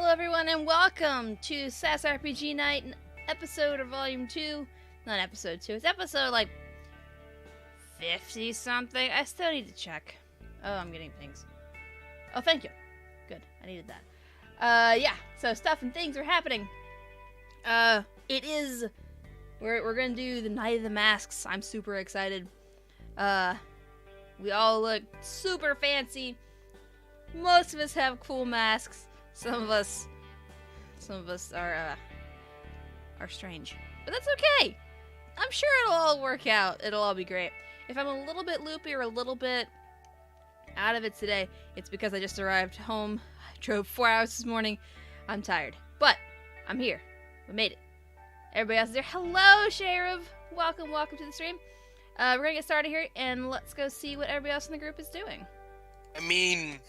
everyone, and welcome to Sass RPG Night, episode or volume 2. Not episode 2, it's episode like 50 something. I still need to check. Oh, I'm getting things. Oh, thank you. Good, I needed that. Yeah, so stuff and things are happening. We're gonna do the Night of the Masks. I'm super excited. We all look super fancy. Most of us have cool masks. Some of us are strange. But that's okay! I'm sure it'll all work out. It'll all be great. If I'm a little bit loopy or a little bit out of it today, it's because I just arrived home. I drove 4 hours this morning. I'm tired. But I'm here. We made it. Everybody else is there. Hello, Sheriff! Welcome to the stream. We're gonna get started here, and let's go see what everybody else in the group is doing. I mean,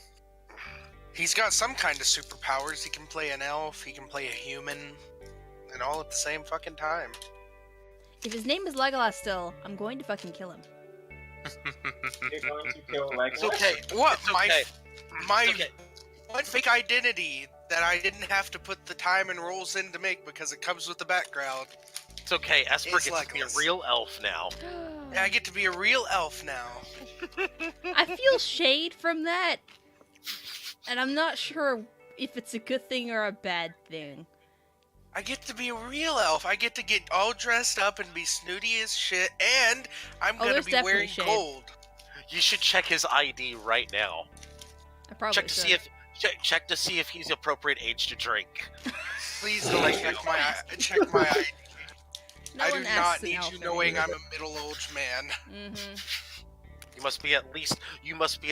he's got some kind of superpowers. He can play an elf, he can play a human, and all at the same fucking time. If his name is Legolas still, I'm going to fucking kill him. You're going to kill Legolas? It's okay. What? It's okay. My fake identity that I didn't have to put the time and rules in to make because it comes with the background. It's okay. Esper It's gets to be a Legolas. real elf now. Yeah, I get to be a real elf now. I feel shade from that, and I'm not sure if it's a good thing or a bad thing. I get to be a real elf. I get to get all dressed up and be snooty as shit, and I'm gonna there's be definitely wearing shade. gold. You should check his ID right now. I probably Check to should. see if check to see if he's appropriate age to drink. Please don't check my ID. No I do one not asks an need elf you knowing anymore. I'm a middle-aged man. Mm-hmm. You must be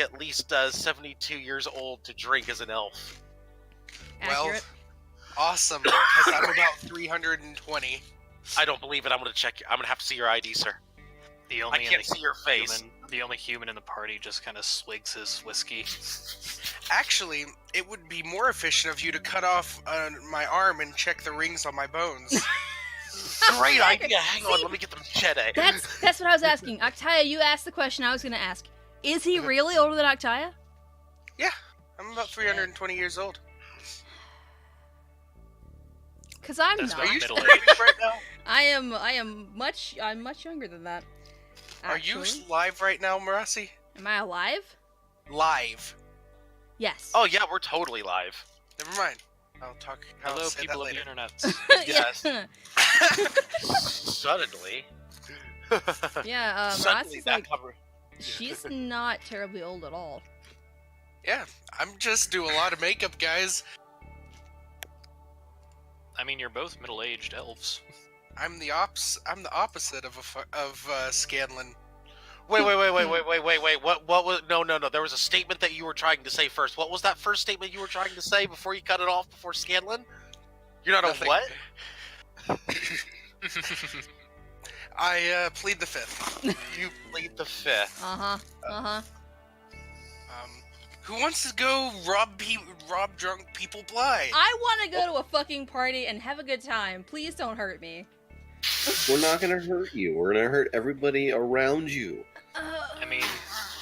at least 72 years old to drink as an elf. Accurate. Awesome, because I'm about 320. I don't believe it. I'm gonna check. I'm gonna have to see your ID, sir. The I only can't see your face. the only human in the party just kind of swigs his whiskey. Actually, it would be more efficient of you to cut off my arm and check the rings on my bones. Great Accurate. idea. Hang on, See, let me get them cheddar. That's what I was asking. Octaya, you asked the question I was going to ask. Is he really older than Octaya? Yeah, I'm about 320 years old. Because I'm That's not. Are you middle-aged. right now? I'm much younger than that. Are you Actually. live right now, Marasi? Am I alive? Live. Yes. Oh yeah, we're totally live. Never mind. I'll talk. I'll Hello, say people that of the later. internet. Yes. Yeah. Suddenly. Yeah, Suddenly Rossi's that like, cover. she's not terribly old at all. Yeah, I'm just do a lot of makeup, guys. I mean, you're both middle-aged elves. I'm the opposite of Scanlan. Wait. What was? No. There was a statement that you were trying to say first. What was that first statement you were trying to say before you cut it off before Scanlan? You're not Nothing. a what? I plead the fifth. You plead the fifth. Who wants to go rob drunk people blind? I want to go to a fucking party and have a good time. Please don't hurt me. We're not gonna hurt you. We're gonna hurt everybody around you. I mean,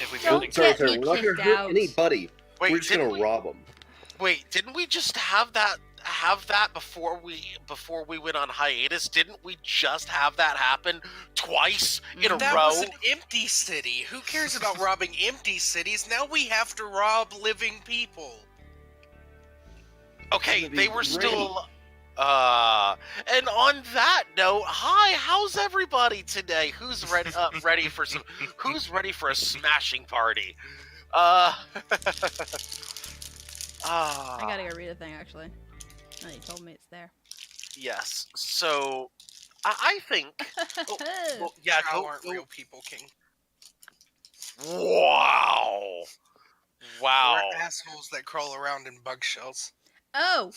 if we Don't go Sorry, get sorry, me we're not gonna kicked hurt out. anybody. Wait, We're just gonna rob them. didn't we just have that before we went on hiatus? Didn't we just have that happen twice in a That row? was an empty city. Who cares about robbing empty cities? Now we have to rob living people. Okay, Gonna be they were great. still. And on that note, hi, how's everybody today? Who's ready? Ready for some? Who's ready for a smashing party? I gotta go read a thing, actually. Oh, you told me it's there. Yes. So, I think. Oh, well, yeah. How aren't real people, King? Wow. Wow. We're assholes that crawl around in bug shells. Oh!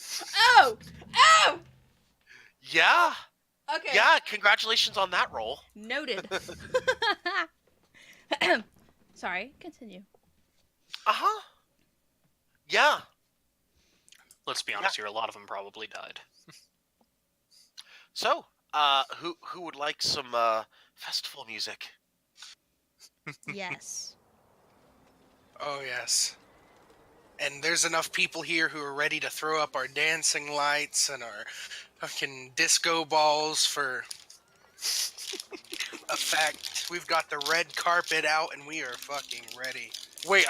Yeah. Okay. Yeah. Congratulations on that roll. Noted. Sorry, continue. Yeah. let's be honest here, a lot of them probably died. So, who would like some festival music? Yes. Oh yes. And there's enough people here who are ready to throw up our dancing lights and our fucking disco balls for effect. We've got the red carpet out and we are fucking ready. Wait,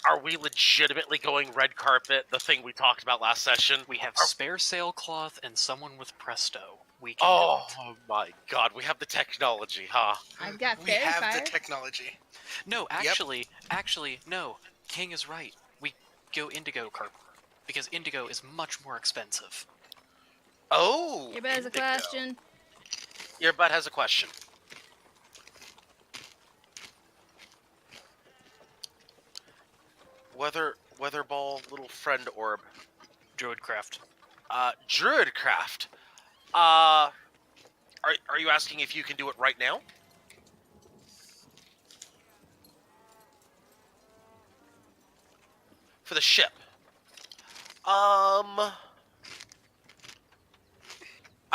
are we legitimately going red carpet, the thing we talked about last session? We have spare sailcloth and someone with Presto. We can Oh do it. my god, we have the technology, huh? I've got We fairy have fire. the technology. No, actually, no. King is right. We go indigo carpet because indigo is much more expensive. Oh! Your bad has a indigo. question. Your butt has a question. Weather ball, little friend orb. Druidcraft. Druidcraft. Are you asking if you can do it right now? For the ship. I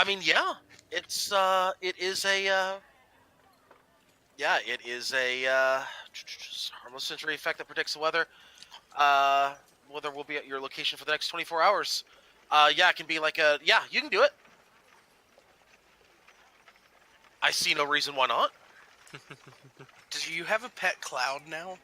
mean, yeah. It is a, it is a, harmless sensory effect that predicts the weather. Weather will be at your location for the next 24 hours. Yeah, it can be like a, yeah, you can do it. I see no reason why not. Do you have a pet cloud now?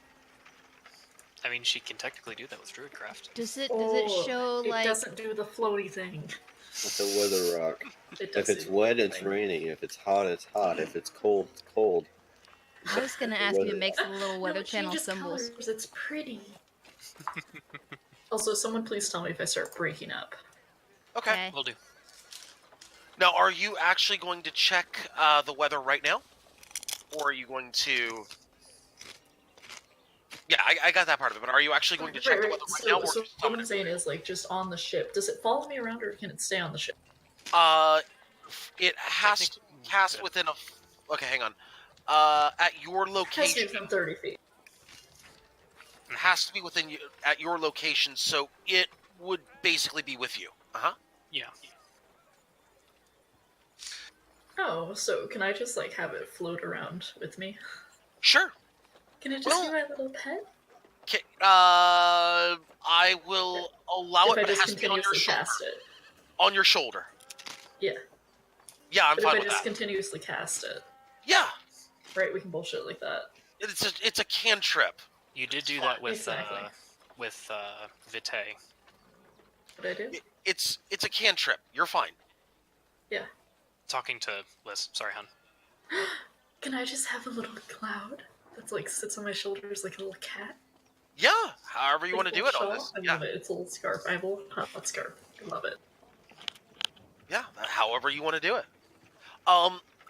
I mean, she can technically do that with Druidcraft. Does it Oh, show it like doesn't do the floaty thing. It's a weather rock. It does If it's do wet, the it's thing. raining. If it's hot, it's hot. If it's cold, it's cold. I was gonna ask if it makes the little weather No, it channel changes symbols. colors. It's pretty. Also, someone please tell me if I start breaking up. Okay. Will do. Now, are you actually going to check the weather right now? Or are you going to... Yeah, I got that part of it, but are you actually going to check the weather right now? Or So just what summon I'm it? saying is, like, just on the ship. Does it follow me around, or can it stay on the ship? It has to Technically, cast good. within a... Okay, hang on. At your It has to be location... within 30 feet. Has to be within you, at your location, so it would basically be with you. Uh-huh. Yeah. Oh, so can I just, like, have it float around with me? Sure. Can it just Well- be my little pet? Okay, I will allow If it, I but it just has to be on your continuously shoulder. cast it. On your shoulder. Yeah. Yeah, I'm But fine if I with just that. continuously cast it, Yeah, right, we can bullshit like that. it's a cantrip. You did do Fine. that with Exactly. Vitae. What I do? It's a cantrip. You're fine. Talking to Liz. Sorry, hon. Can I just have a little cloud that's like sits on my shoulders like a little cat? Yeah, however you Like want to a do it little on shawl? this. I Yeah, love it. It's a little scarf. I have a little hot scarf. I love it. yeah, however you want to do it.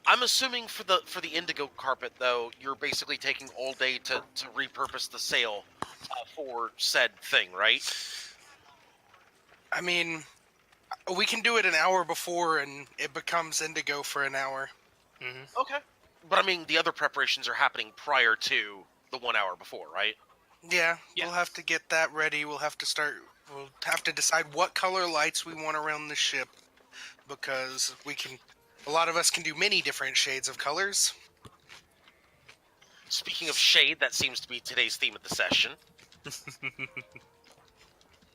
I'm assuming for the indigo carpet though, you're basically taking all day to repurpose the sail for said thing, right? I mean, we can do it an hour before and it becomes indigo for an hour. Mm-hmm. Okay. But I mean, the other preparations are happening prior to the 1 hour before, right? Yeah, Yeah. we'll have to get that ready. We'll have to decide what color lights we want around the ship because a lot of us can do many different shades of colors. Speaking of shade, that seems to be today's theme of the session.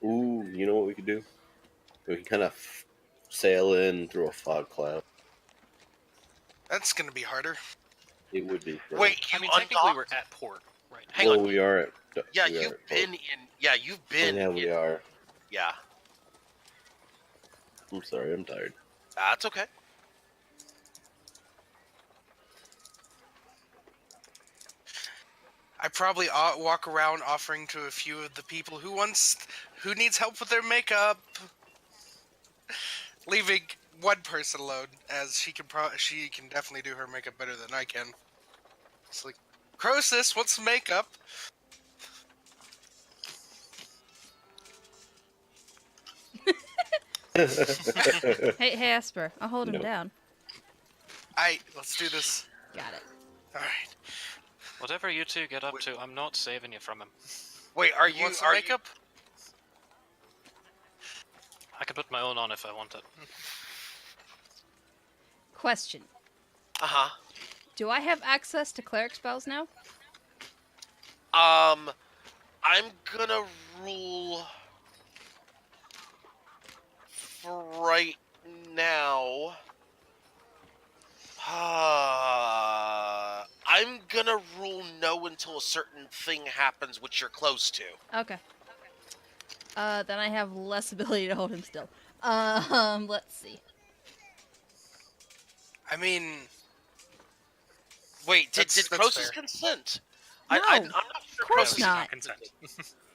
Ooh, you know what we could do? We can kind of sail in through a fog cloud. That's gonna be harder. It would be. Wait, you I mean, technically undocked? we're at port right now. Hang well, on. we are at. Yeah, we are you've at been port. in. Yeah, you've been. Yeah, we in, are. Yeah, I'm sorry, I'm tired. that's okay. I probably walk around offering to a few of the people who needs help with their makeup, leaving one person alone as she can definitely do her makeup better than I can. It's like, Croesus, what's some makeup? Hey, Asper, I'll hold him No. down. Let's do this. Got it. All right. Whatever you two get up Wait. to, I'm not saving you from him. Wait, are you? Want some Are makeup? I could put my own on if I want it. Question: Uh huh. do I have access to cleric spells now? I'm gonna rule for right now. I'm gonna rule no until a certain thing happens which you're close to. Okay. Then I have less ability to hold him still. Let's see. I mean, Wait, did That's Croesus fair. consent? No, I'm not sure of course Croesus not. Consent.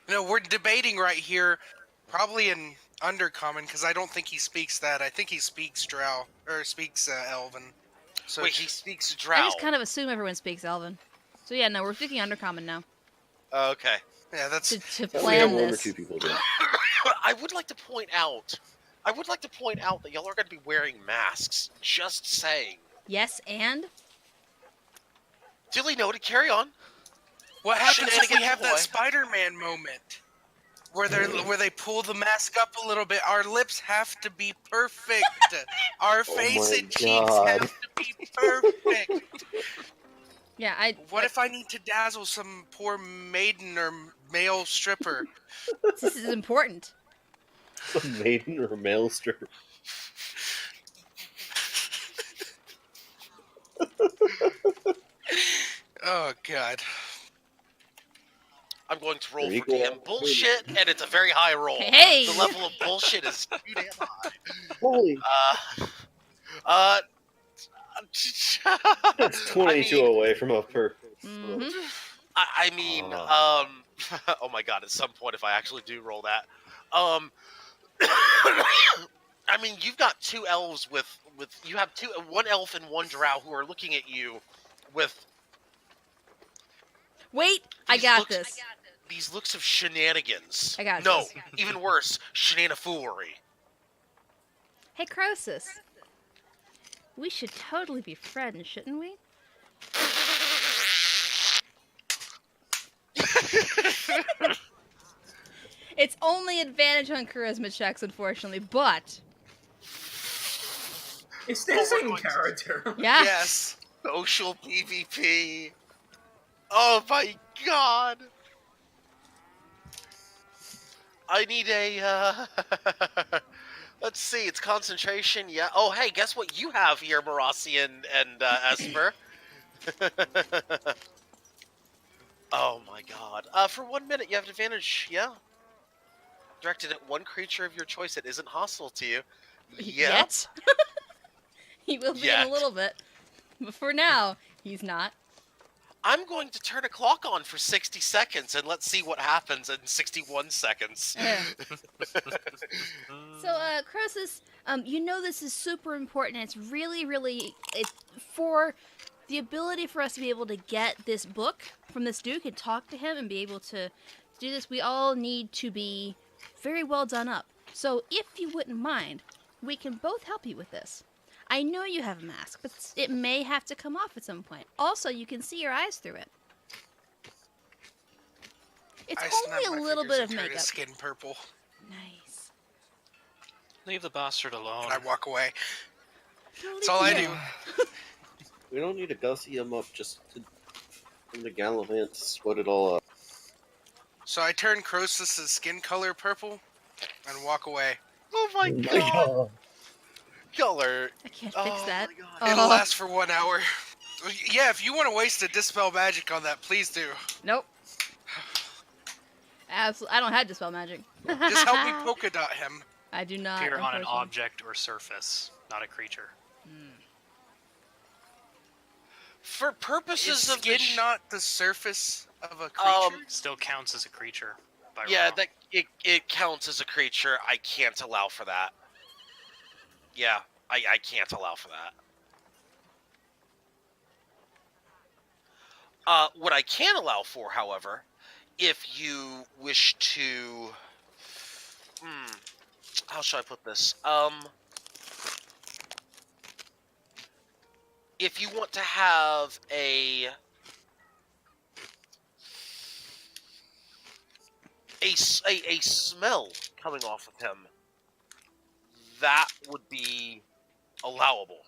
no, we're debating right here. Probably in Undercommon, because I don't think he speaks that. I think he speaks Drow, or speaks Elven. So Wait, he speaks I Drow. just kind of assume everyone speaks Elven. So yeah, no, we're speaking Undercommon now Okay. yeah, that's to I only have plan one or this. two people do. I would like to point out that y'all are going to be wearing masks. Just saying. Yes, and Duly noted. Carry on. what happens if we Shenanigans have that boy. Spider-Man moment where they pull the mask up a little bit. Our lips have to be perfect. Our face my and cheeks God. have to be perfect. yeah, What if I need to dazzle some poor maiden or male stripper? this is important. A maiden or a male stripper? Oh God. I'm going to roll There you for go. DM bullshit, and it's a very high roll. Hey! The level of bullshit is too damn high. Holy, Uh, that's 22 away from a per. hmm I mean, Ah. oh my god! At some point, if I actually do roll that, I mean, you've got two elves with you have one elf and one drow who are looking at you with Wait, I These got looks- this. these looks of shenanigans. I got no, this. even worse, shenanifoolery. Hey, Croesus. We should totally be friends, shouldn't we? It's only advantage on charisma checks, unfortunately, but It stays Well, we're in going to- character. yeah. Yes. Social PvP. Oh my god. I need a, let's see, it's concentration, yeah. Oh, hey, guess what you have here, Marasi and Esper? Oh my god. For 1 minute, you have advantage, yeah. Directed at one creature of your choice that isn't hostile to you. Yeah. Yet. He will be in Yet. a little bit. But for now, he's not. I'm going to turn a clock on for 60 seconds and let's see what happens in 61 seconds. Yeah. So, Croesus, you know this is super important. It's really, really for the ability for us to be able to get this book from this Duke and talk to him and be able to do this. We all need to be very well done up. So, if you wouldn't mind, we can both help you with this. I know you have a mask, but it may have to come off at some point. Also, you can see your eyes through it. It's I snap only my a little fingers bit and of turn makeup. his skin purple. Nice. Leave the bastard alone. And I walk away. Don't That's all I leave do. me We don't need to gussy him up just to from the Gallivant to sweat it all up. So I turn Croesus' skin color purple and walk away. Oh my god. Color. I can't Oh fix that. my God. It'll last for 1 hour. Yeah, if you want to waste a dispel magic on that, please do. Nope. Absolutely. I don't have dispel magic. Just help me polka dot him. I do not. Appear on an unfortunately. object or surface, not a creature. For Is purposes of skin the not the surface of a creature? Still counts as a creature. By yeah, law. that it counts as a creature. I can't allow for that. Yeah, I can't allow for that. What I can allow for, however, if you wish to, how shall I put this? If you want to have a smell coming off of him, that would be allowable.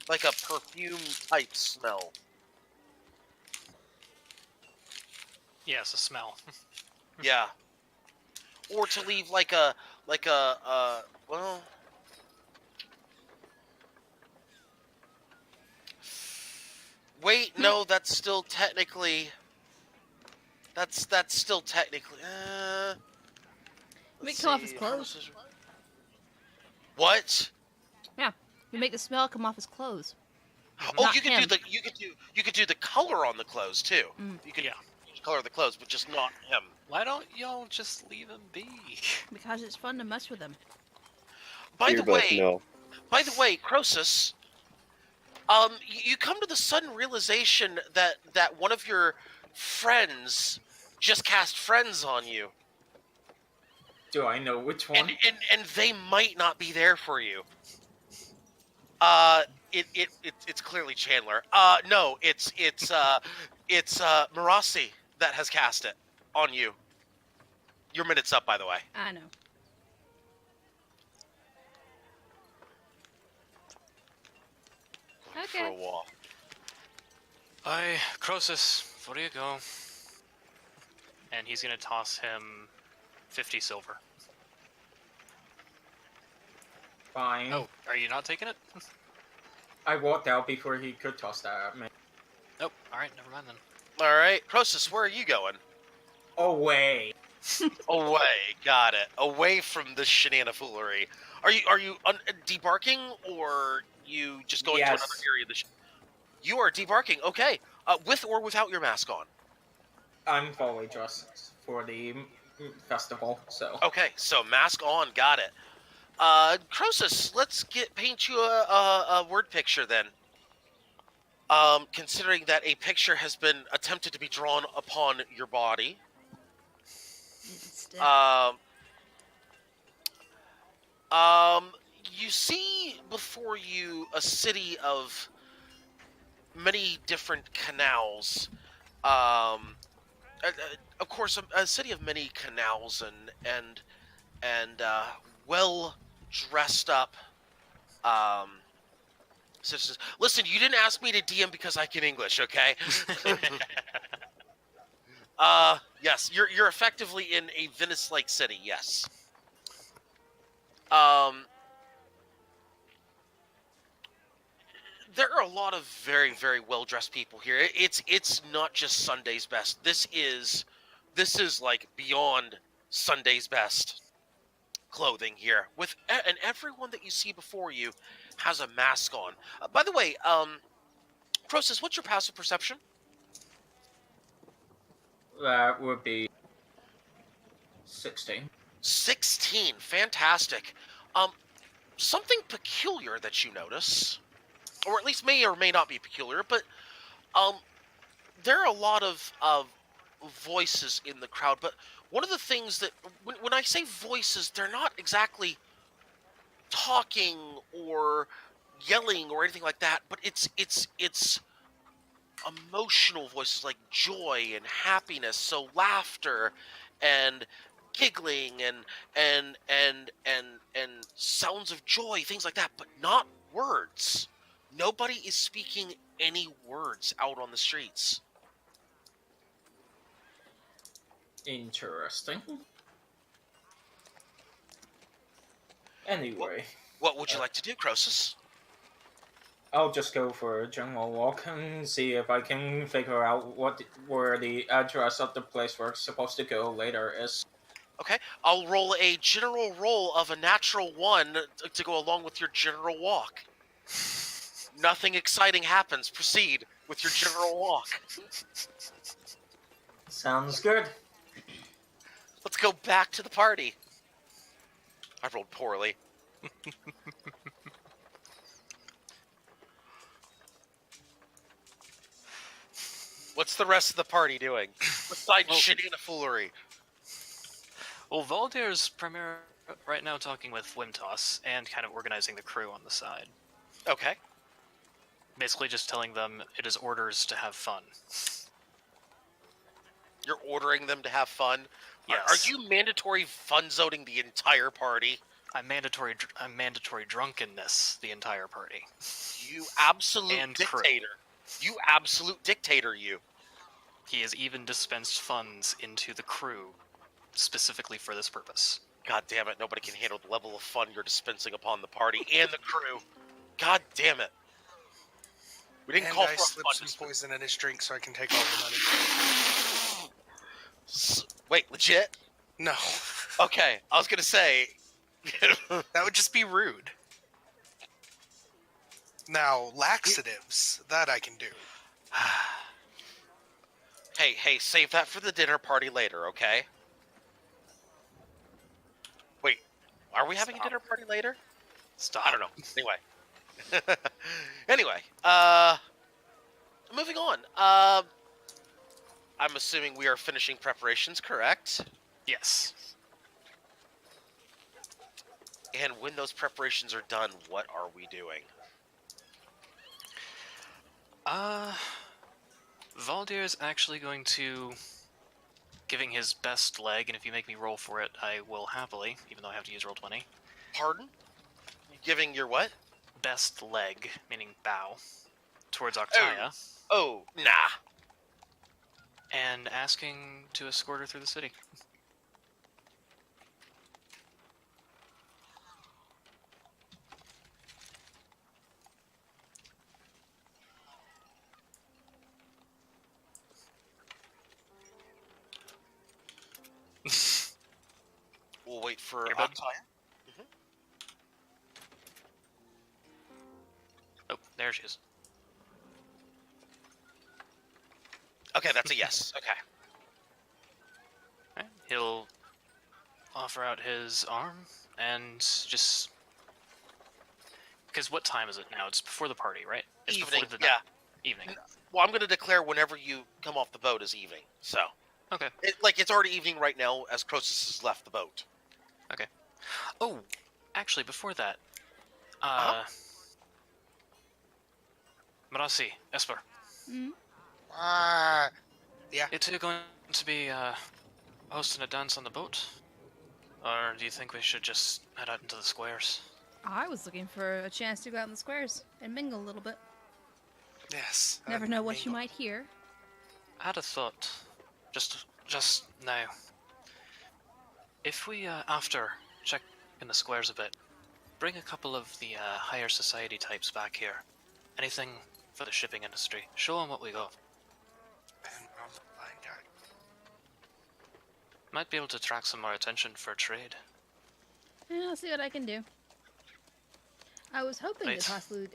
like a perfume type smell. Yes, a smell. Yeah. Or to leave like well, wait, no, that's still technically that's still technically Make let's it come off his see. clothes. What? Yeah, you make the smell come off his clothes. Oh, Not you could do him. the color on the clothes too. Mm. You could Yeah. color the clothes, but just not him. Why don't y'all just leave him be? Because it's fun to mess with him. By the Earbud, way, no. Croesus, you come to the sudden realization that one of your friends just cast friends on you, Do I know which and one? and they might not be there for you. It's clearly Chandler. No, it's Marasi that has cast it on you. Your minute's up, by the way. I know. Going Okay. For a wall. Croesus, where do you go? And he's gonna toss him 50 silver. Fine. Oh, are you not taking it? I walked out before he could toss that at me. Nope. Alright, never mind then. All right, Croesus, where are you going? Away. Away. Got it. Away from the shenanigans. Are you debarking, or you just going to Yes. another area of the ship? You are debarking. Okay. With or without your mask on. I'm fully dressed for the festival, so. Okay, so mask on. Got it. Croesus, let's paint you a word picture then. Considering that a picture has been attempted to be drawn upon your body. Instead. You see before you a city of many different canals. Of course, a city of many canals and well dressed up citizens. Listen, you didn't ask me to DM because I can English, okay? Yes, you're effectively in a Venice-like city. Yes. There are a lot of very, very well-dressed people here. It's not just Sunday's best. This is like beyond Sunday's best clothing here. And everyone that you see before you has a mask on. By the way, Croesus, what's your passive perception? That would be 16. 16. Fantastic. Something peculiar that you notice, or at least may or may not be peculiar, but there are a lot of voices in the crowd. But one of the things that when I say voices, they're not exactly talking or yelling or anything like that, but it's emotional voices like joy and happiness, so laughter and giggling and sounds of joy, things like that, but not words. Nobody is speaking any words out on the streets. Interesting. Anyway, What would you like to do, Croesus? I'll just go for a general walk and see if I can figure out where the address of the place we're supposed to go later is. Okay, I'll roll a general roll of a natural 1 to go along with your general walk. Nothing exciting happens. Proceed with your general walk. Sounds good. Let's go back to the party. I rolled poorly. What's the rest of the party doing? Besides shenanigans? Well, Valdir's primarily right now talking with Wimtoss and kind of organizing the crew on the side. Okay. Basically just telling them it is orders to have fun. You're ordering them to have fun? Yes. Are you mandatory fun zoning the entire party? I'm mandatory drunkenness the entire party. You absolute And crew. dictator. You absolute dictator, you. He has even dispensed funds into the crew specifically for this purpose. God damn it, nobody can handle the level of fun you're dispensing upon the party and the crew. God damn it. We didn't And call I for a slipped fun some poison in his drink so I can take all the money. Wait, legit? No. Okay, I was gonna say... That would just be rude. Now, laxatives, that I can do. Hey, save that for the dinner party later, okay? Wait, are we having a dinner party later? Stop. I don't know. Anyway, moving on. I'm assuming we are finishing preparations, correct? Yes. And when those preparations are done, what are we doing? Valdir's actually going to... giving his best leg, and if you make me roll for it, I will happily, even though I have to use roll 20. Pardon? You giving your what? Best leg, meaning bow, towards Octaya, Oh, nah. and asking to escort her through the city. We'll wait for Here, bud. Octaya. Oh, there she is. Okay, that's a yes. Okay. Alright, he'll offer out his arm and just... Because what time is it now? It's before the party, right? It's Evening, before the yeah. Evening. Well, I'm going to declare whenever you come off the boat as evening. So, Okay. it's already evening right now as Croesus has left the boat. Oh, actually, before that, Marasi, Esper, Mm? Yeah. you going to be hosting a dance on the boat, or do you think we should just head out into the squares? I was looking for a chance to go out in the squares and mingle a little bit. Yes. Never know what you might hear. I had a thought, just now. If we, after, check in the squares a bit, bring a couple of the higher society types back here. Anything for the shipping industry. Show them what we got. Might be able to attract some more attention for trade. Yeah, I'll see what I can do. I was hoping Right. to possibly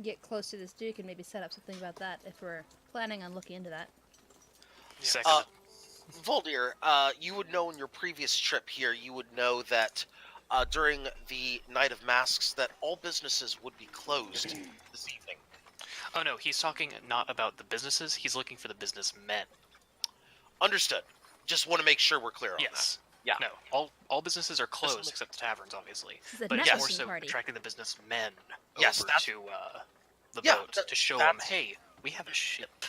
get close to this Duke and maybe set up something about that if we're planning on looking into that. Second. Voldir, you would know in your previous trip here, you would know that during the Night of Masks that all businesses would be closed this evening. Oh no, he's talking not about the businesses, he's looking for the businessmen. Understood. Just want to make sure we're clear on Yes. Yeah. No, all businesses are closed Listen- except the taverns, obviously. This is a But it's more networking so party. attracting the businessmen Yes, over that's- to the Yeah, boat that- to show them, that's- hey, we have a ship.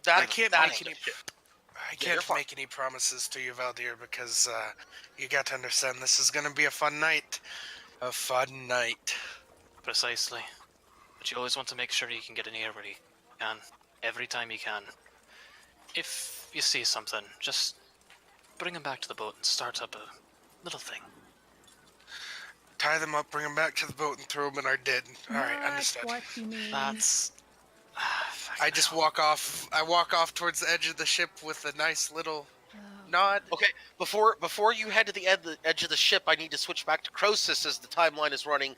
that. I can't that make is any. a ship. I Yeah, you're can't fine. make any promises to you, Valdir, because you got to understand this is going to be a fun night. A fun night. Precisely. But you always want to make sure you can get in here where you can, every time you can. If you see something, just bring them back to the boat and start up a little thing. Tie them up, bring them back to the boat, and throw them in our den. All right, Not understood. what you mean. That's... I just walk off. I walk off towards the edge of the ship with a nice little Oh. nod. Okay, before you head to the edge of the ship, I need to switch back to Croesus as the timeline is running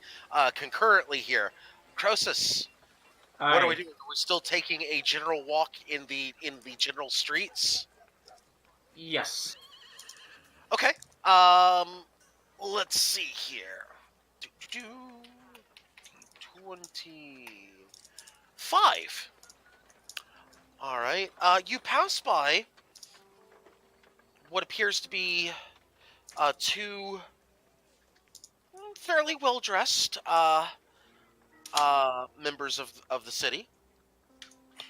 concurrently here. Croesus, what are we doing? Are we still taking a general walk in the general streets? Yes. Okay. Let's see here. 25. All right. You pass by what appears to be two fairly well dressed members of the city.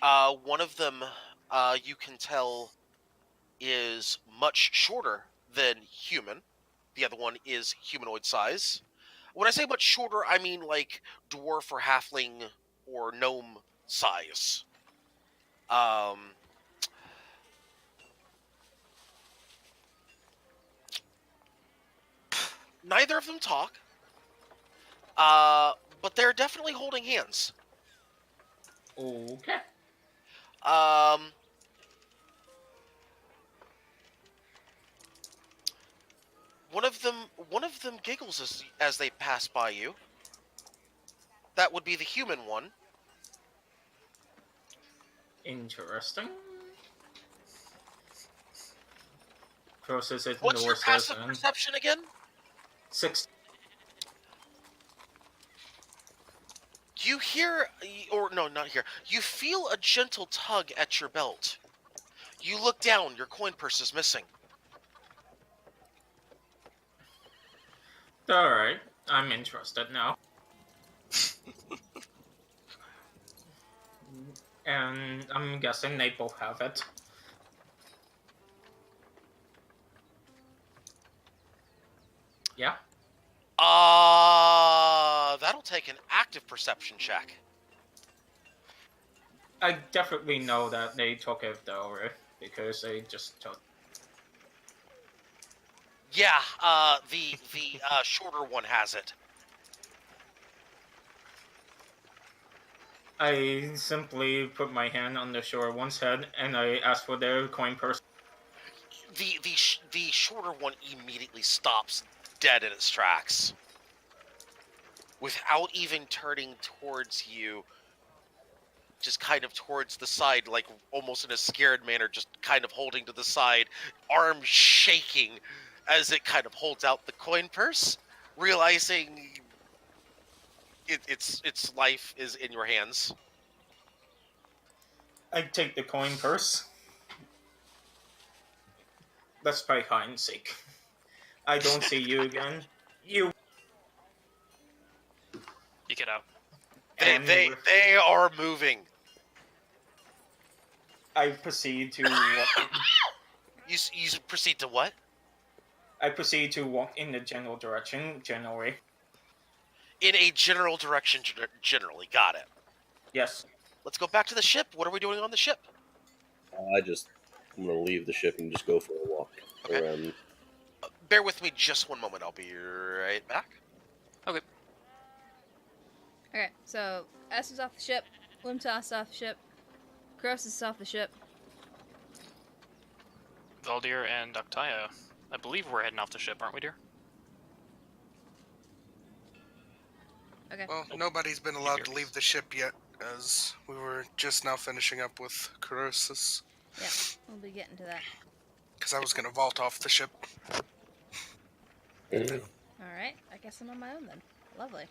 One of them, you can tell, is much shorter than human. The other one is humanoid size. When I say much shorter, I mean like dwarf or halfling or gnome size. Um, Neither of them talk, but they're definitely holding hands. Okay. Um, one of them giggles as they pass by you. That would be the human one. Interesting. Process it What's your endorses passive and perception again? 6. You hear, or no, not here. You feel a gentle tug at your belt. You look down. Your coin purse is missing. Alright, I'm interested now. And I'm guessing they both have it. Yeah? That'll take an active perception check. I definitely know that they took it though, right? Because they just took. Yeah, the shorter one has it. I simply put my hand on the short one's head and I ask for their coin purse. The shorter one immediately stops dead in its tracks. Without even turning towards you, just kind of towards the side, like almost in a scared manner, just kind of holding to the side, arm shaking as it kind of holds out the coin purse, realizing its life is in your hands. I take the coin purse. Let's play hide and seek. I don't see you again. You. You get out. And They are moving. I proceed to. You proceed to what? I proceed to walk in the general direction. Generally, In a general direction, generally. Got it. yes. Let's go back to the ship. What are we doing on the ship? I'm gonna leave the ship and just go for a walk Okay. around. Bear with me just one moment. I'll be right back. Okay. Okay, so S is off the ship, Limtos is off the ship, Cross is off the ship. Valdir and Octaya, I believe we're heading off the ship, aren't we, dear? Okay. Well, nobody's been allowed to leave the ship yet, as we were just now finishing up with Croesus. Yeah, we'll be getting to that. Because I was going to vault off the ship. Alright, I guess I'm on my own then. Lovely.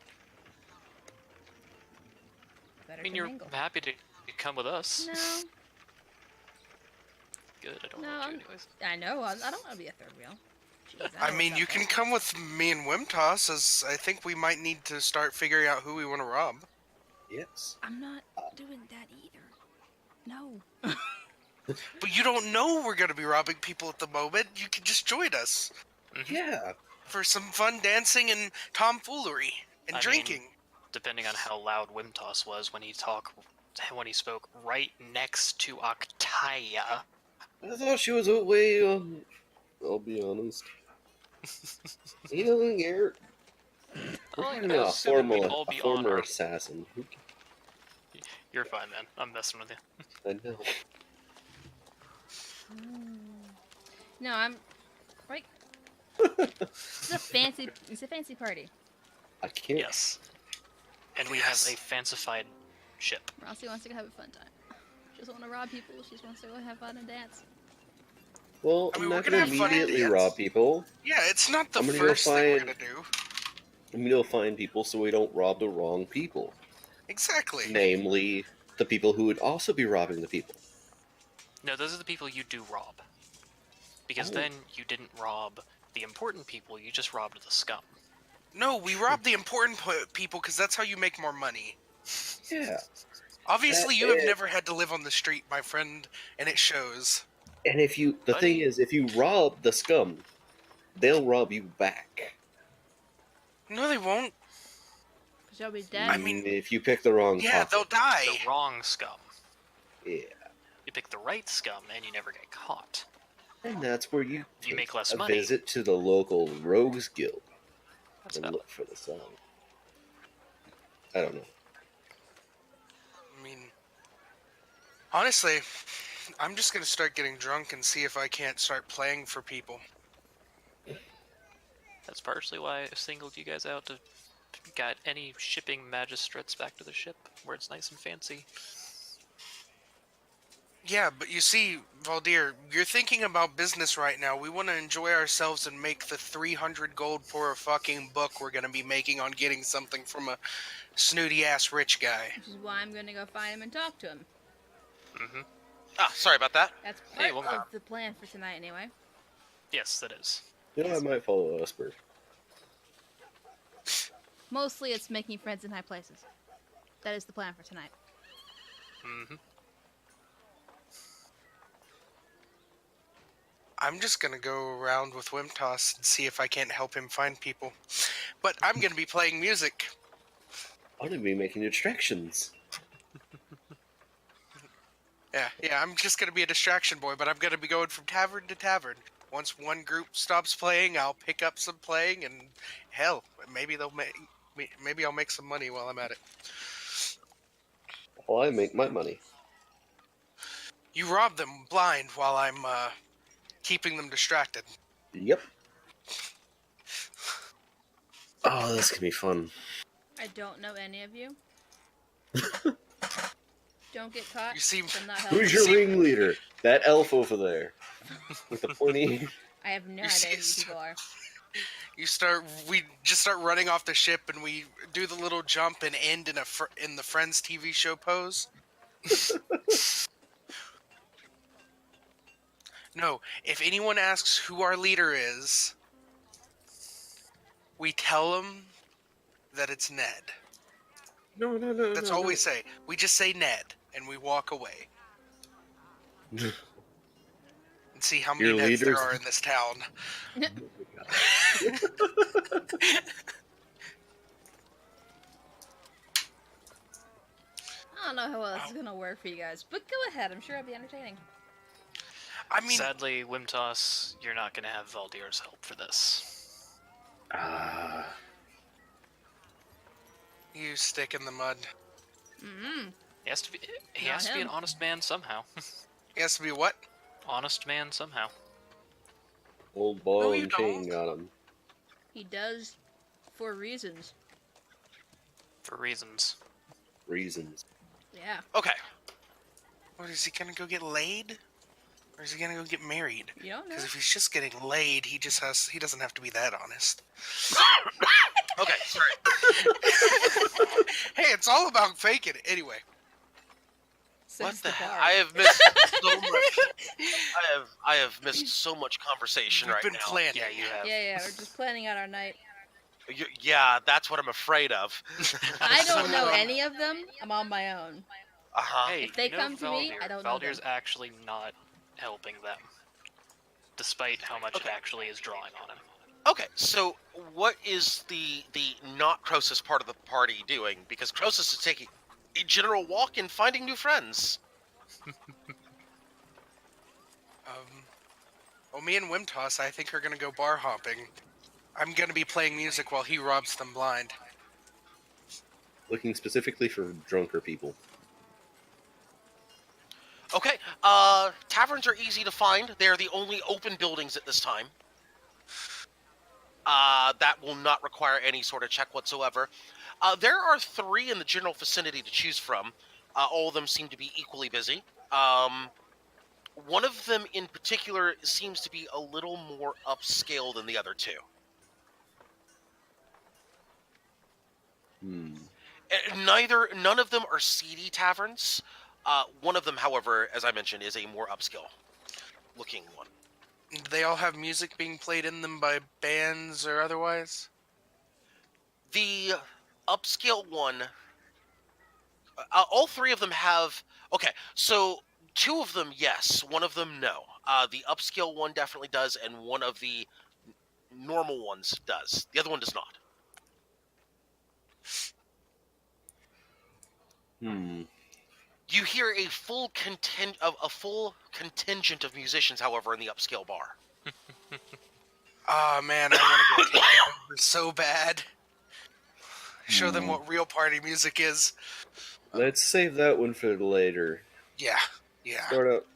Better I mean, to you're mingle. happy to come with us. No, Good, I don't no, want you anyways. I know, I don't want to be a third wheel. Jeez, I know mean, what's you up can there. come with me and Wimtos, as I think we might need to start figuring out who we want to rob. Yes. I'm not doing that either. No. But you don't know we're going to be robbing people at the moment. You can just join us Yeah. for some fun dancing and tomfoolery and I mean, drinking. Depending on how loud Wimtos was when he spoke right next to Octaya. I thought she was away. I'll be honest. He doesn't care. We're Oh, talking I about was assuming we'd all a be on former our... assassin. You're fine, man. I'm messing with you. I know. No, I'm right. It's a fancy party. I can't. Yes. And we have a fancified ship. Rossi wants to go have a fun time. She doesn't want to rob people, she just wants to go have fun and dance. Well, I mean, I'm we're not gonna gonna have fun and immediately dance. rob people. Yeah, it's not the I'm gonna go first thing we're find- going to do. I'm gonna go find people so we don't rob the wrong people. Exactly. Namely, the people who would also be robbing the people. No, those are the people you do rob. Because Oh. then you didn't rob the important people, you just robbed the scum. No, we rob the important people because that's how you make more money. Yeah. Obviously, That you have is- never had to live on the street, my friend, and it shows. And if you, the thing Buddy. is, if you rob the scum, they'll rob you back. No, they won't. Because you'll be dead. I mean, if you pick the wrong Yeah, pocket. they'll die. The wrong scum. Yeah. You pick the right scum and you never get caught. And that's where you You take make less a money. visit to the local Rogues Guild That's and valid. look for the song. I don't know. I mean, honestly, I'm just gonna start getting drunk and see if I can't start playing for people. That's partially why I singled you guys out to get any shipping magistrates back to the ship, where it's nice and fancy. Yeah, but you see, Valdir, you're thinking about business right now. We want to enjoy ourselves and make the 300 gold for a fucking book we're gonna be making on getting something from a snooty-ass rich guy. Which is why I'm going to go find him and talk to him. Mm-hmm. Sorry about that. That's Hey, part well, of the plan for tonight anyway. Yes, that is. You know, I might follow Esper. Mostly it's making friends in high places. That is the plan for tonight. Mm-hmm. I'm just gonna go around with Wimtoss and see if I can't help him find people. But I'm gonna be playing music. I'm gonna be making distractions. Yeah, I'm just gonna be a distraction boy, but I'm gonna be going from tavern to tavern. Once one group stops playing, I'll pick up some playing, and hell, maybe maybe I'll make some money while I'm at it. While I make my money. You rob them blind while I'm keeping them distracted. Yep. Oh, this can be fun. I don't know any of you. Don't get caught. You seem- I'm not helping. Who's your See- ringleader? That elf over there. With the pointy... I have no You idea who see- you people are. We just start running off the ship, and we do the little jump and end in in the Friends TV show pose. No, if anyone asks who our leader is, we tell them that it's Ned. No. That's all we say. We just say Ned, and we walk away. And see how many Your Neds there leader's- are in this town. I don't know how well this is gonna work for you guys, but go ahead. I'm sure it'll be entertaining. I mean, Sadly, Wimtoss, you're not going to have Valdir's help for this. you stick in the mud. Mm-hmm. He has to be. He Not has to be an him. honest man somehow. He has to be what? Honest man somehow. Old ball No, you and chain don't. got him. He does for reasons. For reasons. Reasons. Yeah. Okay. What, is he gonna go get laid? Or is he gonna go get married? You don't know. Because if he's just getting laid, he doesn't have to be that honest. Okay, sorry. Hey, it's all about faking it. Anyway, So What is the the hell? bar. I have missed so much. I have missed so much conversation we've right been now. planning. Yeah, you have. Yeah, we're just planning out our night. Yeah, that's what I'm afraid of. I don't know any of them. I'm on my own. Uh-huh. Hey, If they you know come to me, Valdir, I don't know Valdir's them. actually not helping them. Despite how much it actually is drawing on him. Okay, so what is the not Croesus part of the party doing? Because Croesus is taking a general walk and finding new friends. Well, me and Wimtoss, I think, are gonna go bar hopping. I'm gonna be playing music while he robs them blind. Looking specifically for drunker people. Okay, taverns are easy to find. They're the only open buildings at this time. That will not require any sort of check whatsoever. There are 3 in the general vicinity to choose from. All of them seem to be equally busy. One of them in particular seems to be a little more upscale than the other 2. None of them are seedy taverns. One of them, however, as I mentioned, is a more upscale looking one. They all have music being played in them by bands or otherwise? The upscale one, all 3 of them have. Okay, so 2 of them, yes. One of them, no. The upscale one definitely does, and one of the normal ones does. The other one does not. You hear a full contingent of musicians, however, in the upscale bar. Oh man, I want to go take that over so bad. Show them what real party music is. Let's save that one for later. Yeah, yeah. Start out.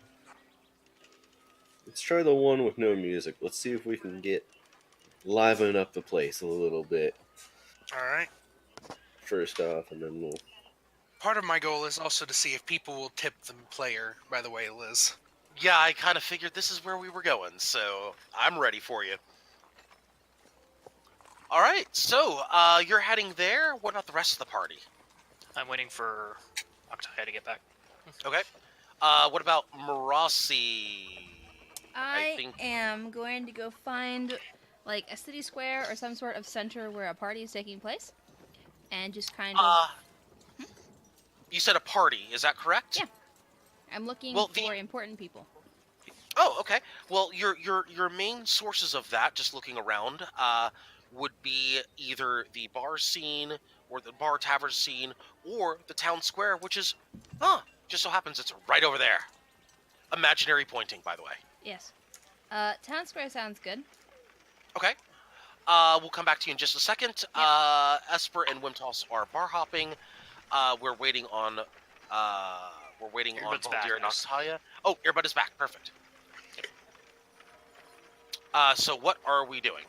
Let's try the one with no music. Let's see if we can liven up the place a little bit All right. first off, and then we'll. Part of my goal is also to see if people will tip the player. By the way, Liz. Yeah, I kind of figured this is where we were going, so I'm ready for you. All right, so you're heading there. What about the rest of the party? I'm waiting for Octavia to get back. Okay. What about Marasi? I am going to go find like a city square or some sort of center where a party is taking place, and just kind of. You said a party, is that correct? Yeah. I'm looking for important people. Oh, okay. Well, your main sources of that, just looking around, would be either the bar scene or the bar tavern scene or the town square, which is, just so happens it's right over there. Imaginary pointing, by the way. Yes. Town square sounds good. Okay. We'll come back to you in just a second. Esper and Wimtoss are bar hopping. We're waiting on Earbud's back, Baldir and nice. Octavia. Oh, Earbud is back. Perfect. So what are we doing?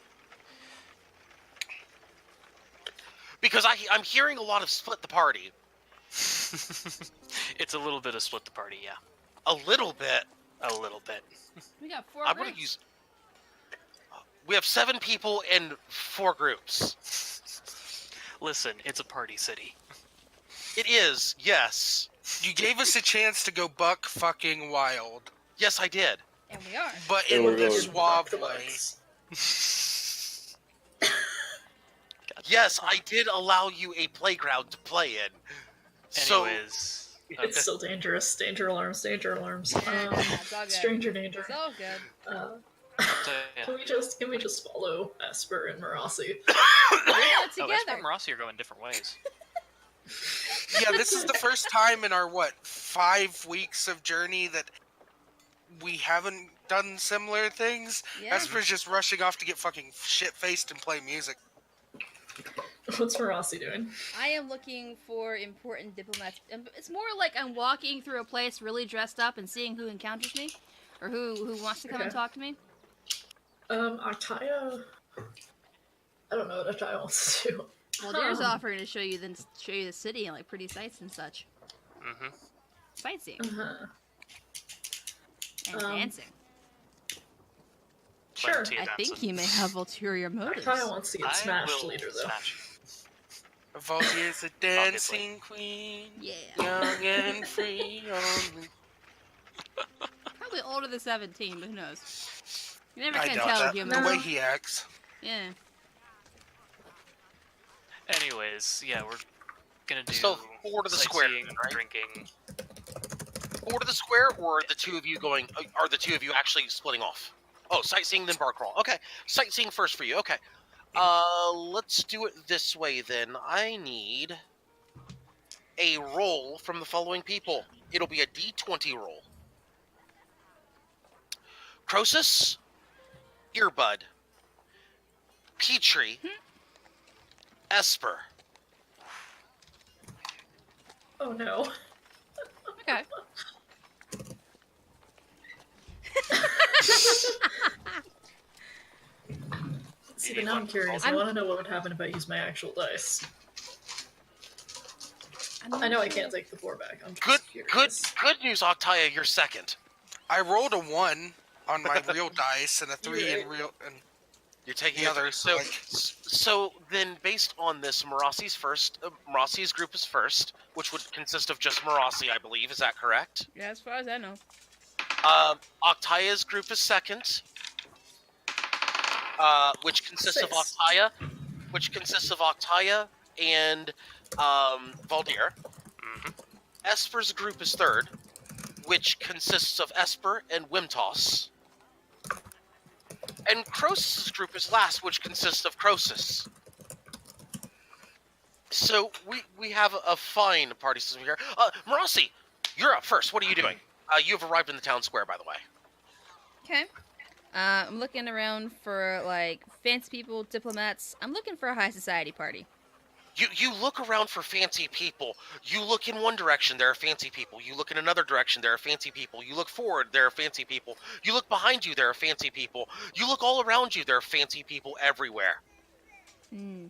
Because I'm hearing a lot of split the party. It's a little bit of split the party, yeah. A little bit. A little bit. We got 4 I'm groups. gonna use. We have 7 people in 4 groups. Listen, it's a party city. It is, yes. You gave us a chance to go buck fucking wild, Yes, I did. And we are. but And in we're the going- suave The way. bugs. Yes, I did allow you a playground to play in. So, Anyways, It's still dangerous. Danger alarms, danger alarms. It's all good. Stranger danger. It's all good. so, yeah. Can we just follow Esper and Marasi? We're not Oh, Esper together. and Marasi are going different ways. Yeah, this is the first time in our 5 weeks of journey that we haven't done similar things. Yeah. Esper's just rushing off to get fucking shit faced and play music. What's Marasi doing? I am looking for important diplomats. It's more like I'm walking through a place really dressed up and seeing who encounters me, or who wants to come and Okay. talk to me. Octavia. I don't know what Octavia wants to do. Well, there's offering to show you the city and like pretty sights and such. Mm-hmm. Sightseeing Uh-huh. and dancing. Sure. Plenty of I think dancing. you may have ulterior motives. Octavia wants to get I Smash will leader though. smash you. Valdir's a dancing queen, Yeah. young and free. Only. Probably older than 17, but who knows? You never I can doubt tell that. with humans. The way he acts. Yeah. Anyways, yeah, we're gonna do So, 4 to the square, sightseeing, right? drinking. 4 to the square, or the 2 of you going? Are the 2 of you actually splitting off? Oh, sightseeing then bar crawl. Okay, sightseeing first for you. Okay, let's do it this way then. I need a roll from the following people. It'll be a D20 roll. Croesus, Earbud, Petrie, Esper. Oh no. Okay. See, but now I'm curious. I want to know what would happen if I use my actual dice. I know I can't take the 4 back. I'm just curious. Good news, Octavia. You're second. I rolled a 1 on my real dice and a 3 in Right. real. And You're taking The other. others, So, like- so then, based on this, Marasi's first. Marasi's group is first, which would consist of just Marasi, I believe. Is that correct? Yeah, as far as I know. Octaya's group is second, which consists of 6. Octaya and Valdir. Mm-hmm. Esper's group is third, which consists of Esper and Wimtoss. And Croesus' group is last, which consists of Croesus. So we have a fine party system here. Marasi, you're up first. What are you doing? You have arrived in the town square, by the way. Okay. I'm looking around for like fancy people, diplomats. I'm looking for a high society party. You look around for fancy people. You look in one direction, there are fancy people. You look in another direction, there are fancy people. You look forward, there are fancy people. You look behind you, there are fancy people. You look all around you, there are fancy people everywhere. I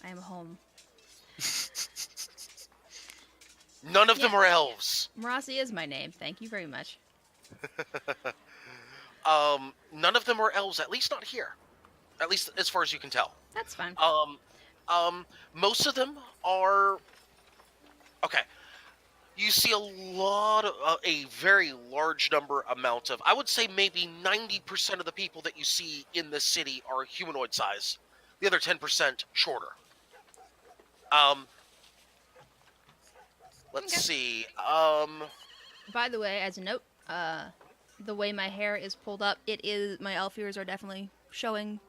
am home. None of them are elves. Marasi is my name. Thank you very much. None of them are elves, at least not here. At least as far as you can tell. That's fine. Most of them are... Okay. You see a very large amount of, I would say maybe 90% of the people that you see in this city are humanoid size. The other 10% shorter. Let's see. By the way, as a note, the way my hair is pulled up, my elf ears are definitely showing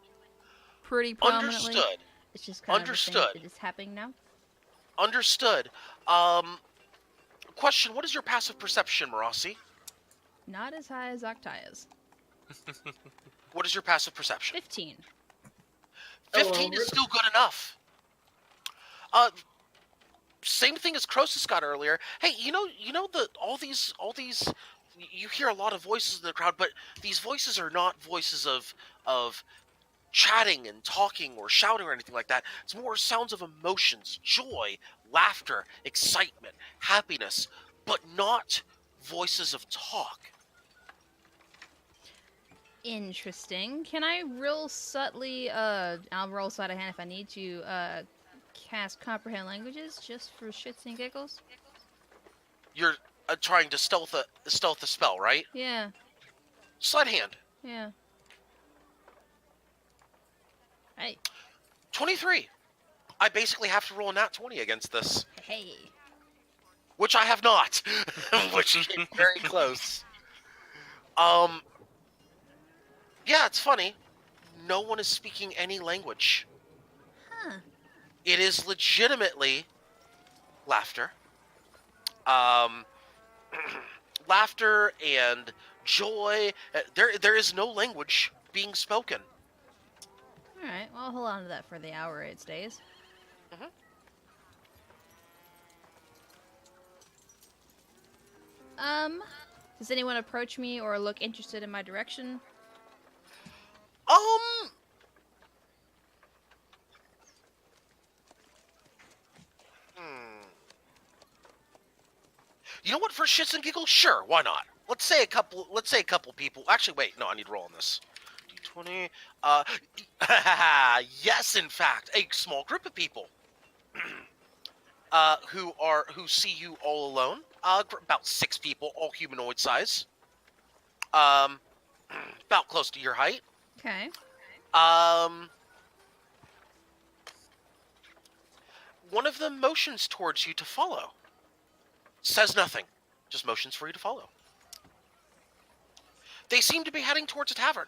pretty prominently. Understood. It's just kind of a thing Understood. that is happening now. Understood. Question, what is your passive perception, Marasi? Not as high as Octaya's. What is your passive perception? 15. 15 is still good enough. Same thing as Croesus got earlier. Hey, you know all these you hear a lot of voices in the crowd, but these voices are not voices of chatting and talking or shouting or anything like that. It's more sounds of emotions, joy, laughter, excitement, happiness, but not voices of talk. Interesting. Can I real subtly, I'll roll sleight of hand if I need to, cast Comprehend Languages just for shits and giggles? You're trying to stealth a spell, right? Yeah. Sleight hand. Yeah. Hey. 23. I basically have to roll a nat 20 against this. Hey. Which I have not. Which is very close. Yeah, it's funny. No one is speaking any language. Huh. It is legitimately laughter. Laughter and joy. There is no language being spoken. Alright, well, I'll hold on to that for the hour it stays. Mhm. Does anyone approach me or look interested in my direction? You know what? For shits and giggles, sure, why not? Let's say a couple people. Actually, wait, no, I need to roll on this. D20. Yes, in fact, a small group of people. Who see you all alone. About 6 people, all humanoid size. About close to your height. Okay. One of them motions towards you to follow. Says nothing, just motions for you to follow. They seem to be heading towards a tavern.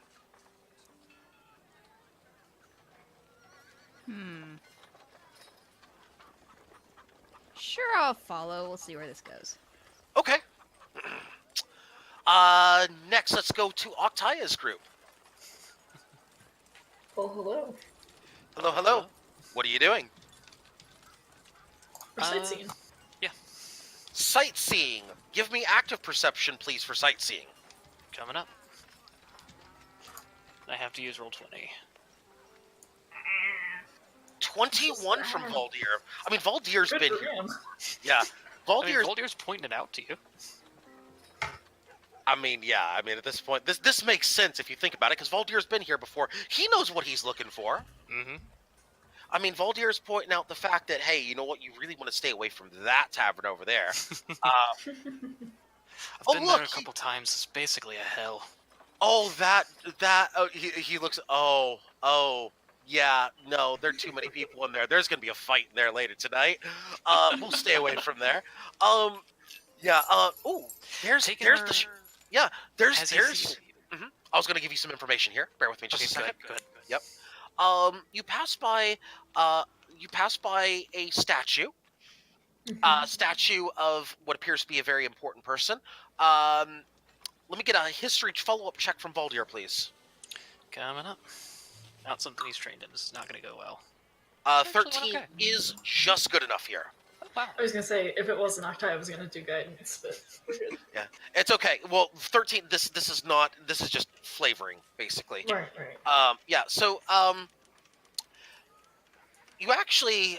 Sure, I'll follow. We'll see where this goes. Okay. Next, let's go to Octaya's group. Well, hello. Hello, hello. What are you doing? We're sightseeing. Yeah, Sightseeing. Give me active perception, please, for sightseeing. coming up. I have to use roll 20. 21 from Valdir. I mean, Valdir's Good been for here. him. Yeah. I mean, Valdir's... Voldir's pointing it out to you. I mean, yeah. I mean, at this point, this makes sense if you think about it, because Valdir's been here before. He knows what he's looking for. Mm-hmm. I mean, Valdir's pointing out the fact that, hey, you know what? You really want to stay away from that tavern over there. I've Oh, been look, there a couple times. It's basically a hell. Oh, he looks, yeah, no, there are too many people in there. There's going to be a fight in there later tonight. We'll stay away from there. Yeah, ooh, there's Taking the, her yeah, there's, as you see it. mhm. was going to give you some information here. Bear with me just a second. Good. Yep. You pass by a statue. Statue of what appears to be a very important person. Let me get a history follow-up check from Valdir, please. Coming up. Not something he's trained in. This is not going to go well. Uh, Actually, 13 okay. is just good enough here. Oh, wow. I was gonna say, if it wasn't Octai, I was gonna do guidance, but we're good. Yeah, it's okay. Well, 13. This is not. This is just flavoring, basically. Right. Yeah. So you actually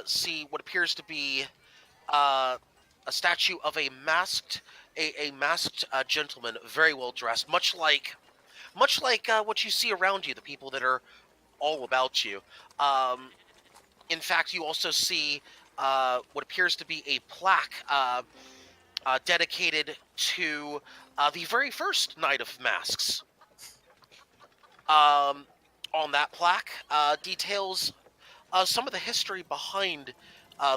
see what appears to be a statue of a masked gentleman, very well dressed, much like what you see around you, the people that are all about you. In fact, you also see what appears to be a plaque dedicated to the very first Night of Masks. On that plaque details some of the history behind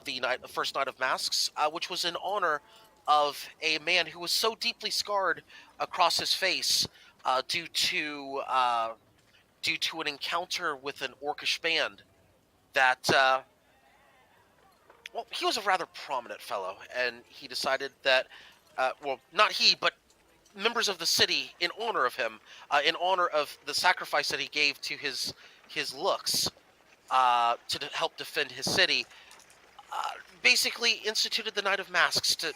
the first Night of Masks, which was in honor of a man who was so deeply scarred across his face due to an encounter with an orcish band that well, he was a rather prominent fellow, and he decided that well, not he, but members of the city, in honor of him, in honor of the sacrifice that he gave to his looks to help defend his city, basically instituted the Night of Masks to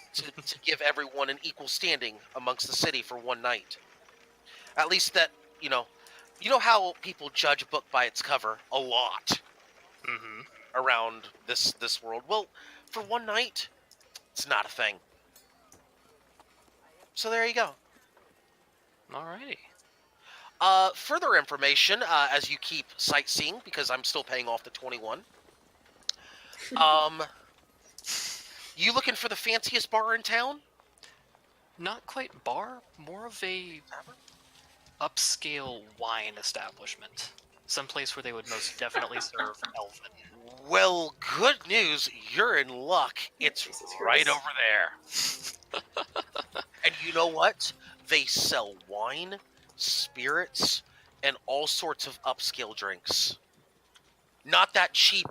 give everyone an equal standing amongst the city for one night. At least that, you know how people judge a book by its cover a lot Mm-hmm. around this world. Well, for one night, it's not a thing. So there you go. Alrighty. Further information as you keep sightseeing, because I'm still paying off the 21. You looking for the fanciest bar in town? Not quite bar, more of a upscale wine establishment. Someplace where they would most definitely serve elven. Well, good news. You're in luck. It's Jesus right Christ. over there. And you know what? They sell wine, spirits, and all sorts of upscale drinks. Not that cheap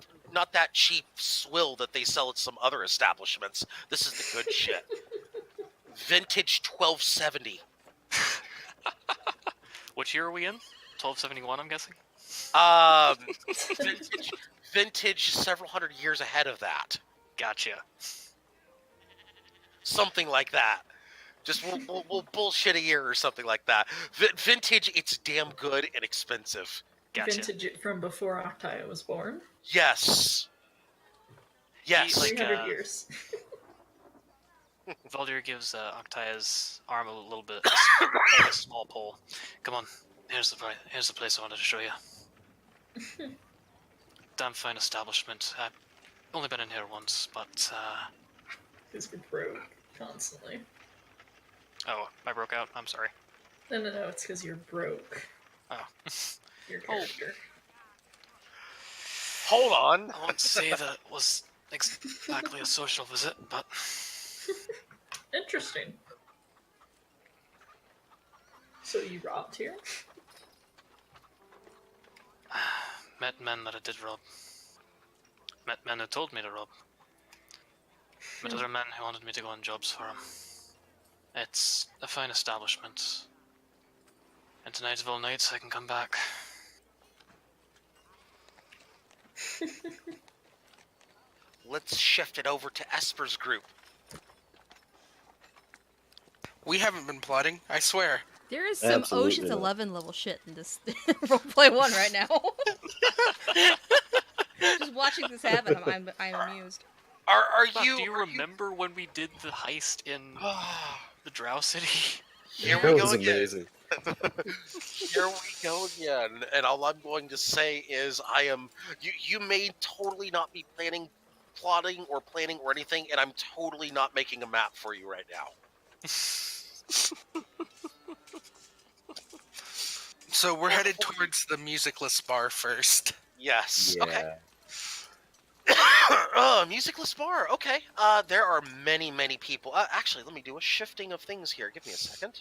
swill that they sell at some other establishments. This is the good shit. Vintage 1270. Which year are we in? 1271, I'm guessing? Vintage several hundred years ahead of that. Gotcha. Something like that. Just we'll bullshit a year or something like that. Vintage, it's damn good and expensive. Gotcha. Vintage it from before Octai was born. Yes. Yes. Like, 300 years. Valdir gives Octaya's arm a little bit, like a small pull. Come on, here's the place I wanted to show you. Damn fine establishment. I've only been in here once, but Because we're broke constantly. oh, I broke out. I'm sorry. No, it's because you're broke. Oh, Your character. Hold on. I won't say that was exactly a social visit, but Interesting. So you robbed here? met men that I did rob. Met men who told me to rob. Met other men who wanted me to go on jobs for them. It's a fine establishment. And tonight of all nights, I can come back. Let's shift it over to Esper's group. We haven't been plotting, I swear. There is some Absolutely Ocean's not. 11 level shit in this roleplay one right now. Just watching this happen, I'm amused. Are Fuck, you? do you are remember when we did the heist in the Drow City? Here That we was go again. amazing. Here we go again. And all I'm going to say is, You may totally not be plotting or planning or anything, and I'm totally not making a map for you right now. So we're headed towards the musicless bar first. Yes. Yeah. Okay. Musicless bar. Okay. There are many people. Actually, let me do a shifting of things here. Give me a second.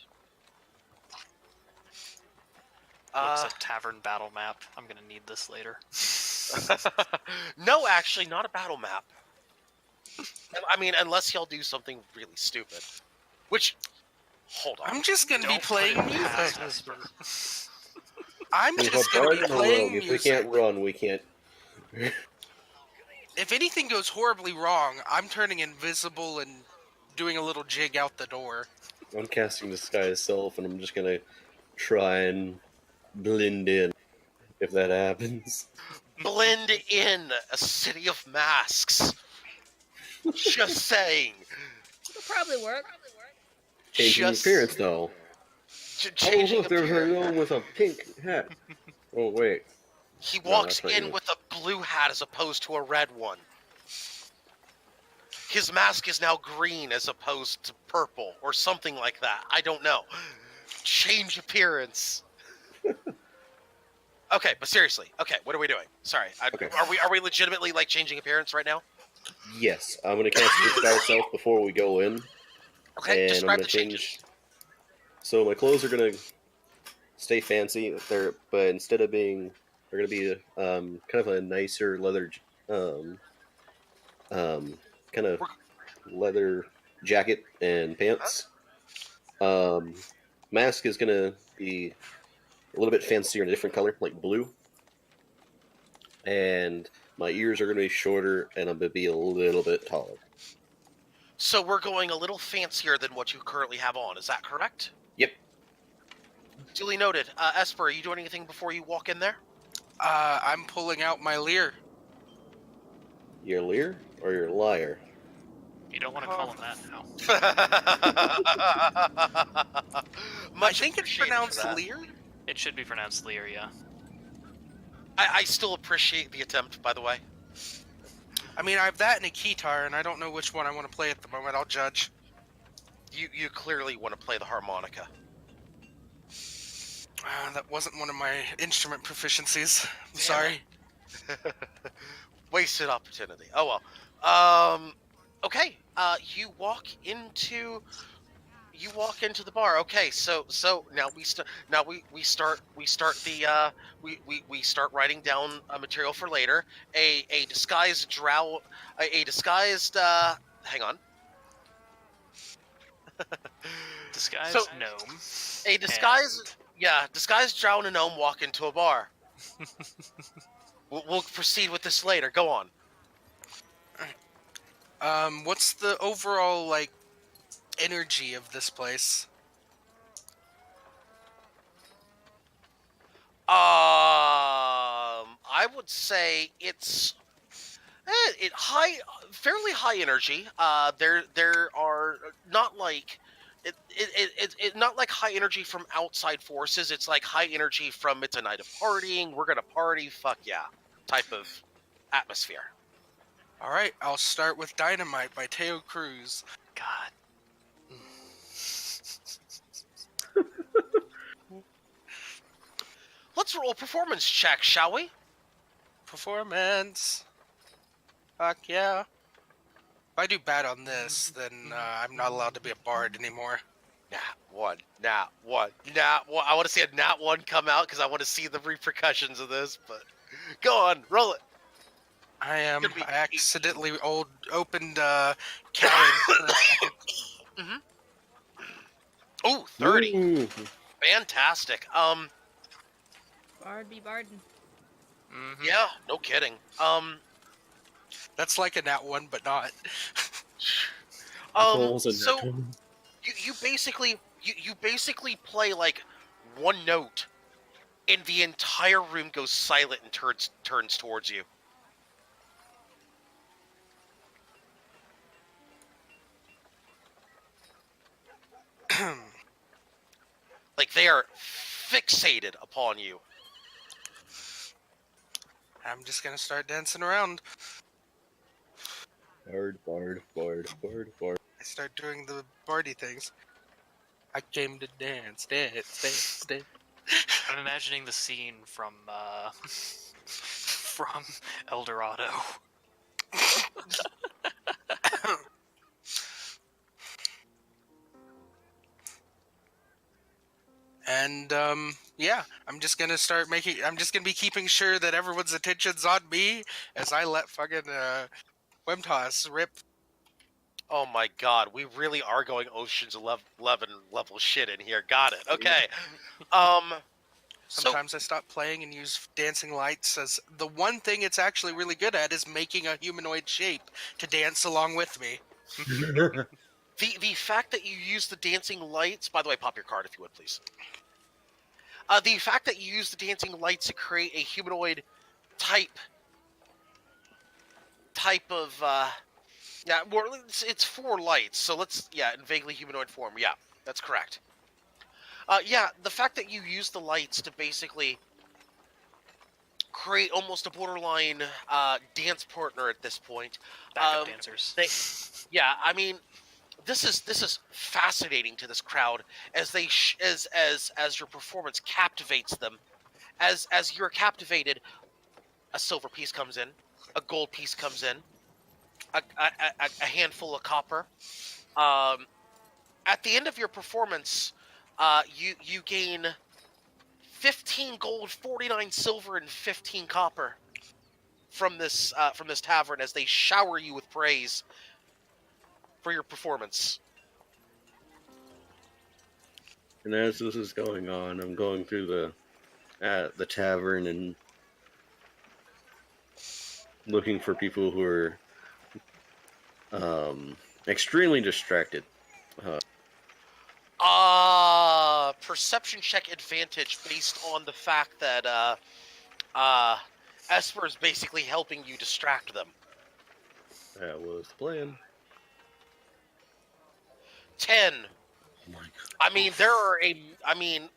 Looks a tavern battle map. I'm gonna need this later. No, actually, not a battle map. I mean, unless y'all do something really stupid. Which, hold on. I'm just gonna be Don't playing put it music. past Esper. I'm If just a gonna bard be and a playing rogue, if we music. can't run, we can't. If anything goes horribly wrong, I'm turning invisible and doing a little jig out the door. I'm casting disguise self, and I'm just gonna try and blend in. If that happens, Blend in a city of masks. Just saying. It'll probably work. changing Just appearance though. Oh changing look, there's a appearance. gnome with a pink hat. Oh wait, He no, walks that's not in you. with a blue hat as opposed to a red one. His mask is now green as opposed to purple or something like that. I don't know. Change appearance. Okay, but seriously, okay, what are we doing? Sorry, Okay. are we legitimately like changing appearance right now? Yes, I'm gonna cast disguise self before we go in, Okay, and I'm describe gonna the changes. change. So my clothes are gonna stay fancy, but instead of being, they're gonna be kind of a nicer leather, um, kind of leather jacket and pants. Mask is gonna be a little bit fancier in a different color, like blue. And my ears are gonna be shorter, and I'm gonna be a little bit taller. So we're going a little fancier than what you currently have on. Is that correct? Yep. Duly noted. Esper, are you doing anything before you walk in there? I'm pulling out my leer. You're a leer or you're a liar? You don't want to call him that now. Much I think it's appreciated for pronounced that. leer. It should be pronounced Lear, yeah. I still appreciate the attempt, by the way. I mean, I have that and a guitar, and I don't know which one I want to play at the moment. I'll judge. You clearly want to play the harmonica. That wasn't one of my instrument proficiencies. I'm Damn sorry. Wasted opportunity. Oh well. Okay. You walk into the bar. Okay. So now we start writing down material for later. A disguised drow. A disguised. Hang on. Disguised So- gnome. A disguised. Yeah, disguised drow and a gnome walk into a bar. We'll proceed with this later. Go on. What's the overall like energy of this place? I would say it's fairly high energy. There are not like it not like high energy from outside forces. It's like high energy from it's a night of partying. We're gonna party. Fuck yeah, type of atmosphere. All right, I'll start with Dynamite by Teo Cruz. God. Let's roll a performance check, shall we? Performance. Fuck yeah. If I do bad on this, then I'm not allowed to be a bard anymore. Nat one. I want to see a nat one come out because I want to see the repercussions of this. But go on, roll it. I Gonna be accidentally opened Karen for a second. Ooh, 30. Ooh. Fantastic. Bard be bardin'. Mm-hmm. Yeah, no kidding. That's like a nat one, but not. Rolls a So nat one. you basically play like one note, and the entire room goes silent and turns towards you. Like they are fixated upon you. I'm just gonna start dancing around. Bard. I start doing the bardy things. I came to dance. I'm imagining the scene from from El Dorado. And yeah, I'm just gonna start making. I'm just gonna be keeping sure that everyone's attention's on me as I let fucking Wemtoss rip. Oh my god, we really are going Ocean's 11 level shit in here. Got it. Okay. Um. So Sometimes I stop playing and use dancing lights as the one thing it's actually really good at is making a humanoid shape to dance along with me. the fact that you use the dancing lights. By the way, pop your card if you would, please. The fact that you use the dancing lights to create a humanoid type of yeah, more it's 4 lights, so let's in vaguely humanoid form. Yeah, that's correct. Yeah, the fact that you use the lights to basically create almost a borderline dance partner at this point. Backup dancers. Yeah, I mean, this is fascinating to this crowd as they as your performance captivates them. As you're captivated, a silver piece comes in, a gold piece comes in, a handful of copper. Um, at the end of your performance, you gain 15 gold, 49 silver, and 15 copper from this tavern as they shower you with praise for your performance. And as this is going on, I'm going through the tavern and looking for people who are extremely distracted. Perception check advantage based on the fact that Esper is basically helping you distract them. That was the plan. 10. Oh my god. I mean,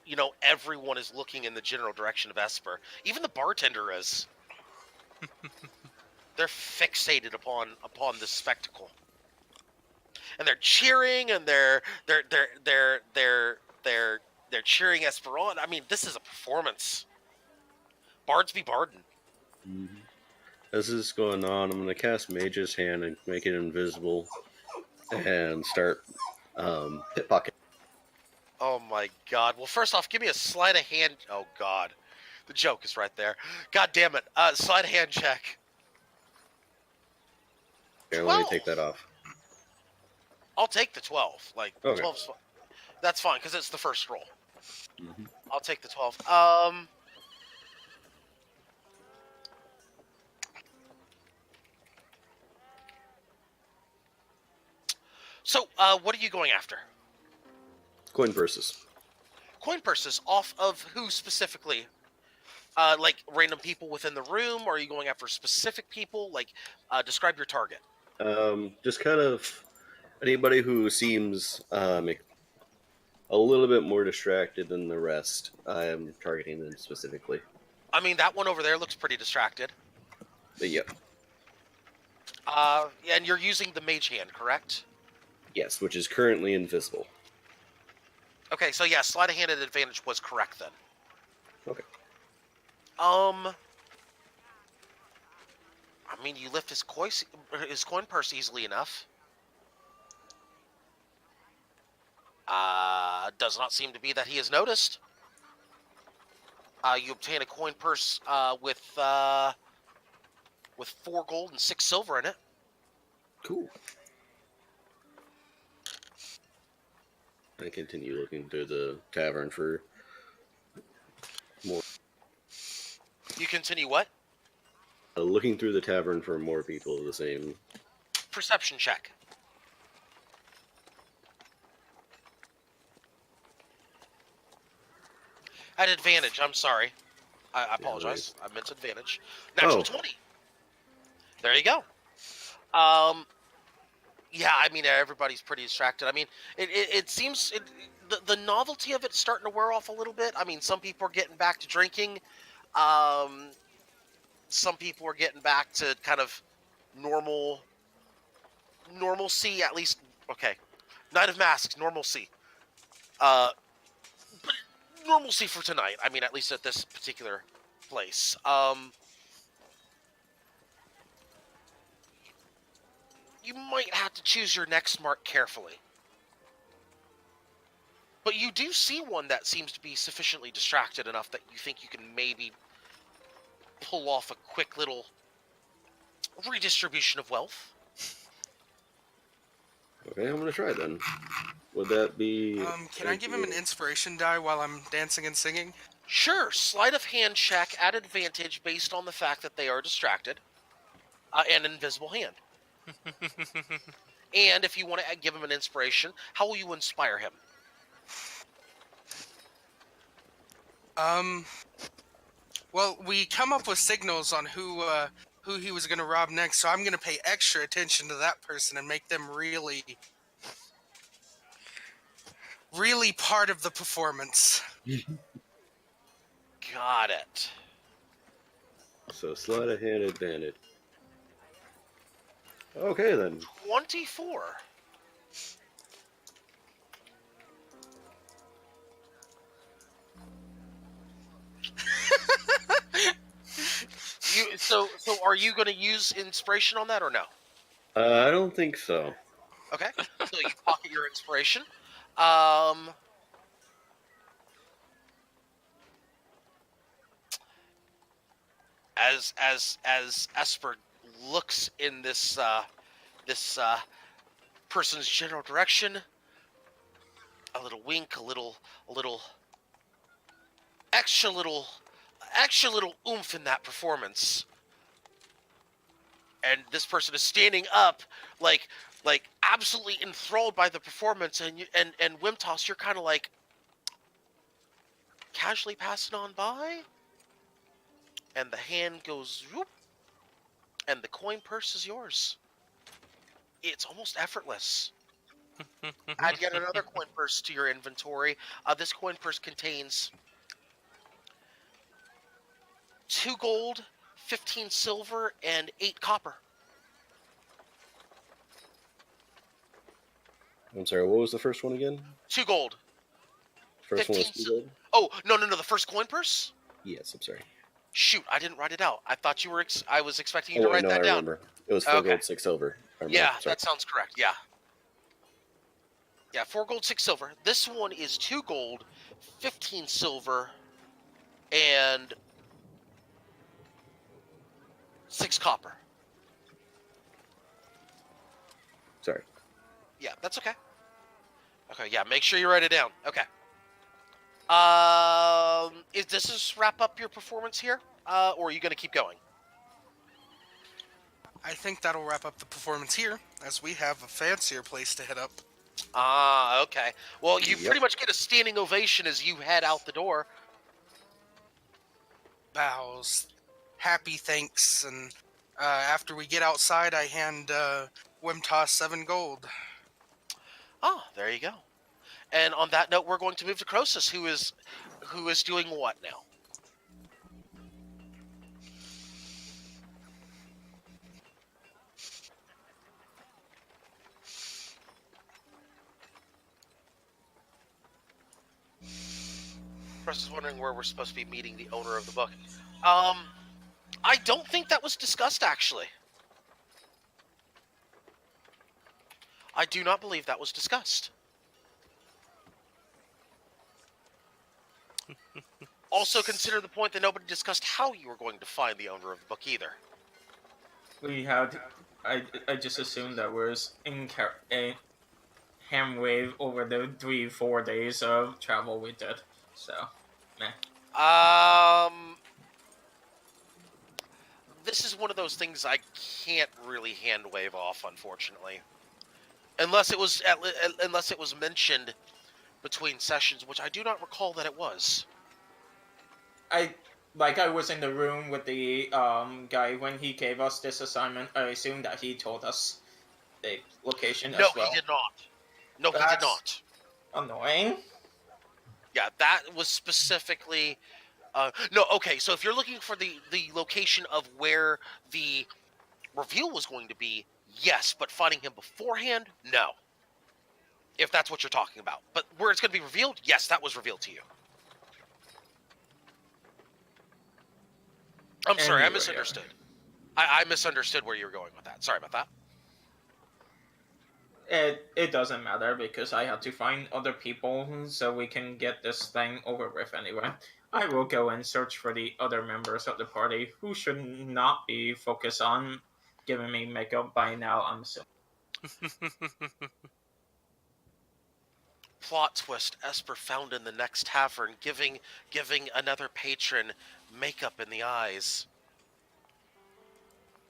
everyone is looking in the general direction of Esper. Even the bartender is. They're fixated upon this spectacle, and they're cheering, and they're cheering Esper on. I mean, this is a performance. Bards be barding. Mm-hmm. As this is going on, I'm going to cast Mage's Hand and make it invisible and start pickpocketing. Oh my god. Well, first off, give me a sleight of hand. Oh god. The joke is right there. God damn it. Sleight of hand check. Here, 12. let me take that off. I'll take the 12. Like, Okay. 12's fine. That's fine, because it's the first roll. Mm-hmm. I'll take the 12. So, what are you going after? Coin purses. Coin purses off of who specifically? Like random people within the room? Or are you going after specific people? Like, describe your target. Just kind of anybody who seems a little bit more distracted than the rest. I am targeting them specifically. I mean, that one over there looks pretty distracted. But yep. And you're using the mage hand, correct? Yes, which is currently invisible. Okay, so yeah, sleight of hand at advantage was correct then. Okay. I mean, you lift his coin purse easily enough. Does not seem to be that he has noticed. You obtain a coin purse with 4 gold and 6 silver in it. Cool. I continue looking through the tavern for more. You continue what? Looking through the tavern for more people of the same. Perception check. At advantage, I'm sorry. I apologize. I meant advantage. Natural 20. There you go. Yeah, I mean, everybody's pretty distracted. I mean, it seems the novelty of it's starting to wear off a little bit. I mean, some people are getting back to drinking. Some people are getting back to kind of normalcy, at least. Okay, Night of Masks, normalcy. But normalcy for tonight. I mean, at least at this particular place. You might have to choose your next mark carefully. But you do see one that seems to be sufficiently distracted enough that you think you can maybe pull off a quick little redistribution of wealth. Okay, I'm gonna try then. Would that be? Can I give him an inspiration die while I'm dancing and singing? Sure, sleight of hand check at advantage based on the fact that they are distracted, and invisible hand. And if you want to give him an inspiration, how will you inspire him? Well, we come up with signals on who he was gonna rob next, so I'm gonna pay extra attention to that person and make them really part of the performance. Got it. So sleight of hand advantage. Okay then. 24. So are you going to use inspiration on that or no? I don't think so. Okay, so you pocket your inspiration. As Esper looks in this person's general direction, a little wink, a little extra little oomph in that performance. And this person is standing up, like absolutely enthralled by the performance, and Wimtoss, you're kind of like casually passing on by, and the hand goes whoop, and the coin purse is yours. It's almost effortless. Add yet another coin purse to your inventory. This coin purse contains 2 gold, 15 silver, and 8 copper. I'm sorry, what was the first one again? 2 gold. First one was 15 2 gold? Oh, no, the first coin purse? Yes, I'm sorry. Shoot, I didn't write it out. I thought you were. I was expecting you Oh, to wait, write no, that I down. remember. It was 4 Okay. gold, 6 silver. I remember. Yeah, Sorry. that sounds correct. Yeah. Yeah, 4 gold, 6 silver. This one is 2 gold, 15 silver, and 6 copper. Sorry. Yeah, that's okay. Okay, yeah, make sure you write it down. Okay. Does this wrap up your performance here, or are you going to keep going? I think that'll wrap up the performance here, as we have a fancier place to head up. Okay. Well, you Yep. pretty much get a standing ovation as you head out the door. Bows, happy thanks, and after we get outside, I hand Wimtoss 7 gold. Oh, there you go. And on that note, we're going to move to Croesus, who is doing what now? Croesus is wondering where we're supposed to be meeting the owner of the book. I don't think that was discussed, actually. I do not believe that was discussed. Also, consider the point that nobody discussed how you were going to find the owner of the book either. We had. I just assumed that was in a ham wave over the 3-4 days of travel we did. So, meh. This is one of those things I can't really hand wave off, unfortunately, unless it was mentioned between sessions, which I do not recall that it was. I was in the room with the guy when he gave us this assignment. I assume that he told us the location as well. No, he did not. No, he did not. Annoying. Yeah, that was specifically. No, okay. So if you're looking for the location of where the reveal was going to be, yes. But finding him beforehand, no. If that's what you're talking about, but where it's going to be revealed, yes, that was revealed to you. I'm sorry, I misunderstood. I misunderstood where you were going with that. Sorry about that. It doesn't matter because I had to find other people so we can get this thing over with anyway. I will go and search for the other members of the party who should not be focused on giving me makeup by now, I'm assuming. Plot twist: Esper found in the next tavern, giving another patron makeup in the eyes.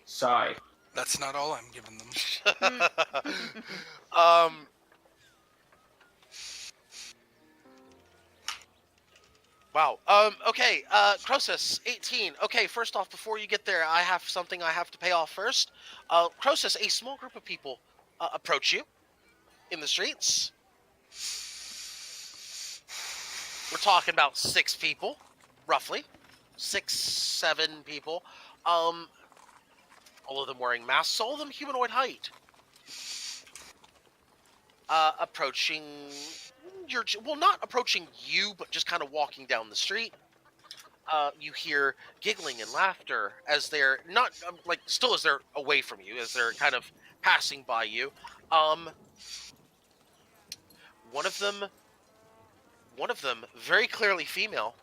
Sigh. That's not all I'm giving them. um. Wow. Okay. Croesus, 18. Okay. First off, before you get there, I have something I have to pay off first. Croesus, a small group of people approach you in the streets. We're talking about 6 people, roughly, 6, 7 people. All of them wearing masks. All of them humanoid height. Approaching not approaching you, but just kind of walking down the street. You hear giggling and laughter as they're not still as they're away from you, as they're kind of passing by you. One of them, very clearly female,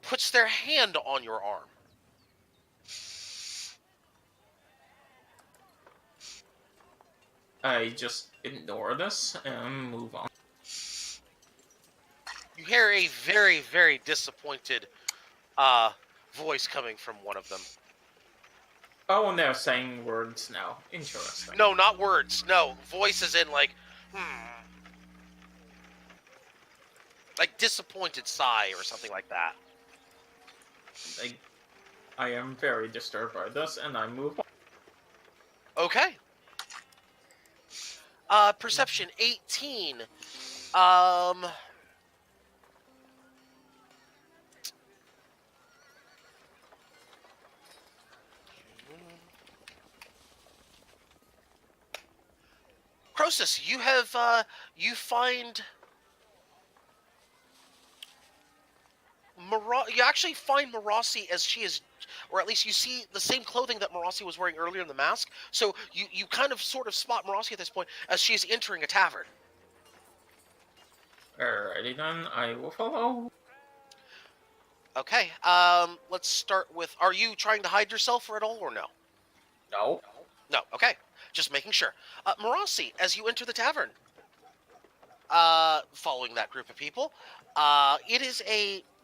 puts their hand on your arm. I just ignore this and move on. You hear a very, very disappointed voice coming from one of them. Oh, and they're saying words now. Interesting. No, not words. No, voice is in like disappointed sigh or something like that. I am very disturbed by this, and I move on. Okay. Perception 18. Croesus, you have you find you actually find Marasi as she is, or at least you see the same clothing that Marasi was wearing earlier in the mask. So you kind of sort of spot Marasi at this point as she is entering a tavern. Alrighty then, I will follow. Okay. Let's start with: are you trying to hide yourself at all, or no? No. No. Okay. Just making sure. Marasi, as you enter the tavern, following that group of people,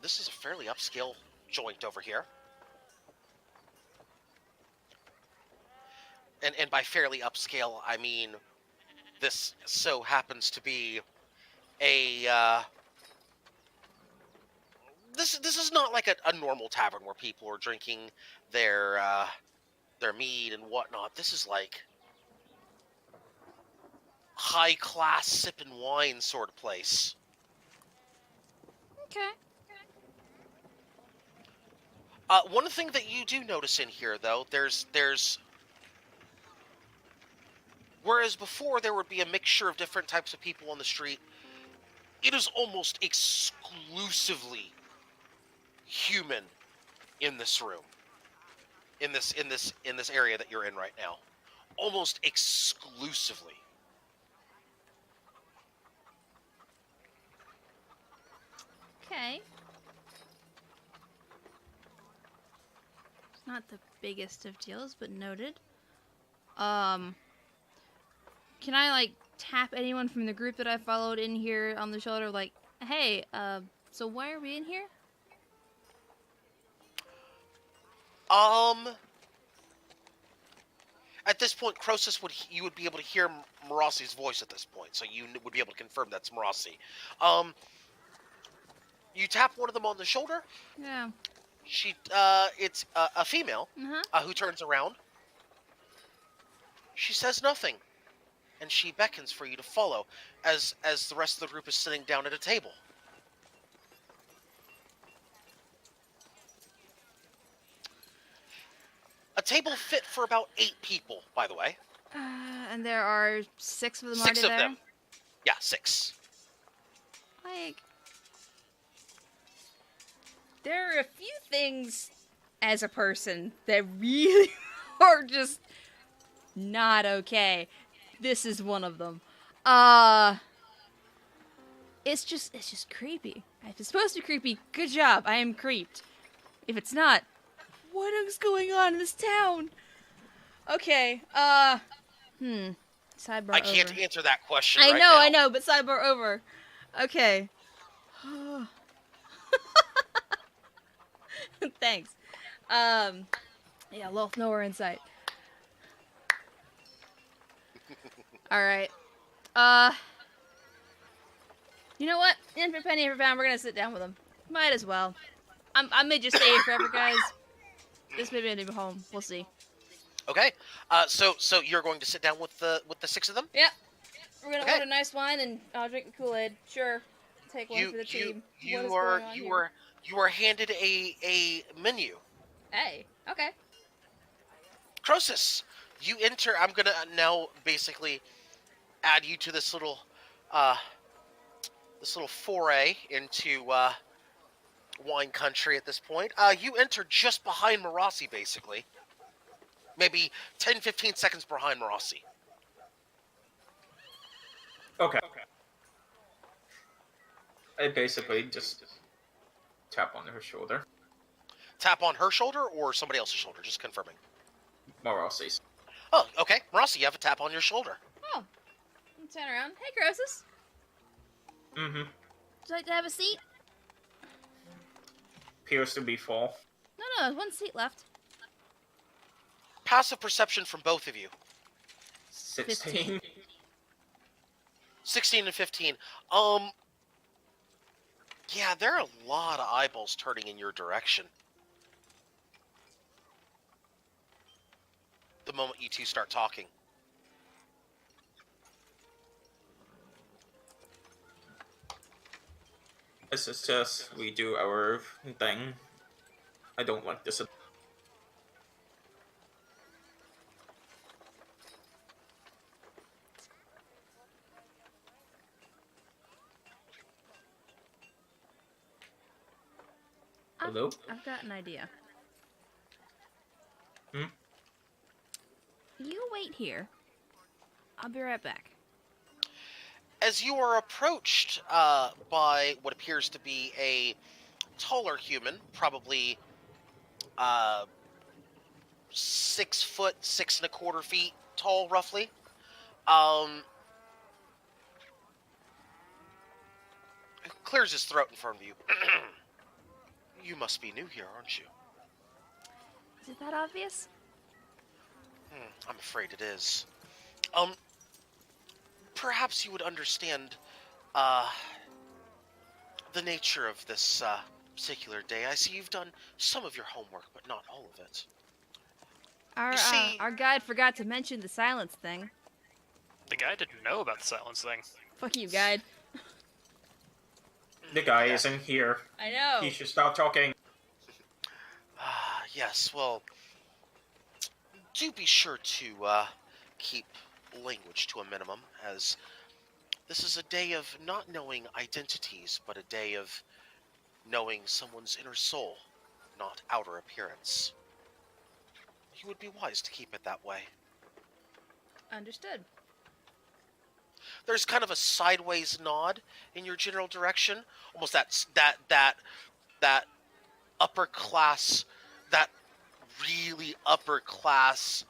this is a fairly upscale joint over here. And by fairly upscale, I mean this so happens to be a this is not like a normal tavern where people are drinking their mead and whatnot. This is like high class sipping wine sort of place. Okay. One thing that you do notice in here, though, there's whereas before there would be a mixture of different types of people on the street, it is almost exclusively human in this room, in this area that you're in right now, almost exclusively. Okay. It's not the biggest of deals, but noted. Can I like tap anyone from the group that I followed in here on the shoulder, like, hey, so why are we in here? At this point, Croesus you would be able to hear Marasi's voice at this point, so you would be able to confirm that's Marasi. You tap one of them on the shoulder. Yeah. It's a female who turns around. She says nothing, and she beckons for you to follow as the rest of the group is sitting down at a table. A table fit for about 8 people, by the way. And there are 6 of them 6 already of there? them. Yeah, 6. Like, there are a few things as a person that really are just not okay. This is one of them. It's just creepy. If it's supposed to be creepy, good job. I am creeped. If it's not, what is going on in this town? Okay, sidebar I can't over. answer that question I right now. know, but sidebar over. Okay. Thanks. Yeah, Lolth nowhere in sight. Alright. You know what? In for penny, in for pound, we're gonna sit down with him. Might as well. I may just stay here forever, guys. This may be a new home. We'll see. Okay. So you're going to sit down with the 6 of them? Yep. We're gonna Okay. order nice wine and I'll drink the Kool-Aid. Sure. Take one for the team. What is going on here? You are handed a menu. Hey. Okay. Croesus, you enter. I'm gonna now basically add you to this little foray into wine country at this point. You enter just behind Marassi, basically. Maybe 10, 15 seconds behind Marassi. Okay. I basically just tap on her shoulder. Tap on her shoulder or somebody else's shoulder, just confirming. Morossi's. Oh, okay. Marassi, you have a tap on your shoulder. Oh. Turn around. Hey, Croesus. Mm-hmm. Would you like to have a seat? Appears to be full. No, there's one seat left. Passive perception from both of you. 16. 16 and 15. Yeah, there are a lot of eyeballs turning in your direction. The moment you two start talking. This is just, we do our thing. I don't like this. Hello? I've got an idea. Hmm? You wait here. I'll be right back. As you are approached by what appears to be a taller human, probably 6 foot, 6 1/4 feet tall, roughly. Clears his throat in front of you. You must be new here, aren't you? Is it that obvious? I'm afraid it is. Perhaps you would understand the nature of this particular day. I see you've done some of your homework, but not all of it. Our see- our guide forgot to mention the silence thing. The guy didn't know about the silence thing. Fuck you, guide. The guy isn't here. I know. He should stop talking. Yes, well, do be sure to keep language to a minimum, as this is a day of not knowing identities, but a day of knowing someone's inner soul, not outer appearance. You would be wise to keep it that way. Understood. There's kind of a sideways nod in your general direction, almost that upper class, that really upper class,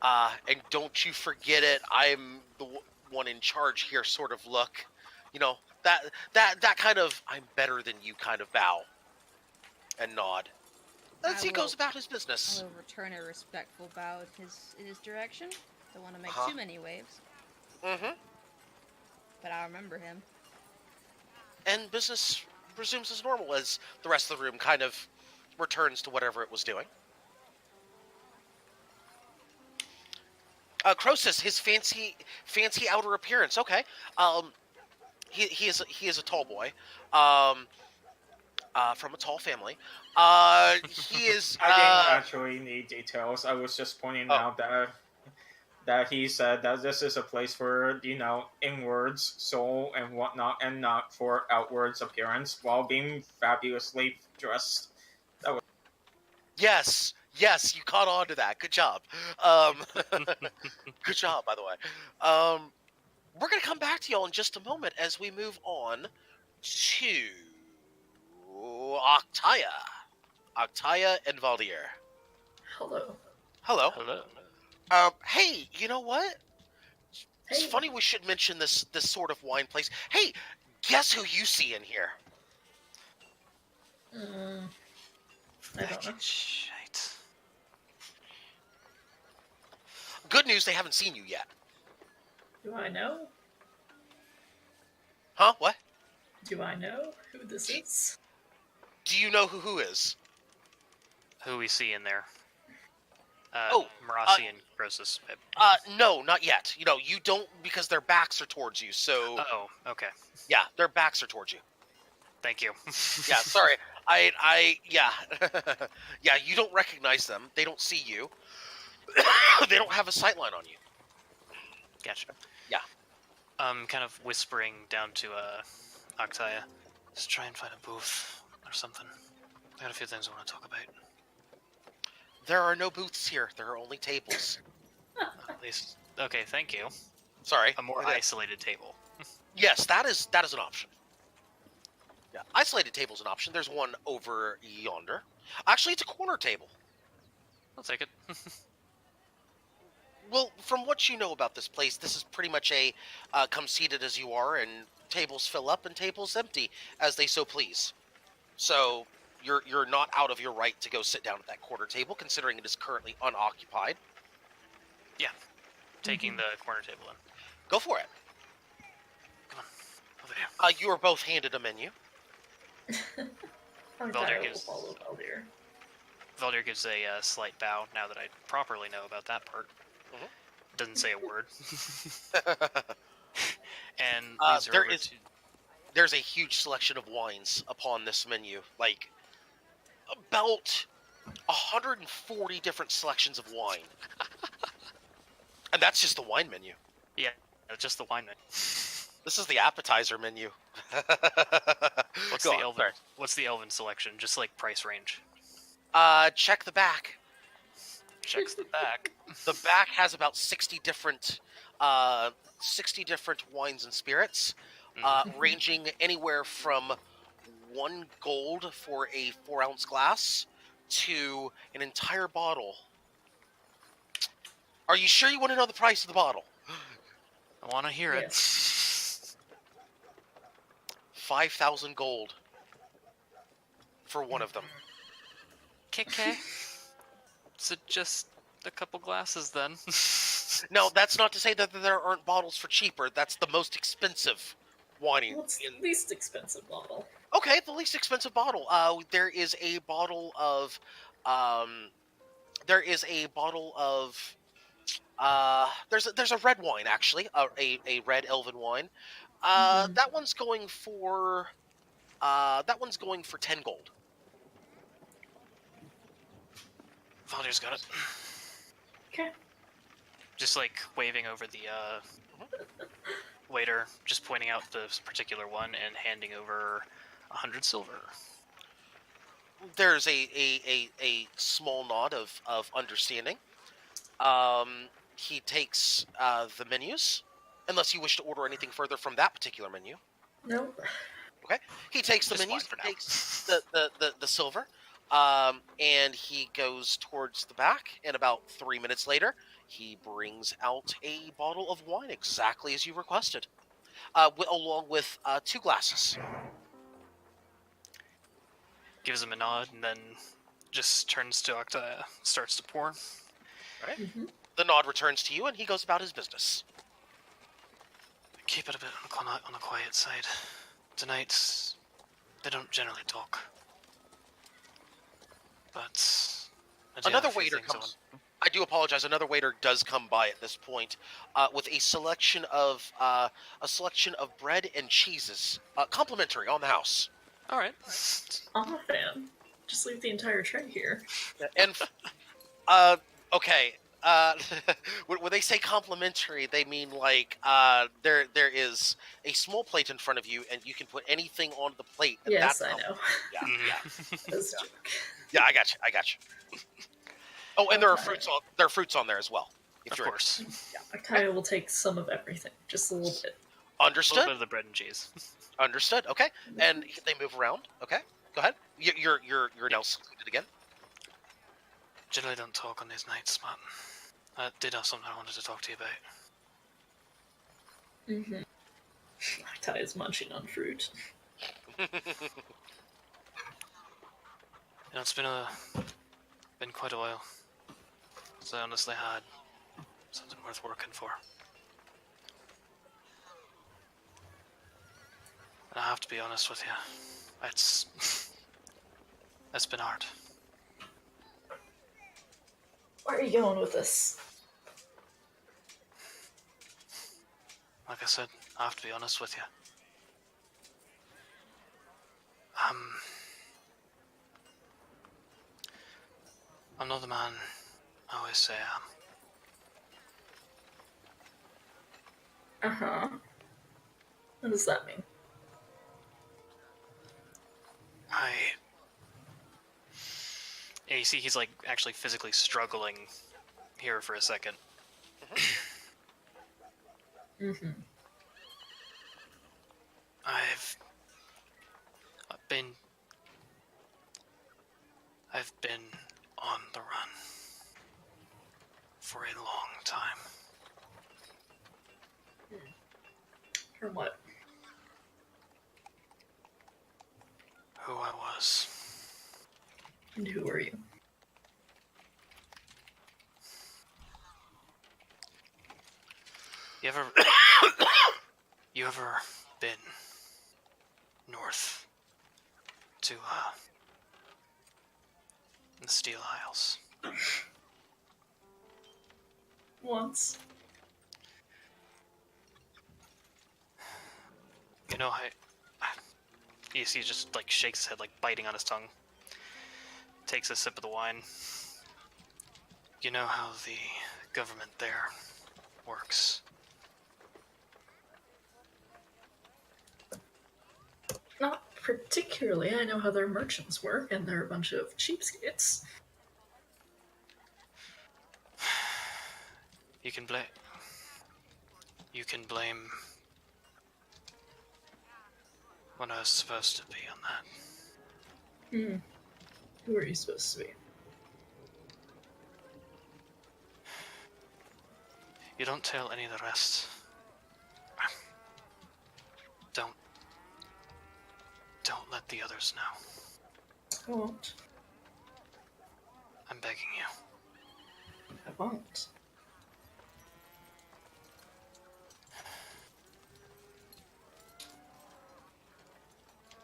and don't you forget it, I'm the one in charge here sort of look. You know, that kind of I'm better than you kind of bow and nod. As he goes about his I business. will return a respectful bow in his direction. Don't want to make too many waves, Mm-hmm. but I'll remember him. And business resumes as normal as the rest of the room kind of returns to whatever it was doing. Croesus, his fancy outer appearance. Okay. He is a tall boy. From a tall family. He is. I didn't actually need details. I was just pointing Oh. out that he said that this is a place for, inwards, soul, and whatnot, and not for outwards appearance, while being fabulously dressed. Yes, Yes, you caught on to that. Good job. Good job, by the way. We're gonna come back to y'all in just a moment as we move on to Octaya. Octaya and Valdir. Hello. Hello. Hello. Hey, you know what? It's Hey. funny we should mention this sort of wine place. Hey, guess who you see in here? I don't know. Fucking shite. Good news, they haven't seen you yet. Do I know? Huh? What? Do I know who this is? Do you know who is? Who we see in there? Oh, Marasi and Croesus. No, not yet. You know, you don't because their backs are towards you. So Oh, okay. yeah, their backs are towards you. Thank you. Yeah, sorry. Yeah, yeah. You don't recognize them. They don't see you. They don't have a sightline on you. Gotcha. Yeah. Kind of whispering down to Octaya. Just try and find a booth or something. I got a few things I want to talk about. There are no booths here. There are only tables. At least, okay. Thank you. Sorry. A more isolated table. Yes, that is an option. Yeah, isolated table's an option. There's one over yonder. Actually, it's a corner table. I'll take it. Well, from what you know about this place, this is pretty much a come seated as you are, and tables fill up and tables empty as they so please. So you're not out of your right to go sit down at that corner table, considering it is currently unoccupied. Taking the corner table in. Go for it. Come on, over here. You are both handed a menu. Valdir Valdir will gives- follow Valdir. Valdir gives a slight bow now that I properly know about that part. Mhm. Doesn't say a word. And leads her there over is- to... There's a huge selection of wines upon this menu, like about 140 different selections of wine. And that's just the wine menu. Yeah, just the wine menu. This is the appetizer menu. What's Go the on, elven? sorry. What's the elven selection? Just like price range. Check the back. Checks the back. The back has about 60 different wines and spirits, ranging anywhere from 1 gold for a 4-ounce glass to an entire bottle. Are you sure you want to know the price of the bottle? I want to hear it. 5,000 gold for one of them. KK. Is it just a couple glasses then? No, that's not to say that there aren't bottles for cheaper. That's the most expensive wine. What's the least expensive bottle? Okay, the least expensive bottle. There is a bottle of, there's a red wine actually, a red elven wine. That one's going for, 10 gold. Valdir's got it. Okay. Just like waving over the waiter, just pointing out this particular one and handing over 100 silver. There's a small nod of understanding. He takes the menus, unless you wish to order anything further from that particular menu. Nope. He takes the Just menus, wine for now. takes the silver, and he goes towards the back. And about 3 minutes later, he brings out a bottle of wine exactly as you requested, along with 2 glasses. Gives him a nod and then just turns to Octaya, starts to pour. The nod returns to you, and he goes about his business. Keep it a bit on the quiet side. Tonight, they don't generally talk. But I do have Another a few waiter things I comes. I do apologize. Another waiter does come by at this point, with a selection of bread and cheeses, complimentary on the house. All right. I'm a fan. Just leave the entire tray here. And okay. When they say complimentary, they mean like there is a small plate in front of you, and you can put anything on the plate. And Yes, that's I know. Yeah, Mhm. yeah, That's a joke. yeah. I got you. Oh, and there are Okay. fruits on there as well. If Of you're course. Yeah, Akaya will take some of everything, just a little bit. A little understood. bit of the bread and cheese. Understood. Okay, and they move around. Okay, go ahead. You're now secluded again. Generally don't talk on these nights, but I did have something I wanted to talk to you about. Mm-hmm. Akaya is munching on fruit. You know, it's been quite a while since I honestly had something worth working for. And I have to be honest with you, it's been hard. Where are you going with this? Like I said, I have to be honest with you. I'm not the man I always say I am. Uh-huh. What does that mean? Yeah, you see, he's like actually physically struggling here for a second. Mm-hmm. I've been on the run for a long time. From what? Who I was. And who are you? You ever been north to the Steel Isles? Once. You know, you see, he just like shakes his head, like biting on his tongue. Takes a sip of the wine. You know how the government there works. Not particularly. I know how their merchants work, and they're a bunch of cheapskates. You can blame what I was supposed to be on that. Hmm. Who are you supposed to be? You don't tell any of the rest. Don't let the others know. I won't. I'm begging you. I won't.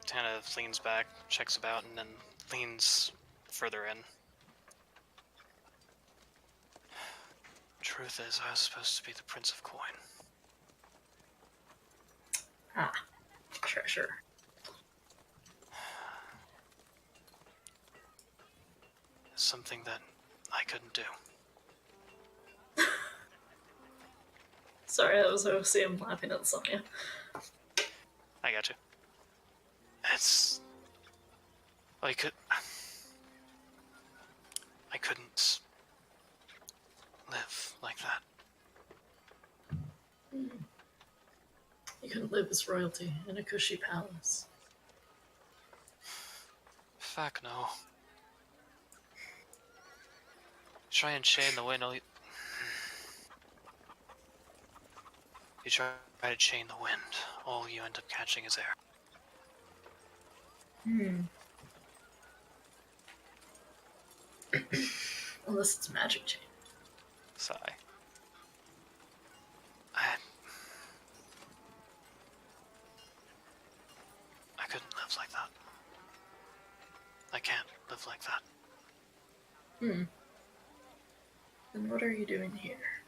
Kind of leans back, checks about, and then leans further in. Truth is, I was supposed to be the Prince of Coin. Ah. Treasure. Something that I couldn't do. Sorry, that was OC. I'm laughing at Sonya. I got you. It's... I couldn't live like that. You couldn't live as royalty in a cushy palace. Fuck no. Try and chain the wind, you try to chain the wind, all you end up catching is air. Unless it's magic chain. Sigh. I couldn't live like that. I can't live like that. Then what are you doing here?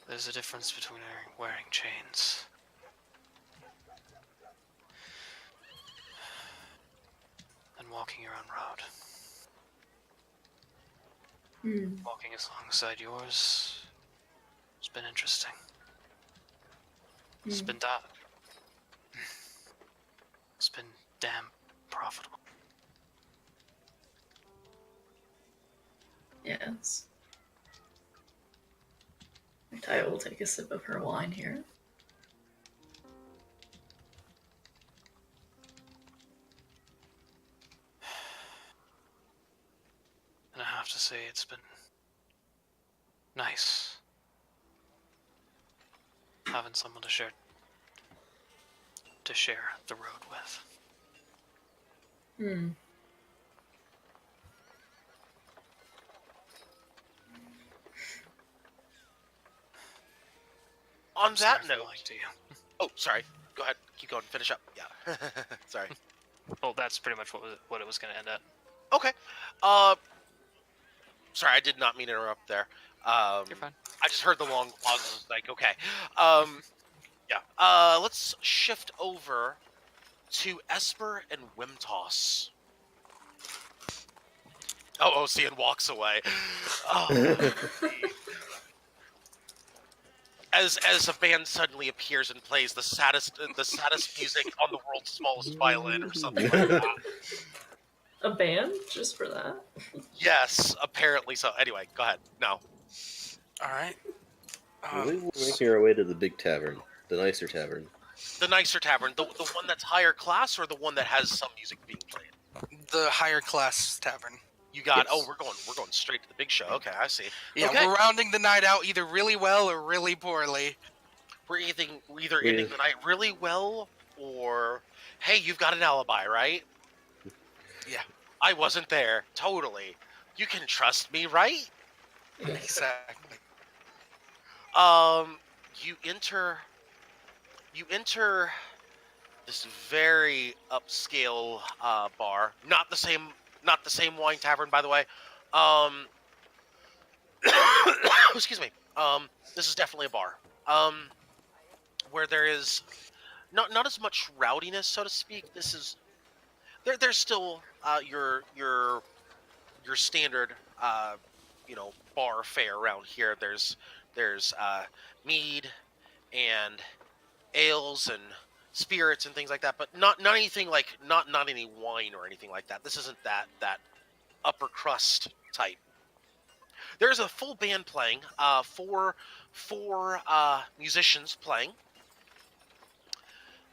There's a difference between wearing chains and walking your own road. Walking alongside yours has been interesting. It's been damn profitable. Yes. I will take a sip of her wine here. And I have to say, it's been nice having someone to share the road with. Hmm. On I'm that sorry for note, lying to you. oh, sorry. Go ahead. Keep going. Finish up. Yeah. Sorry. Well, that's pretty much what it was going to end at. Okay. Sorry, I did not mean to interrupt there. You're fine. I just heard the long pauses. Like, okay. Yeah. Let's shift over to Esper and Wimtoss. Oh, Ocean walks away. Oh. As a band suddenly appears and plays the saddest music on the world's smallest violin or something like that. A band just for that? Yes, apparently so. Anyway, go ahead. No. All right. I believe we're making our way to the big tavern, the nicer tavern. The nicer tavern, the one that's higher class, or the one that has some music being played. The higher class tavern. You got. Yes. Oh, we're going straight to the big show. Okay, I see. Yeah, Okay. we're rounding the night out either really well or really poorly. We're either ending the night really well, or hey, you've got an alibi, right? Yeah. I wasn't there. Totally. You can trust me, right? Exactly. You enter this very upscale bar. Not the same wine tavern, by the way. Excuse me. This is definitely a bar. Where there is not as much rowdiness, so to speak. There's still your standard bar fare around here. There's mead and ales and spirits and things like that, but not anything like not any wine or anything like that. This isn't that upper crust type. There's a full band playing, four musicians playing.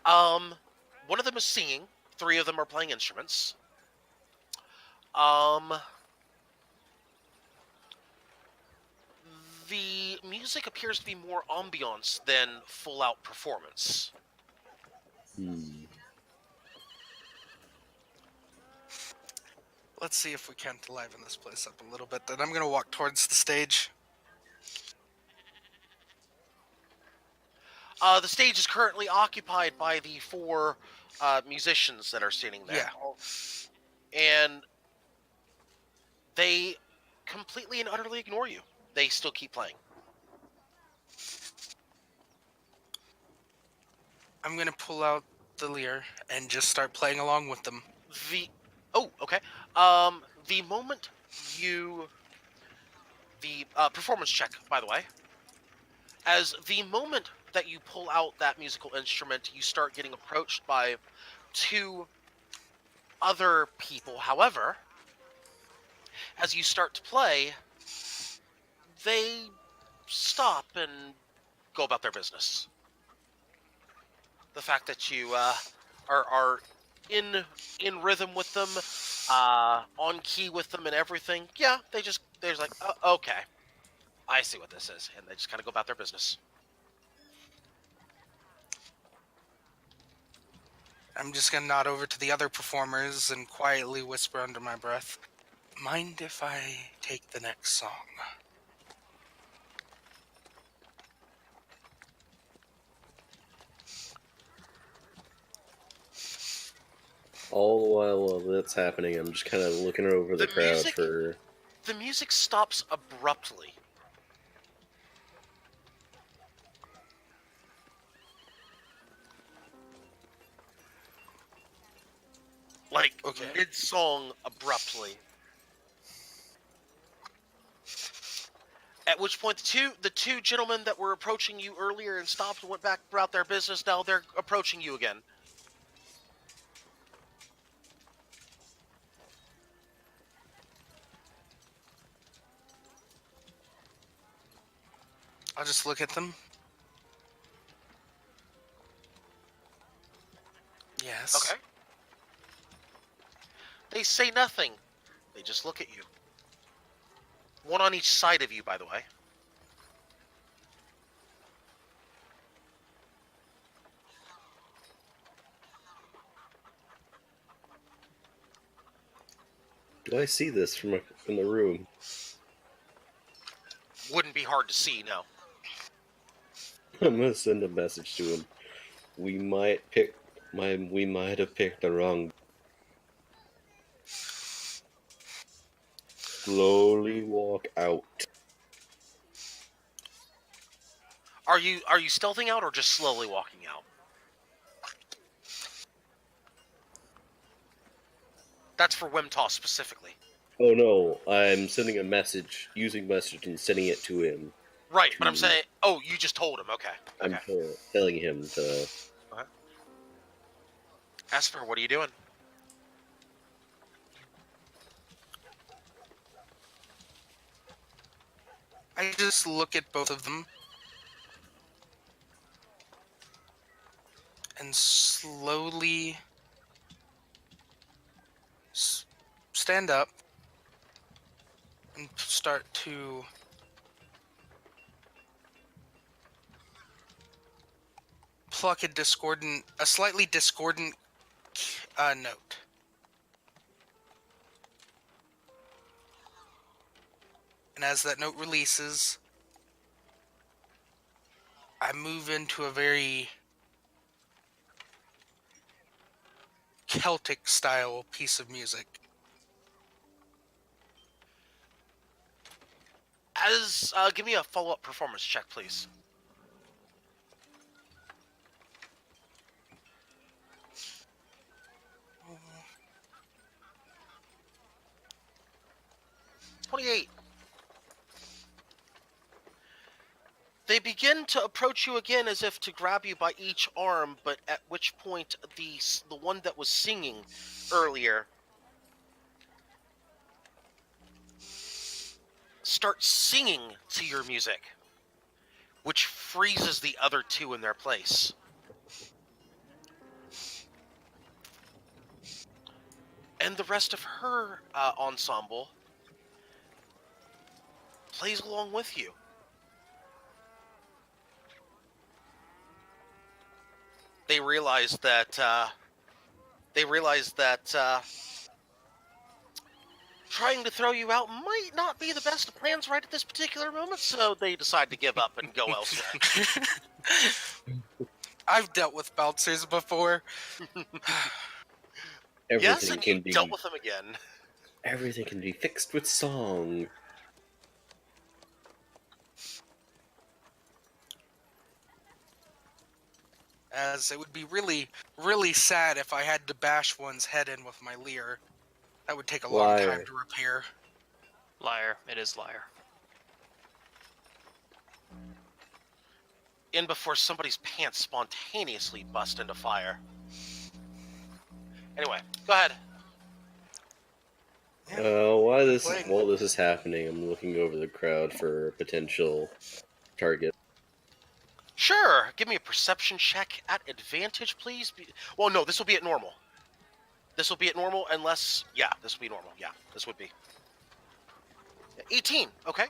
One of them is singing. 3 of them are playing instruments. The music appears to be more ambiance than full-out performance. Let's see if we can't liven this place up a little bit. Then I'm going to walk towards the stage. The stage is currently occupied by the 4 musicians that are sitting there. Yeah. And they completely and utterly ignore you. They still keep playing. I'm going to pull out the lyre and just start playing along with them. Okay. The moment the performance check, by the way, as the moment that you pull out that musical instrument, you start getting approached by 2 other people. However, as you start to play, they stop and go about their business. The fact that you are in rhythm with them, on key with them and everything, yeah, they're just like, oh, okay, I see what this is, and they just kind of go about their business. I'm just going to nod over to the other performers and quietly whisper under my breath, mind if I take the next song? All the while that's happening, I'm just kind of looking over the crowd music, for... The music stops abruptly. Like, Okay. mid-song abruptly. At which point, the two gentlemen that were approaching you earlier and stopped and went back about their business, now they're approaching you again. I'll just look at them. Yes. Okay. They say nothing. They just look at you. One on each side of you, by the way. Do I see this from in the room? Wouldn't be hard to see, no. I'm gonna send a message to him. We might have picked the wrong. Slowly walk out. Are you stealthing out or just slowly walking out? That's for Wimtoss specifically. Oh no, I'm sending a message, using message and sending it to him. Right, but I'm saying, oh, you just told him. Okay. I'm telling him to. Okay. Esper, what are you doing? I just look at both of them and slowly stand up and start to pluck a slightly discordant note. And as that note releases, I move into a very Celtic style piece of music. Give me a follow-up performance check, please. Oh, 28. They begin to approach you again as if to grab you by each arm, but at which point the one that was singing earlier starts singing to your music, which freezes the other two in their place. And the rest of her ensemble plays along with you. They realize that trying to throw you out might not be the best of plans right at this particular moment, so they decide to give up and go elsewhere. I've dealt with bouncers before. Yes, and you dealt with them again. Everything can be fixed with song. As it would be really, really sad if I had to bash one's head in with my lyre. That would take a long time to repair. Liar. It is liar. In before somebody's pants spontaneously bust into fire. Anyway, go ahead. While this is happening, I'm looking over the crowd for a potential target. Sure. Give me a perception check at advantage, please. Well, no, this will be at normal. This will be at normal unless... Yeah, this will be normal. Yeah, this would be. 18. Okay.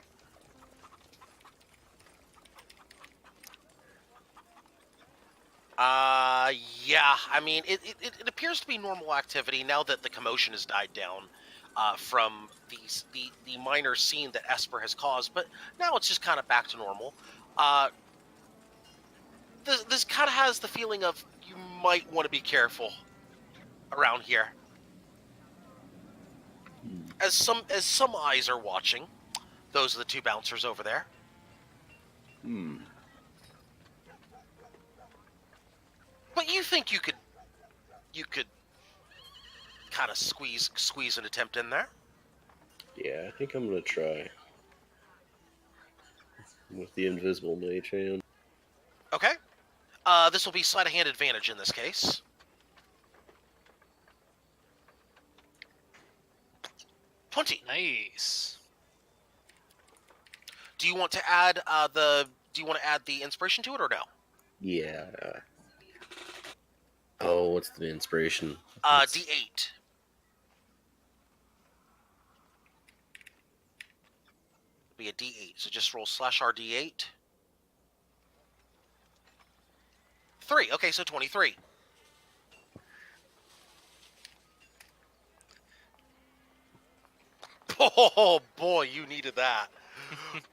Yeah. I mean, it appears to be normal activity now that the commotion has died down from the minor scene that Esper has caused, but now it's just kind of back to normal. This kind of has the feeling of you might want to be careful around here. As some eyes are watching, those are the two bouncers over there. But you think you could kind of squeeze an attempt in there? Yeah, I think I'm gonna try with the invisible mage hand. Okay. This will be sleight of hand advantage in this case. '20. Nice. Do you want to add the Do you want to add the inspiration to it or no? Yeah. Oh, what's the inspiration? D8. Be a D8. So just roll /R D8. 3. Okay, so 23. Oh boy, you needed that.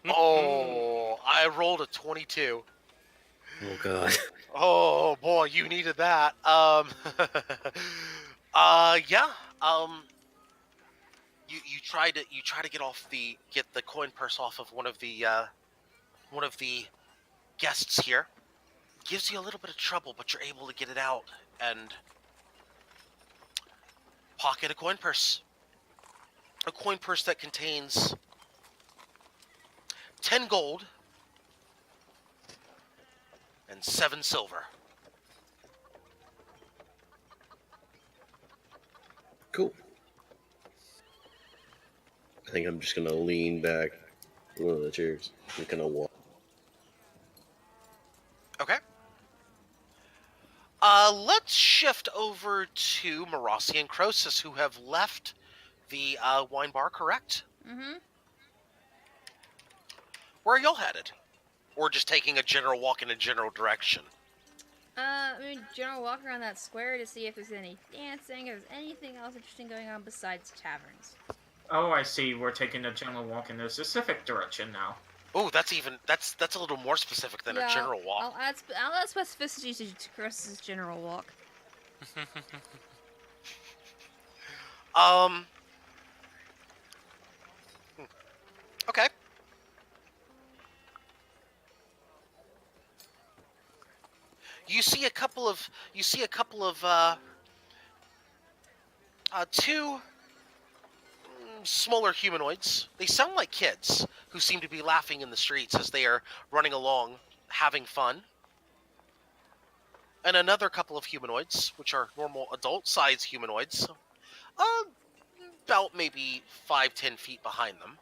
Oh, I rolled a 22. Oh god. Oh boy, you needed that. Yeah. You try to get the coin purse off of one of the guests here. Gives you a little bit of trouble, but you're able to get it out and pocket a coin purse. A coin purse that contains 10 gold and 7 silver. Cool. I think I'm just gonna lean back in one of the chairs and kind of walk. Okay. Let's shift over to Marasi and Croesus, who have left the wine bar, correct? Mm-hmm. Where are y'all headed? Or just taking a general walk in a general direction? I mean, general walk around that square to see if there's any dancing, if there's anything else interesting going on besides taverns. Oh, I see. We're taking a general walk in a specific direction now. Oh, that's a little more specific than a general walk. I'll add specificity to Chris's general walk. Okay. You see a couple of two smaller humanoids. They sound like kids who seem to be laughing in the streets as they are running along, having fun. And another couple of humanoids, which are normal adult-sized humanoids, about maybe 5-10 feet behind them,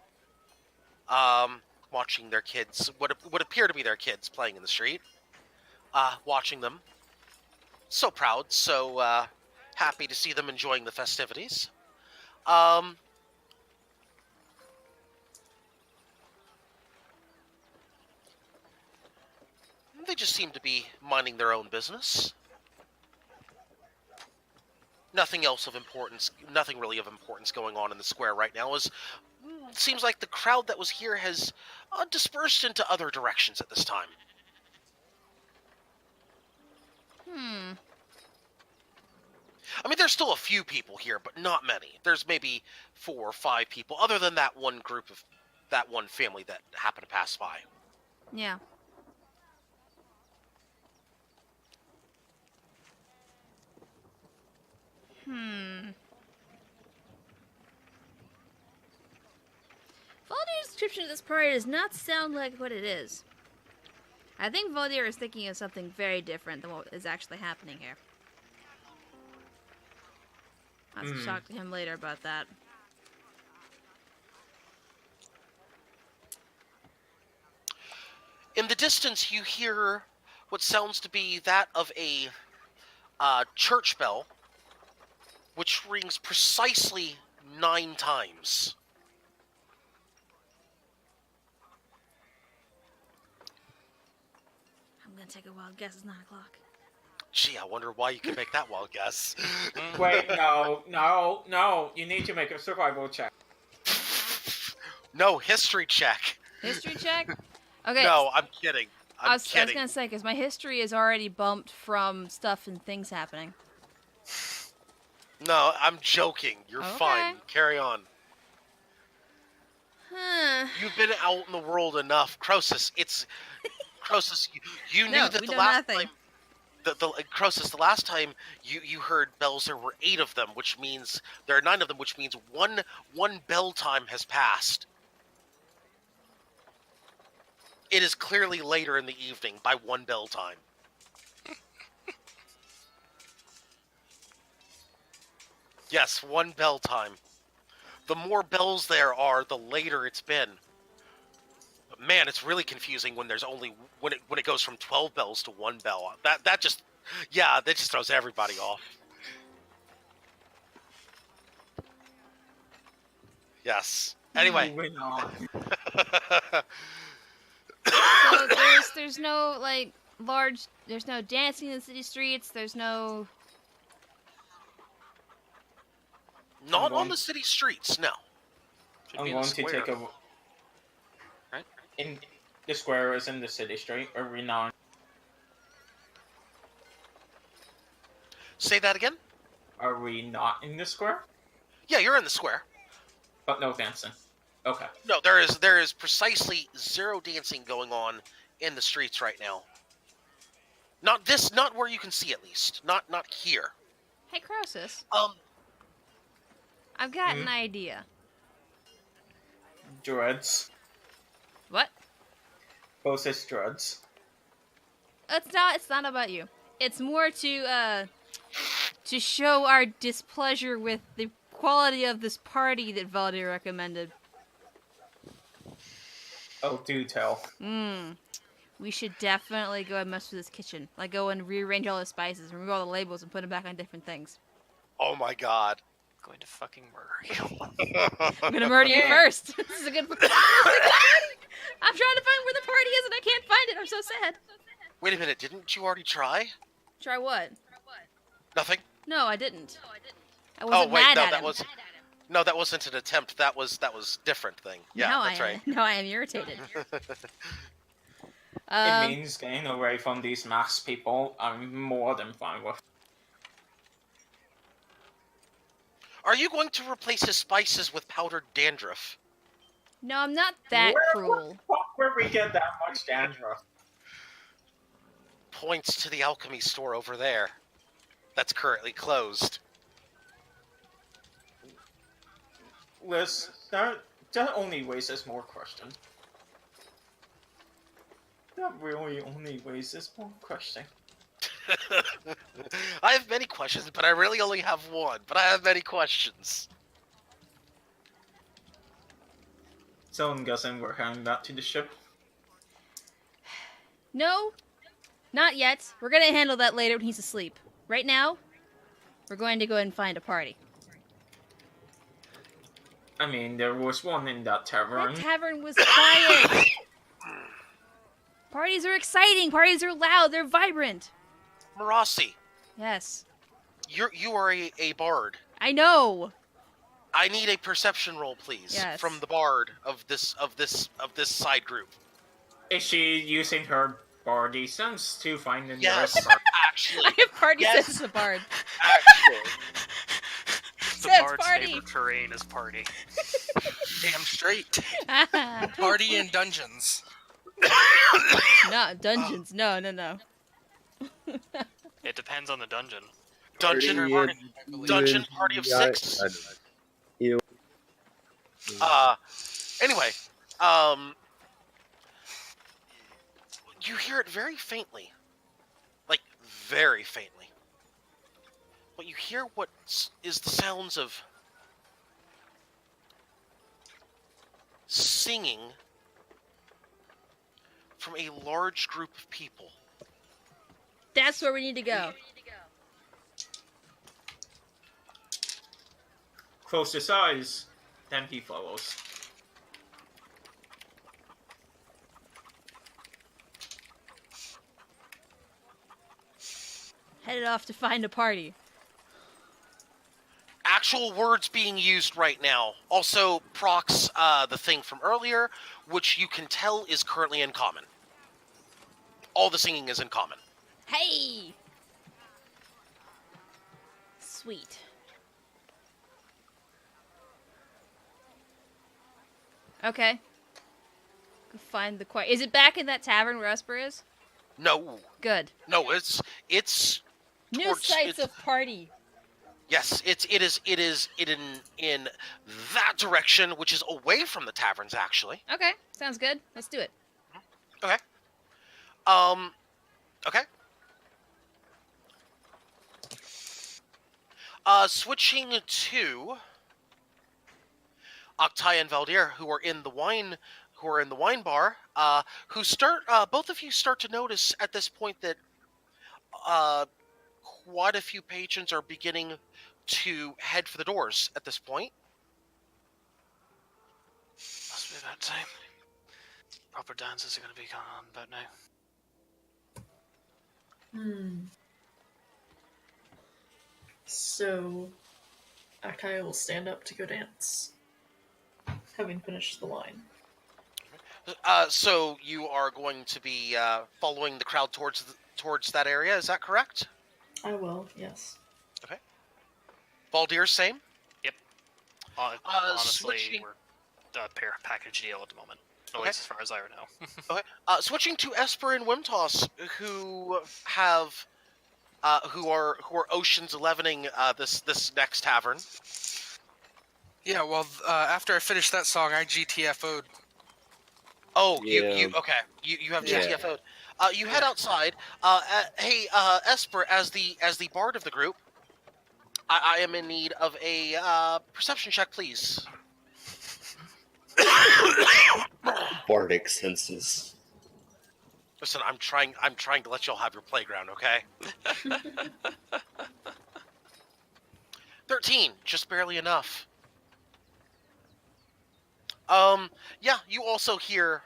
watching their kids, what appear to be their kids playing in the street, watching them. So proud, so happy to see them enjoying the festivities. They just seem to be minding their own business. Nothing else of importance, nothing really of importance going on in the square right now. It seems like the crowd that was here has dispersed into other directions at this time. I mean, there's still a few people here, but not many. There's maybe 4 or 5 people, other than that one family that happened to pass by. Yeah. Valdier's description of this party does not sound like what it is. I think Valdir is thinking of something very different than what is actually happening here. I'll have to talk to him later about that. In the distance, you hear what sounds to be that of a church bell, which rings precisely 9 times. I'm gonna take a wild guess. It's 9 o'clock. Gee, I wonder why you can make that wild guess. Wait, no. You need to make a survival check. No, history check. History check? Okay. No, I'm kidding. I was kidding. gonna say, because my history is already bumped from stuff and things happening. No, I'm joking. You're fine. Carry on. You've been out in the world enough. Croesus, Croesus, you knew that the last time... Croesus, the last time you heard bells, there were 8 of them, which means... There are 9 of them, which means one bell time has passed. It is clearly later in the evening by 1 bell time. Yes, 1 bell time. The more bells there are, the later it's been. Man, it's really confusing when there's only when it goes from 12 bells to 1 bell. That just that just throws everybody off. Yes. Anyway. Moving on. So there's no like there's no dancing in the city streets. There's no. Not on going- the city streets, no. Should I'm be in the going to square, take a. right? In the square is in the city street. Are we not? Say that again? Are we not in the square? Yeah, you're in the square. But no dancing. Okay. No, there is precisely zero dancing going on in the streets right now. Not where you can see, at least. Not here. Hey, Croesus, Um, I've got Hmm? an idea. Dreads. What? Closest dreads. It's not about you. It's more to show our displeasure with the quality of this party that Valdir recommended. Oh, do tell. We should definitely go and mess with this kitchen. Like, go and rearrange all the spices, remove all the labels, and put them back on different things. oh my god. Going to fucking murder you. I'm gonna murder you first. This is a good. I'm trying to find where the party is, and I can't find it. I'm so sad. Wait a minute, didn't you already try? Try what? Nothing? No, I didn't. I Oh wasn't wait, mad no, at that him. was no, that wasn't an attempt. That was different thing. Yeah, now that's right. Now I am irritated. It means getting away from these masked people. I'm more than fine with. Are you going to replace his spices with powdered dandruff? No, I'm not that Where cruel. Where we get that much dandruff? Points to the alchemy store over there. That's currently closed. Liz, that only raises more questions. That really only raises more questions. I have many questions, but I really only have one. But I have many questions. So I'm guessing we're heading back to the ship. No, not yet. We're gonna handle that later when he's asleep. Right now, we're going to go and find a party. I mean, there was one in that tavern. That tavern was quiet. Parties are exciting. Parties are loud. They're vibrant. Marasi, Yes, you are a bard. I know. I need a perception roll, please, Yes. from the bard of this side group. Is she using her bardy sense to find the Yes, nearest bar? actually, I have party Yes. sense as a bard. actually. The Says bard's party. favorite terrain is party. Damn straight. Party in dungeons. No, dungeons. No. It depends on the dungeon. Dungeon Party party, in- dungeon party of Yeah, six. I know. Anyway, you hear it very faintly, like very faintly. But you hear what is the sounds of singing from a large group of people. That's where we need to go. Close his eyes, then he follows. Headed off to find a party. Actual words being used right now. Also procs the thing from earlier, which you can tell is currently in common. All the singing is in common. Hey! Sweet. Okay. Go find the choir. Is it back in that tavern where Esper is? No, Good. no, it's New towards- sites it's- of party. yes, it is in that direction, which is away from the taverns actually. Okay, sounds good. Let's do it. Okay. Okay. Switching to Octai and Valdir, who are in the wine, who are in the wine bar, who start both of you start to notice at this point that uh, quite a few patrons are beginning to head for the doors at this point. Must be about time. Proper dances are going to be going on about now. So, Akai will stand up to go dance, having finished the wine. So you are going to be following the crowd towards that area. Is that correct? I will, yes. Valdir, same. Yep. Honestly, switching- we're a package deal at the moment. At Okay. least as far as I know. Okay. Switching to Esper and Wimtoss, who have who are Ocean's 11ing this next tavern. Yeah, well, after I finished that song, I GTFO'd. Oh, Yeah. you okay? You have Yeah. GTFO'd. You head outside. Hey, Esper, as the bard of the group, I am in need of a perception check, please. Bardic senses. Listen, I'm trying to let y'all have your playground, okay? 13, just barely enough. Yeah, you also hear,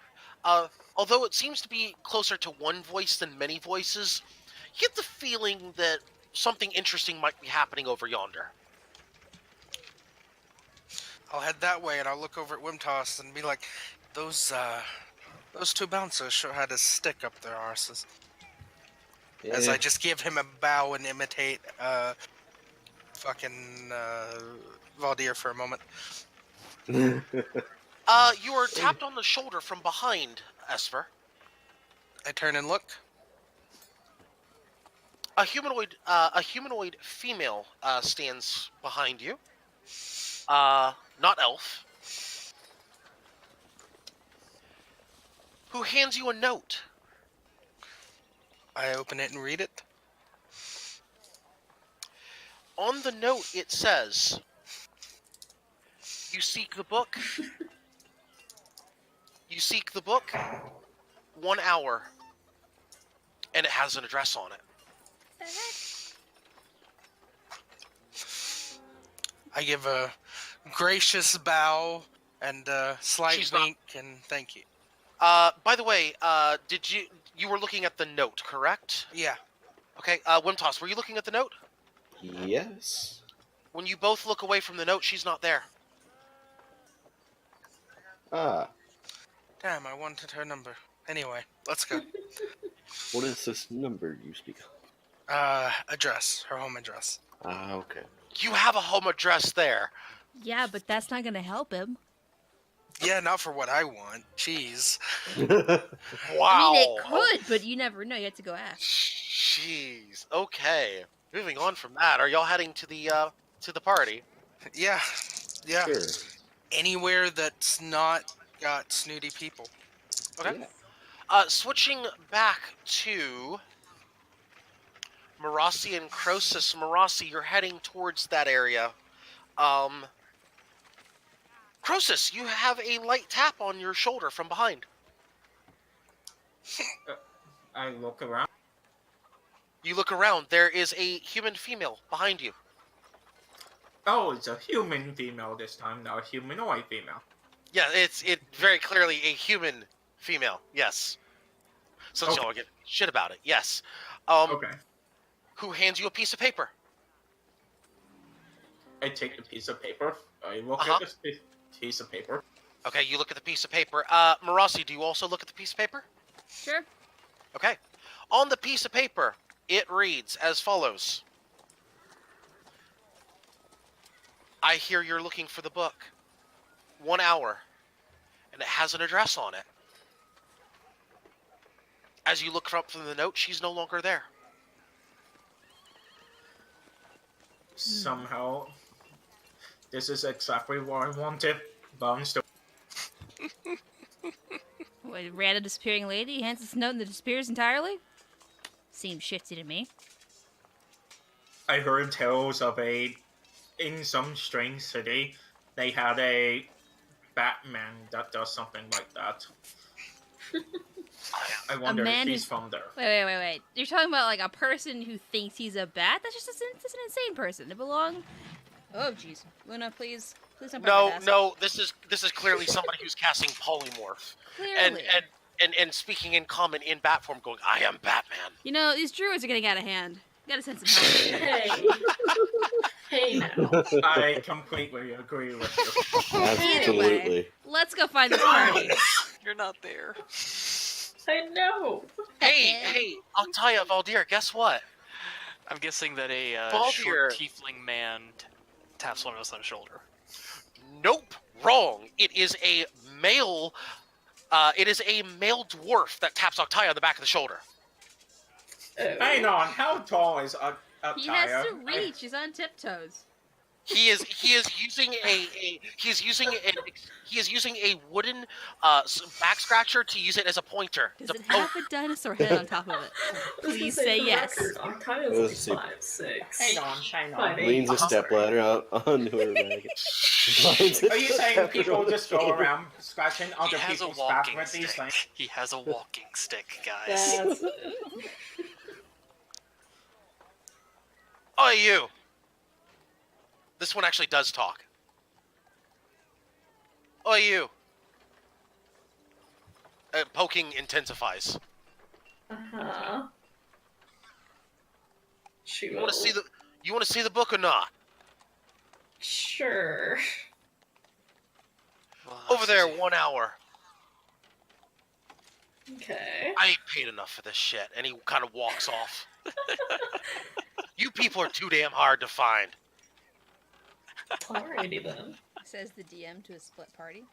although it seems to be closer to one voice than many voices, you get the feeling that something interesting might be happening over yonder. I'll head that way, and I'll look over at Wimtoss and be like, those two bouncers sure had a stick up their arses. As I just give him a bow and imitate, Valdir for a moment. You are tapped on the shoulder from behind, Esper. I turn and look. A humanoid female stands behind you. Not elf. Who hands you a note. I open it and read it. On the note, it says, "You seek the book. You seek the book. 1 hour." And it has an address on it. I give a gracious bow and a slight She's not- wink and thank you. By the way, did you were looking at the note, correct? Yeah. Okay, Wimtoss, were you looking at the note? Yes. When you both look away from the note, she's not there. Ah, Damn, I wanted her number. Anyway, let's go. what is this number you speak of? Address. Her home address. Ah, okay. You have a home address there. Yeah, but that's not gonna help him. Yeah, not for what I want. Jeez. Wow. I mean, it could, but you never know. You have to go ask. Jeez. Okay. Moving on from that, are y'all heading to the party? Yeah. Yeah. Sure. Anywhere that's not got snooty people. Okay. Yeah. Switching back to Marasi and Croesus. Marasi, you're heading towards that area. Croesus, you have a light tap on your shoulder from behind. I look around. You look around. There is a human female behind you. Oh, it's a human female this time, not a humanoid female. Yeah, it's very clearly a human female. Yes. So Okay. y'all get shit about it. Yes. Okay. Who hands you a piece of paper? I take the piece of paper. I look Uh-huh. at this piece of paper. Okay, you look at the piece of paper. Marasi, do you also look at the piece of paper? Sure. Okay. On the piece of paper, it reads as follows. I hear you're looking for the book. 1 hour. And it has an address on it. As you look up from the note, she's no longer there. Somehow, this is exactly what I wanted, but I'm still. What, random disappearing lady hands this note and it disappears entirely? Seems shifty to me. I heard tales of in some strange city, they had a Batman that does something like that. I wonder if man he's who's- from there. Wait. You're talking about like a person who thinks he's a bat? That's just that's an insane person. They belong. Oh, jeez. Luna, please don't break my No, desk. no, this is clearly somebody who's casting polymorph and Clearly. and speaking in common in bat form, going, "I am Batman." You know, these druids are getting out of hand. Gotta send some help. Hey. Hey now. I completely agree with you. Absolutely. Let's go find this party. You're not there. I know. Hey, Octaya, Valdir, guess what? I'm guessing that a Baldir. short tiefling man taps one of us on the shoulder. Nope, wrong. It is a male. It is a male dwarf that taps Octaya on the back of the shoulder. Hang on, how tall is He has to reach. He's on tiptoes. He is using a wooden back scratcher to use it as a pointer. Does to it have a dinosaur head on top of it? Please say yes. Octavia's Let's see. like 5'6". Hang on. Fine. Leans a stepladder out onto her back. Are you saying people just go around scratching He other has a people's back walking with these stick. things? He has a walking stick, guys. That's it. Oh, you. This one actually does talk. Oh, you. Poking intensifies. Uh-huh. She You will. want to see the book or not? Sure. Well, Over there, that's 1 hour. Okay. I ain't paid enough for this shit, and he kind of walks off. You people are too damn hard to find. Alrighty then. Says the DM to a split party.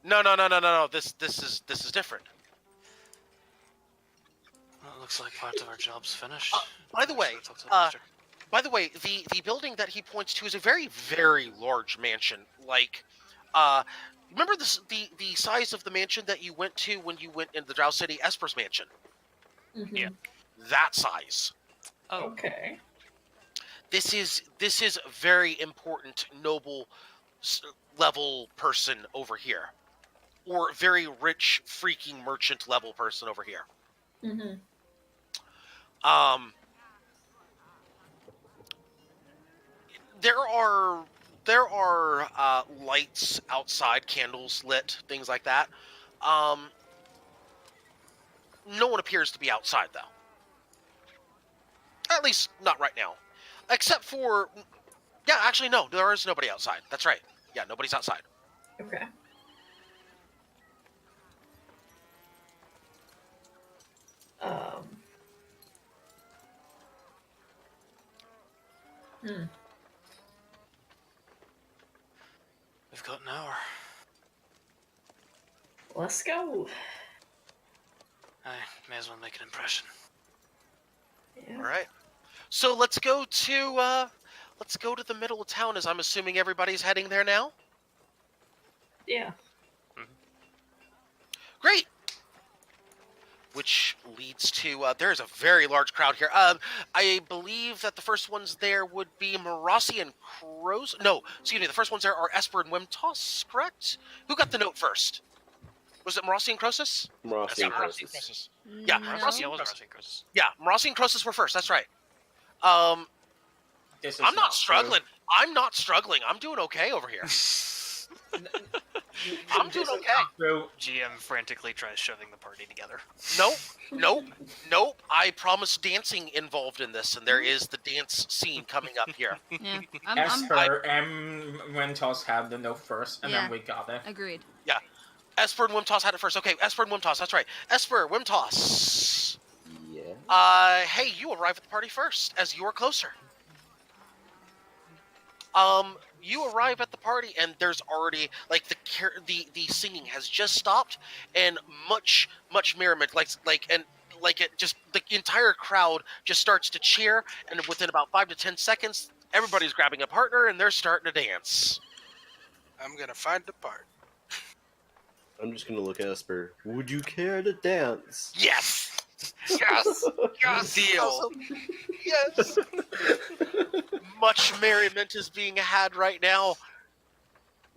No. This is different. Well, it looks like part of our job's finished. By the way, Should talk to the master. the building that he points to is a very, very large mansion. Like, remember the size of the mansion that you went to when you went in the Drow City Esper's mansion? Mhm. Yeah. That size. Oh, Okay. This is a very important noble level person over here, or very rich freaking merchant level person over here. Mm-hmm. There are lights outside, candles lit, things like that. No one appears to be outside though. At least not right now, except for actually no, there is nobody outside. That's right. Yeah, nobody's outside. Okay. Hmm. we've got an hour. Let's go. I may as well make an impression. Yeah. All right. So let's go to the middle of town, as I'm assuming everybody's heading there now. Yeah. Great. Which leads to there's a very large crowd here. I believe that the first ones there would be Marassi and Crows. No, excuse me. The first ones there are Esper and Wimtoss, correct? Who got the note first? Was it Marassi and Croesus? Marassi Yeah, and Marassi and Croesus. Croesus. Yeah, No. Marassi Yeah, and it was Croesus. Marassi Croesus. Yeah, Marassi and Croesus were first. That's right. This is I'm not true. struggling. I'm not struggling. I'm doing okay over here. I'm doing This is okay. not true. GM frantically tries shoving the party together. Nope. I promised dancing involved in this, and there is the dance scene coming up here. Yeah. I'm Esper and Wentos had the note first, and Yeah. then we got it. agreed. Esper and Wimtoss had it first. Okay, Esper and Wimtoss, that's right. Esper, Wimtoss. Yeah. Hey, you arrive at the party first, as you're closer. You arrive at the party, and there's already like the singing has just stopped, and much merriment, it just the entire crowd just starts to cheer, and within about 5 to 10 seconds, everybody's grabbing a partner and they're starting to dance. I'm gonna find the part. I'm just gonna look at Esper. Would you care to dance? Yes, yes, yes, deal. Yes. Much merriment is being had right now.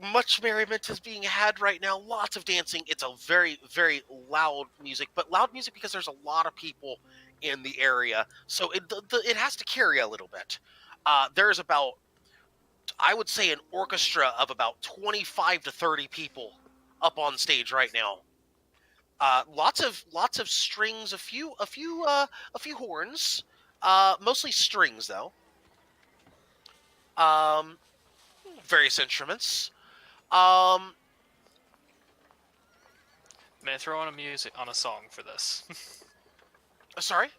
much merriment is being had right now. Lots of dancing. It's a very, very loud music, but loud music because there's a lot of people in the area, so it has to carry a little bit. There's about, I would say, an orchestra of about 25 to 30 people up on stage right now. Lots of strings, a few horns, mostly strings though. Um, Various instruments. Um, May I throw on a song for this? Sorry.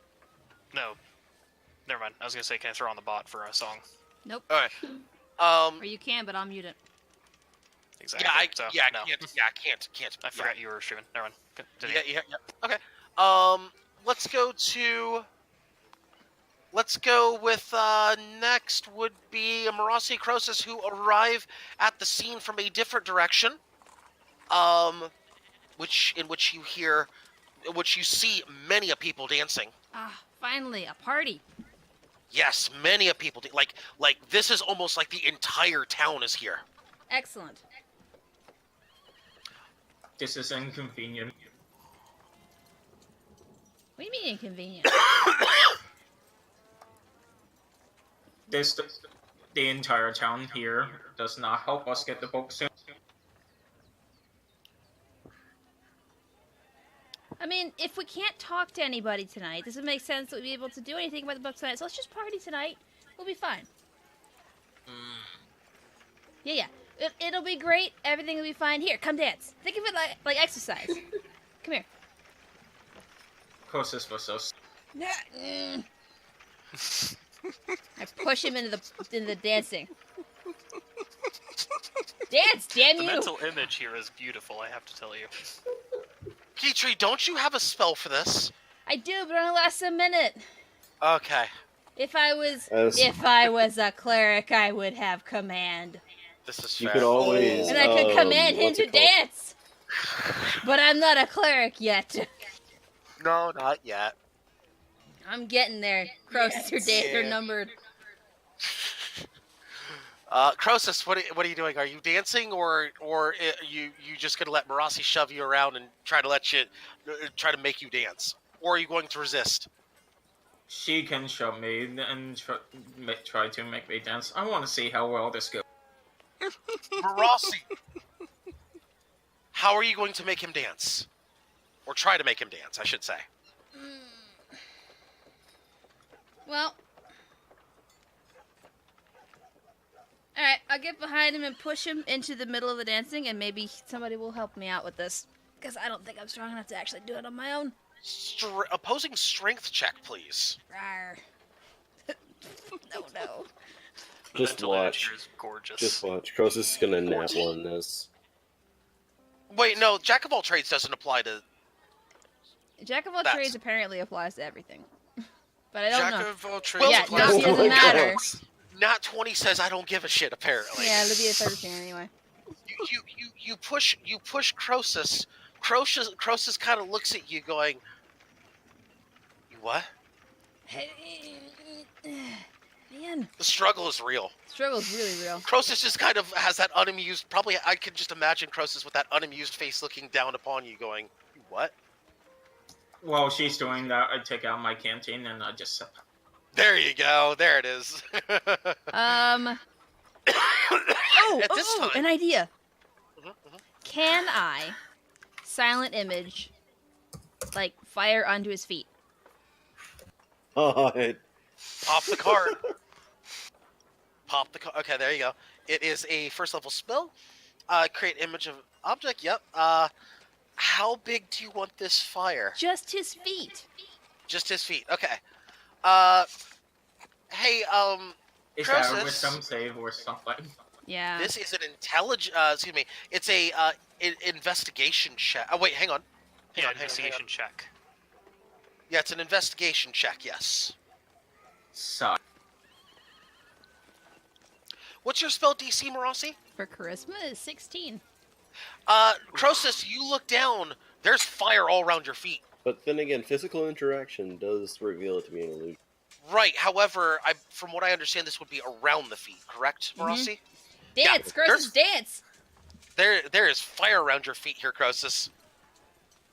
No, never mind. I was gonna say, can I throw on the bot for a song? Nope. All right. Or you can, but I'll mute it. Exactly. Yeah, so, yeah, no. can't. I forgot you were streaming. Never mind. Continue. Yeah. Okay. Let's go with next would be Marasi and Croesus, who arrive at the scene from a different direction. Which you see many a people dancing. Ah, finally, a party. Yes, many a people like this is almost like the entire town is here. Excellent. This is inconvenient. What do you mean inconvenient? The entire town here does not help us get the book soon. I mean, if we can't talk to anybody tonight, does it make sense that we'd be able to do anything about the book tonight? So let's just party tonight. We'll be fine. Yeah. It'll be great. Everything will be fine. Here, come dance. Think of it like exercise. Come here. Closest was us. I push him into the dancing. Dance, damn The you! mental image here is beautiful, I have to tell you. Petrie, don't you have a spell for this? I do, but it only lasts a minute. Okay. If I was a cleric, I would have command. This is You fair. could always. And I could command him what's to it called? dance. But I'm not a cleric yet. No, not yet. I'm getting there. Croesus, your days are Yeah. numbered. Croesus, what are you doing? Are you dancing, or you just gonna let Marasi shove you around and try to make you dance, or are you going to resist? She can shove me and try to make me dance. I want to see how well this goes. Marasi, how are you going to make him dance, or try to make him dance? I should say. Well. Alright, I'll get behind him and push him into the middle of the dancing, and maybe somebody will help me out with this. Because I don't think I'm strong enough to actually do it on my own. Opposing strength check, please. Rawr. No. The Just mental watch. image here is gorgeous. Just watch. Croesus is gonna nat one this. Wait, no. Jack of all trades doesn't apply to. Jack of all That's- trades apparently applies to everything. But I don't Jack know. of all trades. Yeah, applies no, to it doesn't my matter. God. Nat 20 says I don't give a shit. Apparently. Yeah, it'll be a 13 anyway. You push Croesus. Croesus kind of looks at you, going, "You what?" Man, The struggle is real. struggle's really real. Croesus just kind of has that unamused. Probably, I could just imagine Croesus with that unamused face, looking down upon you, going, "You what?" While she's doing that, I take out my canteen and I just sip. There you go. There it is. At this time. An idea. Mhm, mhm. Can I silent image, like, fire onto his feet? God. Pop the card. Pop the card. Okay, there you go. It is a first level spell. Create image of object. Yep. How big do you want this fire? Just his feet. Just his feet. Okay. Hey, Is that a Croesus? wisdom save or something? Yeah. This is an excuse me. It's a investigation check. Oh wait, hang on. Hang on. Investigation check. Yeah, it's an investigation check. Yes. Suck. What's your spell DC, Marasi? For charisma is 16. Croesus, you look down. There's fire all around your feet. But then again, physical interaction does reveal it to be an illusion. Right. However, from what I understand, this would be around the feet. Correct, Mhm. Marasi? Dance, Yeah, Croesus, dance. there is fire around your feet here, Croesus.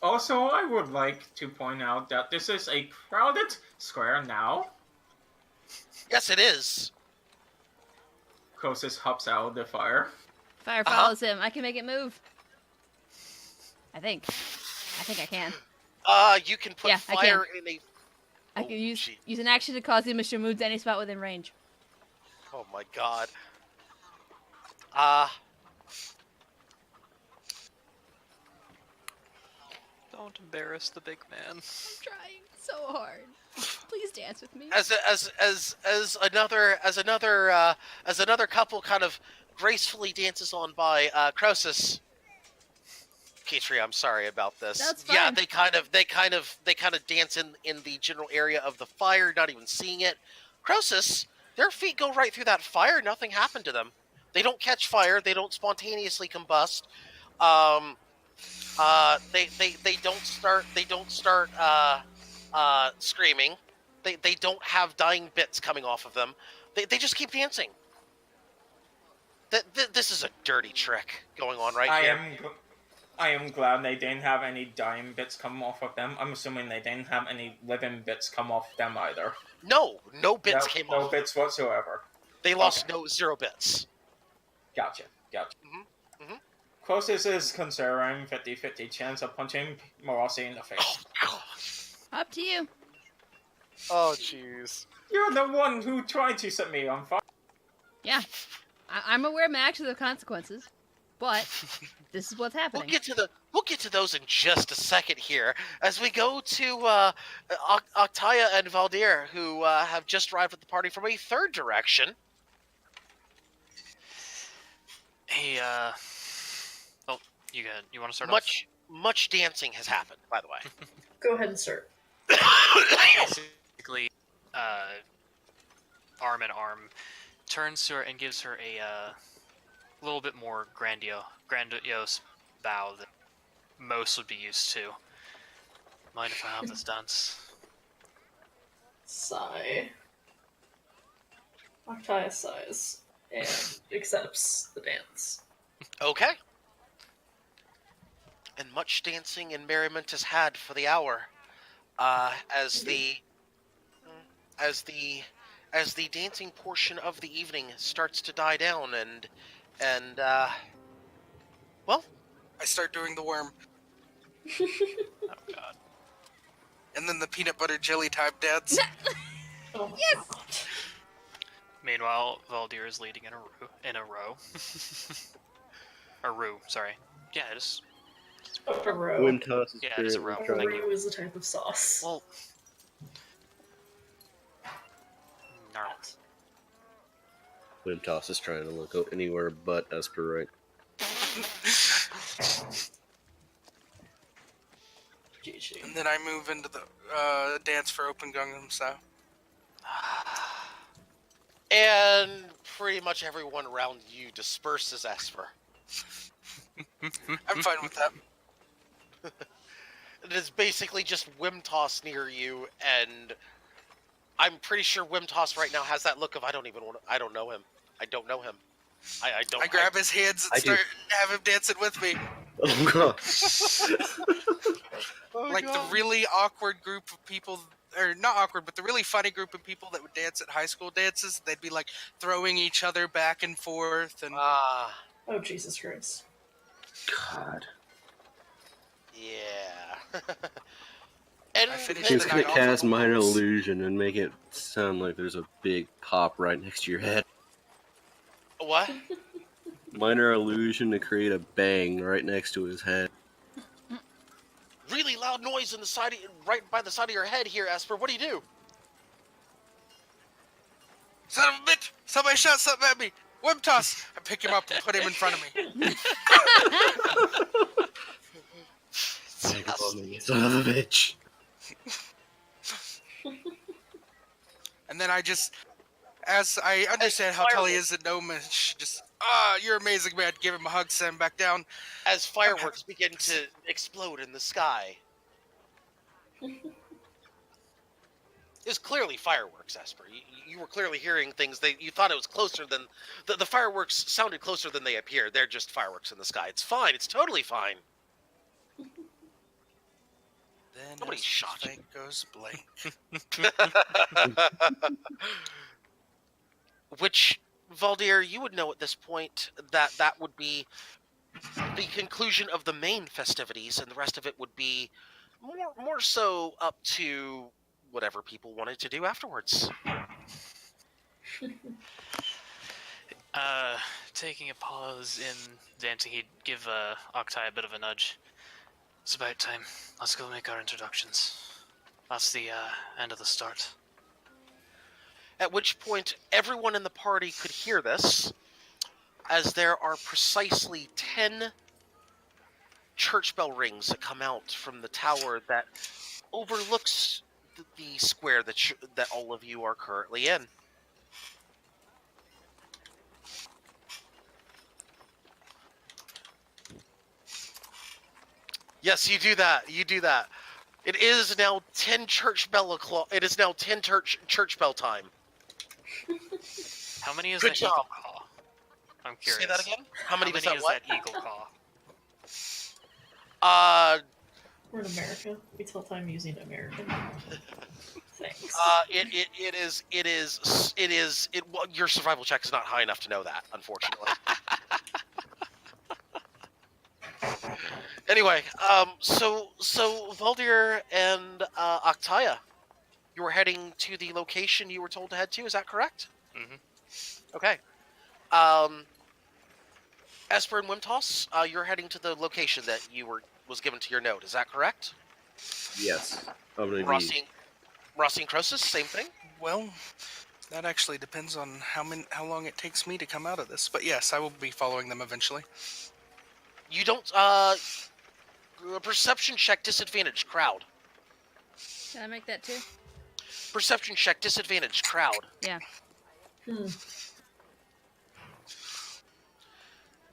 Also, I would like to point out that this is a crowded square now. Yes, it is. Croesus hops out of the fire. Fire follows him. I can make it move. I think I can. You can put Yeah, I can. fire in a. I Oh, can use gee. use an action to cause the image to move to any spot within range. Oh my god. Don't embarrass the big man. I'm trying so hard. Please dance with me. As another couple kind of gracefully dances on by, Croesus. Petrie, I'm sorry about this. That's Yeah, fine. they kind of dance in the general area of the fire, not even seeing it. Croesus, their feet go right through that fire. Nothing happened to them. They don't catch fire. They don't spontaneously combust. They don't start screaming. They don't have dying bits coming off of them. They just keep dancing. This is a dirty trick going on right here. I am glad they didn't have any dying bits come off of them. I'm assuming they didn't have any living bits come off them either. No bits came No off. bits whatsoever. They lost Okay. zero bits. Gotcha. Mhm. Croesus is considering 50-50 chance of punching Morossi in the face. Oh god. Up to you. Oh jeez. You're the one who tried to set me on fire. Yeah. I'm aware of my actions have consequences, but this is what's happening. We'll get to those in just a second here as we go to Octaya and Valdir, who have just arrived at the party from a third direction. Hey, oh, you want to start Much dancing has happened, by the way. Go ahead and start. off? Basically, arm in arm, turns to her and gives her a little bit more grandiose bow than most would be used to. Mind if I have this dance? Sigh. Octaya sighs and accepts the dance. Okay. And much dancing and merriment is had for the hour, as the dancing portion of the evening starts to die down, and well, I start doing the worm, Oh god. and then the peanut butter jelly type dance. Oh my Yes! god. Meanwhile, Valdir is leading in a row. A row, sorry. Yeah, it is. A row. Wimtoss is Yeah, it is a row. A Thank row is a type of sauce. Well, gnarly. Wimtoss is trying to look out anywhere but Esper right. GG. And then I move into the dance for Open Gangnam Style. and pretty much everyone around you disperses Esper. I'm fine with that. It is basically just Wimtoss near you, and I'm pretty sure Wimtoss right now has that look of I don't know him. I don't know him. I don't. I grab his hands I and do. start have him dancing with me. Oh god. Like the really awkward group of people, or not awkward, but the really funny group of people that would dance at high school dances. They'd be like throwing each other back and forth, and Oh, Jesus Christ. God. yeah. And I finished She's the gonna night off cast of minor once. illusion and make it sound like there's a big pop right next to your head. what? Minor illusion to create a bang right next to his head. Really loud noise in the side, right by the side of your head here, Esper. What do you do? Son of a bitch! Somebody shot something at me! Wimtoss! I pick him up and put him in front of me. Son of a bitch. And then I just, as I understand how Tully is at Gnomish, just, you're amazing, man. Give him a hug, send him back down. As fireworks begin to explode in the sky. It's clearly fireworks, Esper. you were clearly hearing things. You thought it was closer than the fireworks sounded closer than they appeared. They're just fireworks in the sky. It's fine. It's totally fine. Then Nobody's as shot. the fight goes blank. Which, Valdir, you would know at this point that would be the conclusion of the main festivities, and the rest of it would be more so up to whatever people wanted to do afterwards. Taking a pause in dancing, he'd give Octai a bit of a nudge. It's about time. Let's go make our introductions. That's the end of the start. At which point, everyone in the party could hear this, as there are precisely 10 church bell rings that come out from the tower that overlooks the square that all of you are currently in. Yes, you do that. You do that. It is now 10 church bell o'clock. It is now 10 church bell time. How many is Good that job. eagle caw? I'm curious. Say that again. How many, is that what? that eagle caw? We're in America. We tell time using American. Thanks. Well, your survival check is not high enough to know that, unfortunately. Anyway, so Valdir and Octaya, you were heading to the location you were told to head to. Is that correct? Mm-hmm. Okay. Esper and Wimtos, you're heading to the location that was given to your note. Is that correct? Yes. I'm gonna be. Rossi and Croesus, same thing. Well, that actually depends on how long it takes me to come out of this. But yes, I will be following them eventually. You don't. Perception check disadvantage crowd. Can I make that too? Perception check disadvantage crowd. Yeah.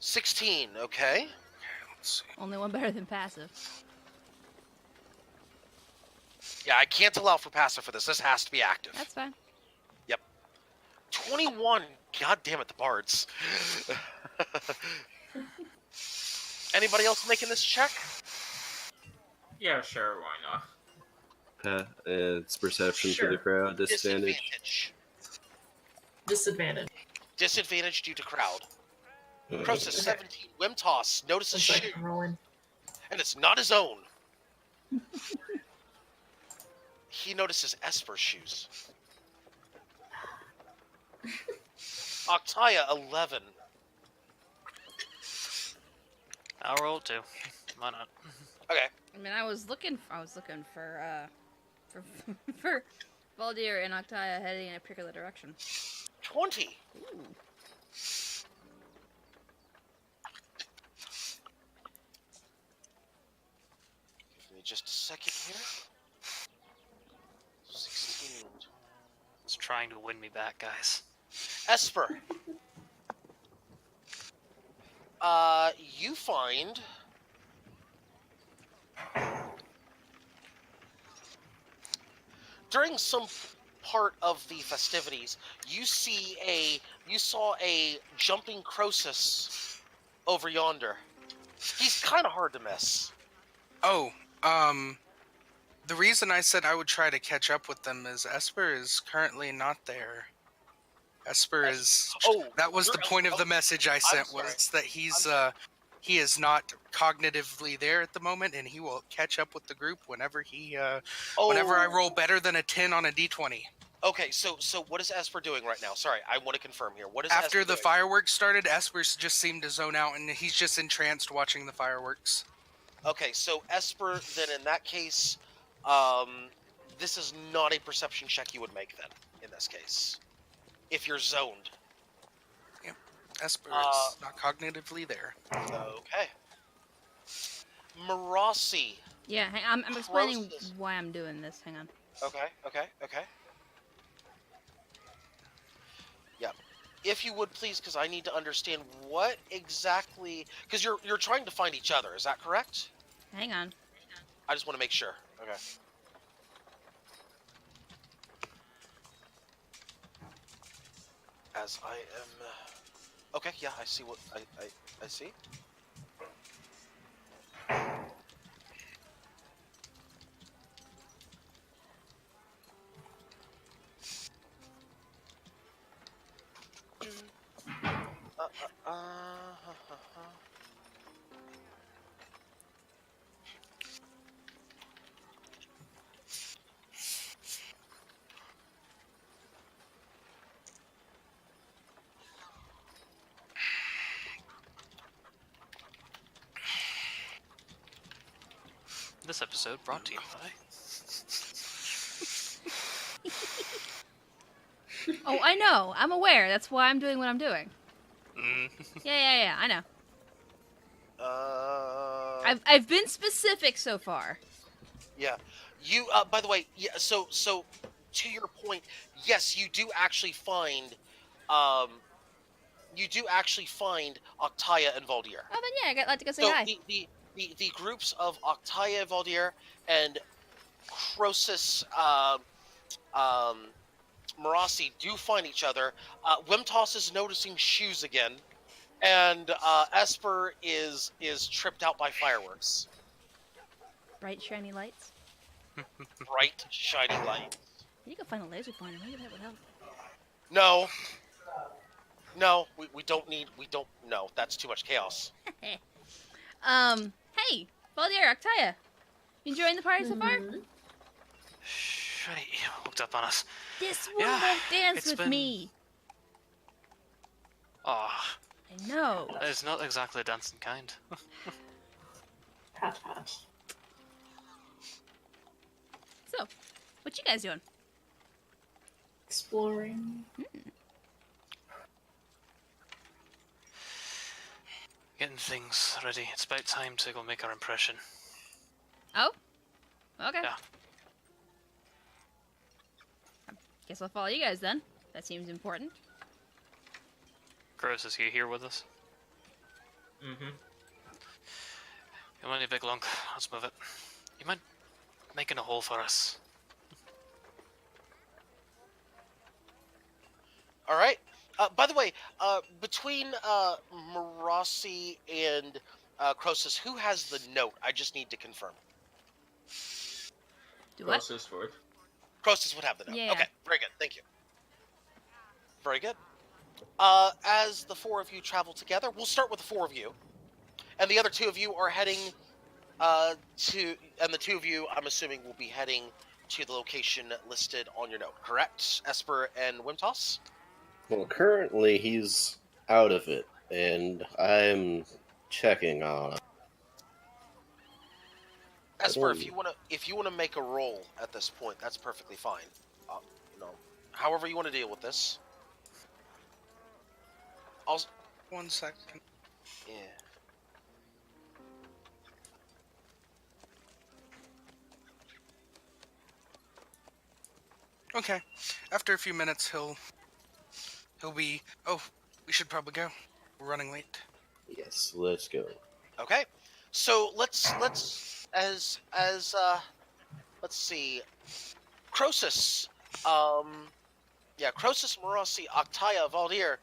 16. Okay. Let's see. Only one better than passive. Yeah, I can't allow for passive for this. This has to be active. That's fine. 21. God damn it, the bards. Anybody else making this check? Yeah, sure, why not? It's perception for the Sure. crowd. Disadvantage. Disadvantage. Disadvantage due to crowd. Croesus 17. Wimtos notices One shoe, second, rolling. and it's not his own. He notices Esper's shoes. Octaya 11. I'll roll too. Why not? Okay. I mean, I was looking for for Valdir and Octaya heading in a particular direction. 20. Ooh. Give me just a second here. 16. It's trying to win me back, guys. Esper. You find during some part of the festivities, you saw a jumping Croesus over yonder. He's kind of hard to miss. Oh, the reason I said I would try to catch up with them is Esper is currently not there. Esper is. Oh, that was the you're- point of the message I sent sorry. was that he is not cognitively there at the moment, and he will catch up with the group whenever whenever I roll better than a 10 on a d20. Okay, so what is Esper doing right now? Sorry, I want to confirm here. What is After Esper the doing? fireworks started, Esper just seemed to zone out, and he's just entranced watching the fireworks. Okay, so Esper, then in that case, this is not a perception check you would make then, in this case. If you're zoned. Esper is not cognitively there. Okay. Marossi. Yeah, I'm explaining Croesus. why I'm doing this. Hang on. Okay. Yeah. If you would please, because I need to understand what exactly, because you're trying to find each other, is that correct? Hang on. I just want to make sure. Okay. as I am. Okay, yeah, I see what I see. Ha, ha, ha. This episode brought to you by. Oh, I know. I'm aware. That's why I'm doing what I'm doing. Mm. Yeah. I know. Uh, I've been specific so far. yeah. You. By the way, yeah. So to your point, yes, you do actually find, you do actually find Octaya and Valdir. Oh, then yeah, I got like to go say So hi. the groups of Octaya, Valdir, and Croesus, Marasi do find each other. Wimtoss is noticing shoes again, and Esper is tripped out by fireworks, Bright shiny lights. bright shining light. You could find a laser pointer. Maybe that would help. No, no, we don't need. We don't. No, that's too much chaos. Hey, Valdir, Octaya. You enjoying the party so far? Shite, hooked up on us. This one Yeah, won't dance it's with been- me. Oh, I know. it's not exactly a dancing kind. Pat pat. So, what you guys doing? Exploring. Getting things ready. It's about time to go make our impression. Oh? Okay. Yeah. Guess I'll follow you guys then. That seems important. Gross, is he here with us? Mm-hmm. Come on, you big lunk. Let's move it. You mind making a hole for us? All right. By the way, between Marasi and Croesus, who has the note? I just need to confirm. Do what? Closest word. Croesus would have the note. Yeah. Okay, very good. Thank you. Very good. As the four of you travel together, we'll start with the four of you, and the other two of you are heading and the two of you, I'm assuming, will be heading to the location listed on your note. Correct, Esper and Wimtoss? Well, currently he's out of it, and I'm checking on him. Esper, if you wanna make a roll at this point, that's perfectly fine. You know, however you want to deal with this. I'll 1 second. yeah. Okay. After a few minutes, he'll be. Oh, we should probably go. We're running late. Yes, let's go. Okay. So let's let's see. Croesus. Croesus, Marasi, Octaya, Valdir.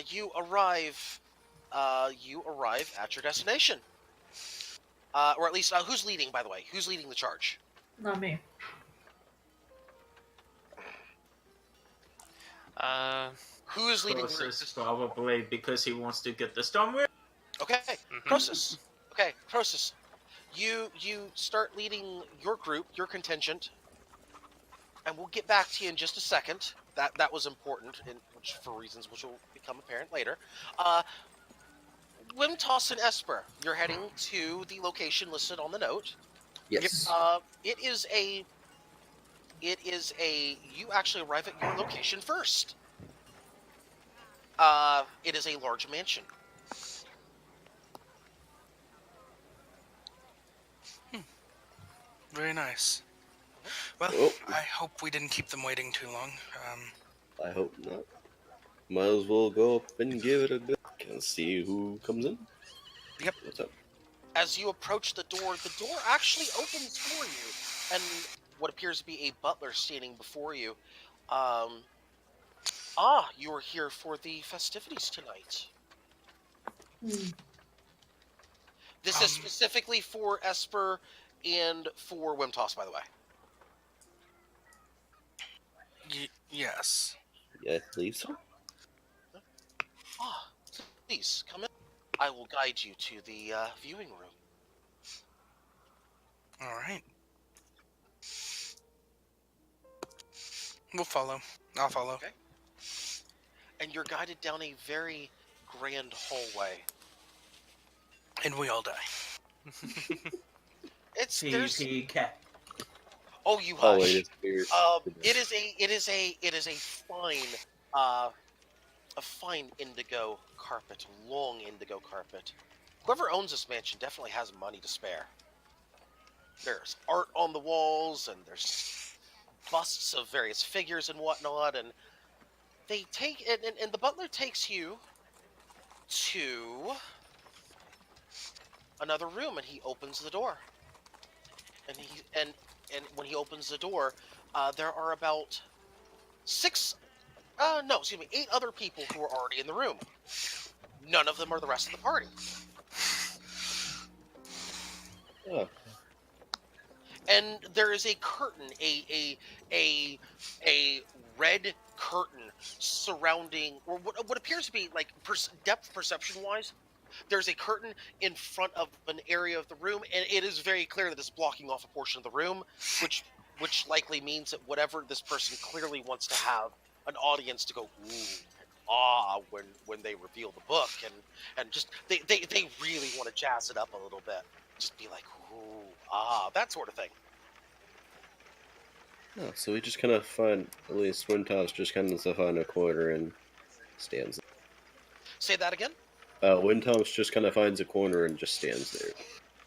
You arrive at your destination. Or at least who's leading, by the way? Who's leading the charge? Not me. Who is leading the Closest probably because he wants to get the stone with. Okay, Croesus. Okay, Croesus. You start leading your group, your contingent, and we'll get back to you in just a second. That was important, for reasons which will become apparent later. Wimtoss and Esper, you're heading to the location listed on the note. Yes. It is a. You actually arrive at your location first. It is a large mansion. Very nice. Well, Oh. I hope we didn't keep them waiting too long. I hope not. Might as well go up and give it a go and see who comes in. Yep. What's up? As you approach the door actually opens for you, and what appears to be a butler standing before you. Ah, you are here for the festivities tonight. Hmm. This is specifically for Esper and for Wimtoss, by the way. Yes. Yeah, I believe so. Ah, please come in. I will guide you to the viewing room. All right. We'll follow. I'll follow. Okay. And you're guided down a very grand hallway. And we all die. There's TPK. oh, you Oh, wait, hush. it's weird. It is a fine uh a fine indigo carpet, long indigo carpet. Whoever owns this mansion definitely has money to spare. There's art on the walls and there's busts of various figures and whatnot, and they take and the butler takes you to another room and he opens the door. And when he opens the door, there are about eight other people who are already in the room. None of them are the rest of the party. Oh, And there is a curtain, a red curtain surrounding, or what appears to be like depth perception wise. There's a curtain in front of an area of the room, and it is very clear that it's blocking off a portion of the room, which likely means that whatever this person clearly wants to have an audience to go ooh and ah when they reveal the book, and just they really want to jazz it up a little bit, just be like ooh ah, that sort of thing. oh, so we just kind of find, at least Windtoss just kind of find a corner and stands there. Say that again. Windtoss just kind of finds a corner and just stands there.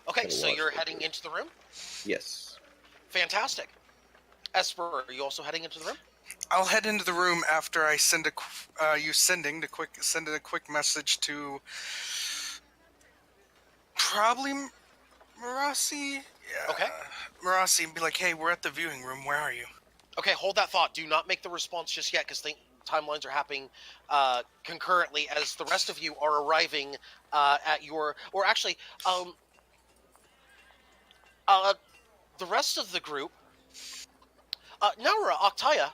Okay, Kinda so watch you're the heading book. into the room. Yes. Fantastic. Esper, are you also heading into the room? I'll head into the room after I send send a quick message to probably Marasi. Yeah. Okay. Marasi, and be like, "Hey, we're at the viewing room. Where are you?" Okay, hold that thought. Do not make the response just yet, because timelines are happening concurrently as the rest of you are arriving at your, or actually, the rest of the group. Naura, Octaya.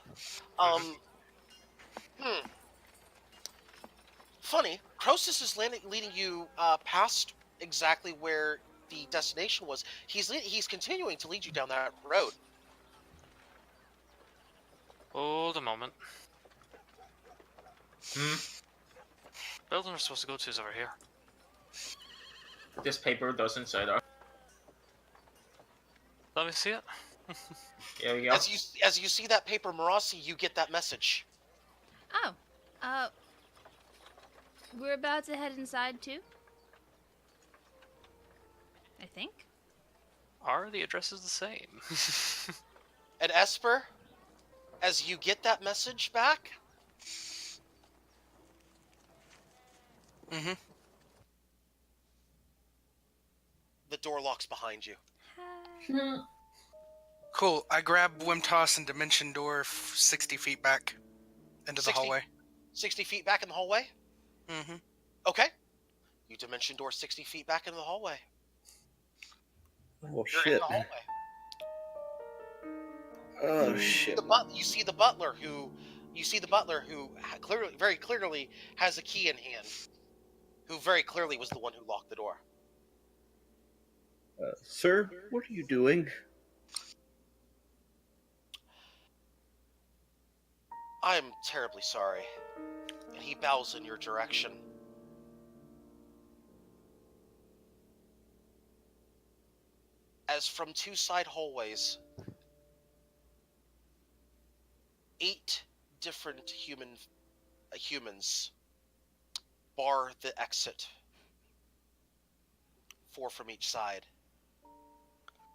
Funny. Croesus is leading you past exactly where the destination was. He's continuing to lead you down that road. Hold a moment. Hmm. Building we're supposed to go to is over here. This paper doesn't say that. Let me see it. Here we go. As you see that paper, Marasi, you get that message. Oh, we're about to head inside too. I think. Are the addresses the same? And Esper, as you get that message back, Mm-hmm. the door locks behind you. Hmm. Cool. I grab Wimtoss and Dimension Door 60 feet back into the 60 hallway. 60 feet back in the hallway? Mm-hmm. Okay. You dimension door 60 feet back into the hallway. Oh, You're in shit. the hallway. Oh, shit. You see the butler who very clearly has a key in hand. Who very clearly was the one who locked the door. Sir, what are you doing? I'm terribly sorry. And he bows in your direction. As from two side hallways, 8 different humans bar the exit. 4 from each side.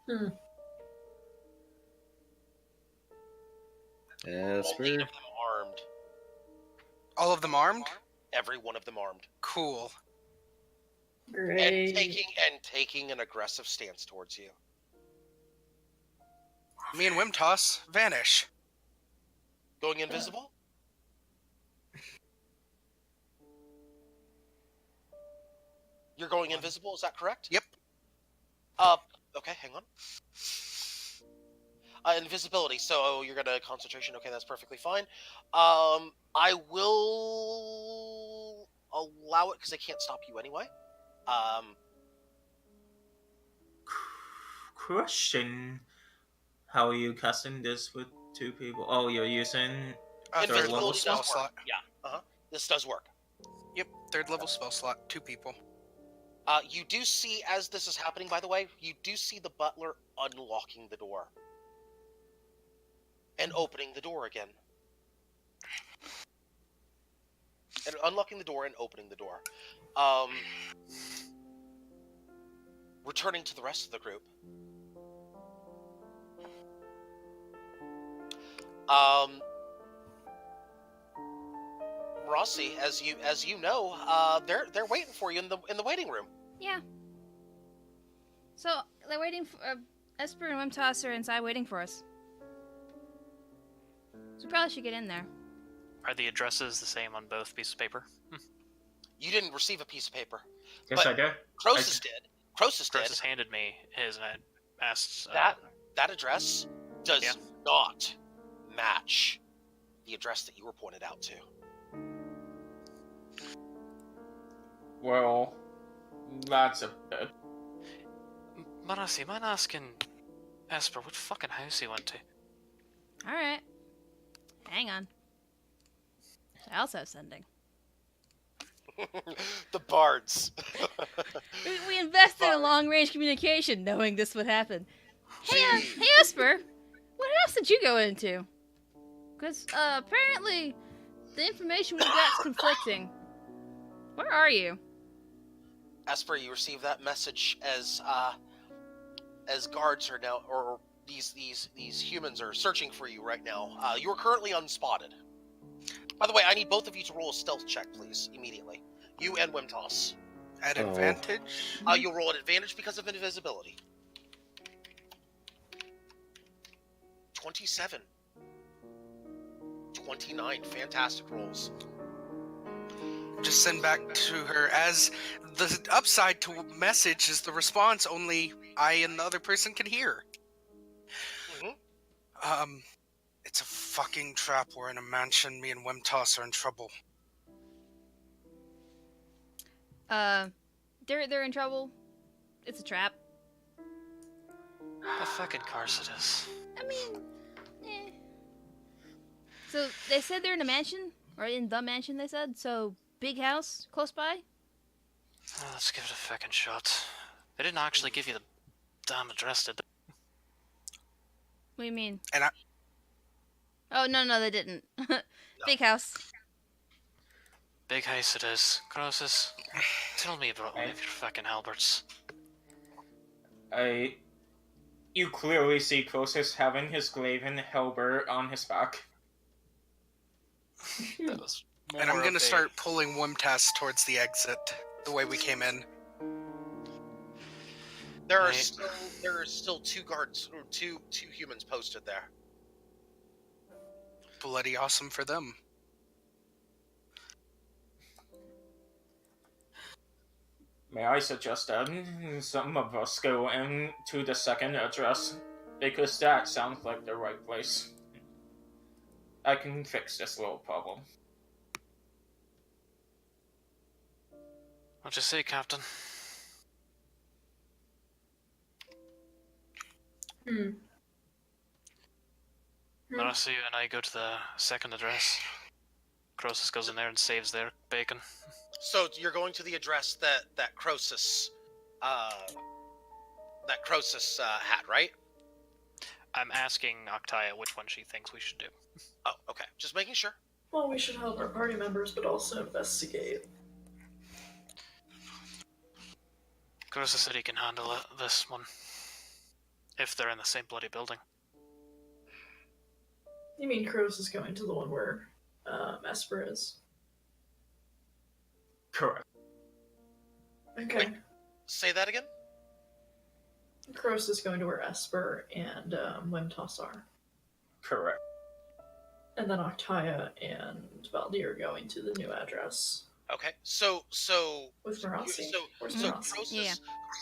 Hmm. All 8 Asper? of them armed. All of them armed? Every one of them armed. Cool. Great. And taking an aggressive stance towards you. Me and Wimtoss vanish. Going invisible? You're going invisible, is that correct? Yep. Okay, hang on. Invisibility, so you're gonna concentration. Okay, that's perfectly fine. I will allow it because I can't stop you anyway. Question: how are you casting this with two people? Oh, you're using third level Invisibility spell does work. Yeah. This does work. Yep, 3rd level spell slot, 2 people. You do see, as this is happening, by the way, you do see the butler unlocking the door and opening the door again. And unlocking the door and opening the door. Returning to the rest of the group. Rossi, as you know, they're waiting for you in the waiting room. Yeah. So they're waiting for Esper and Wimtoss are inside waiting for us. So we probably should get in there. Are the addresses the same on both pieces of paper? You didn't receive a piece of paper. Yes, But I did. Croesus did. Croesus did. Croesus handed me his, and I asked... That address does not match the address that you were pointed out to. Well, that's a bit. Manasi, mind asking Esper what fucking house he went to? Alright. Hang on. I also have sending. The bards. We invested in long-range communication knowing this would happen. Hey, Esper! What house did you go into? Because, apparently, the information we got is conflicting. Where are you? Esper, you received that message as guards are now, or these humans are searching for you right now. You are currently unspotted. By the way, I need both of you to roll a stealth check, please, immediately. You and Wimtoss. At Oh. advantage? You'll roll at advantage because of invisibility. 27. 29. Fantastic rolls. Just send back to her as the upside to message is the response only I and the other person can hear. Mm-hmm. It's a fucking trap. We're in a mansion. Me and Wimtoss are in trouble. They're in trouble. It's a trap. The fucking course it is. I mean, eh. So they said they're in a mansion, or in the mansion. They said so. Big house close by. Let's give it a fucking shot. They didn't actually give you the damn address, did they? What do you mean? And I- Oh no, they didn't. Big house. Big house it is. Croesus, tell me about one of your fucking halberds. You clearly see Croesus having his graven halberd on his back. That was And I'm more gonna of a- start pulling Wimtoss towards the exit, the way we came in. There are Right. still 2 guards, or two humans posted there. Bloody awesome for them. May I suggest that some of us go into the second address, because that sounds like the right place. I can fix this little problem. What'd you say, Captain? Marcy and I go to the second address. Croesus goes in there and saves their bacon. So you're going to the address that Croesus had, right? I'm asking Octaya which one she thinks we should do. Oh, okay. Just making sure. Well, we should help our party members, but also investigate. Croesus said he can handle this one. If they're in the same bloody building. You mean Kroos is going to the one where Esper is? Correct. Okay. Wait. Say that again? Kroos is going to where Esper and Wimtoss are. Correct. And then Octaya and Valdir are going to the new address. Okay, so With so you, Marasi? Where's so Marasi? Yeah.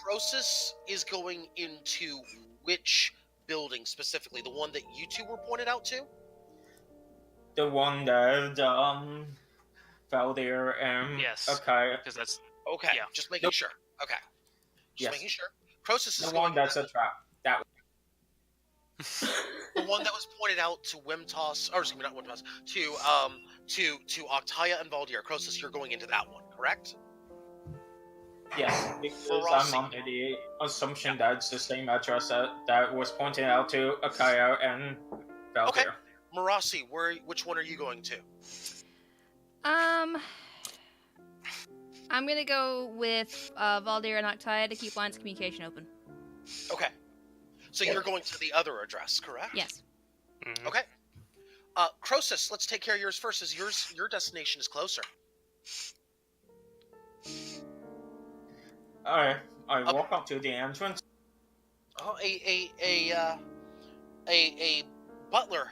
Croesus is going into which building specifically? The one that you two were pointed out to? The one that Valdir and Yes, Akai. because that's Okay, yeah. just making sure. Okay, just Yes, making sure. Croesus the is one going that's a trap. That the one that was pointed out to Wimtos, or excuse me, not Wimtos, to Octaya and Valdir. Croesus, you're going into that one, correct? yes, because I'm Marasi. under the assumption that it's the same address that was pointed out to Akaya and Valdir. Okay. Marasi, which one are you going to? I'm gonna go with Valdir and Octaya to keep lines of communication open. Okay. So you're going to the other address, correct? Yes. Mhm. Okay. Croesus, let's take care of yours first, as your destination is closer. I walk up to the entrance. Oh, a butler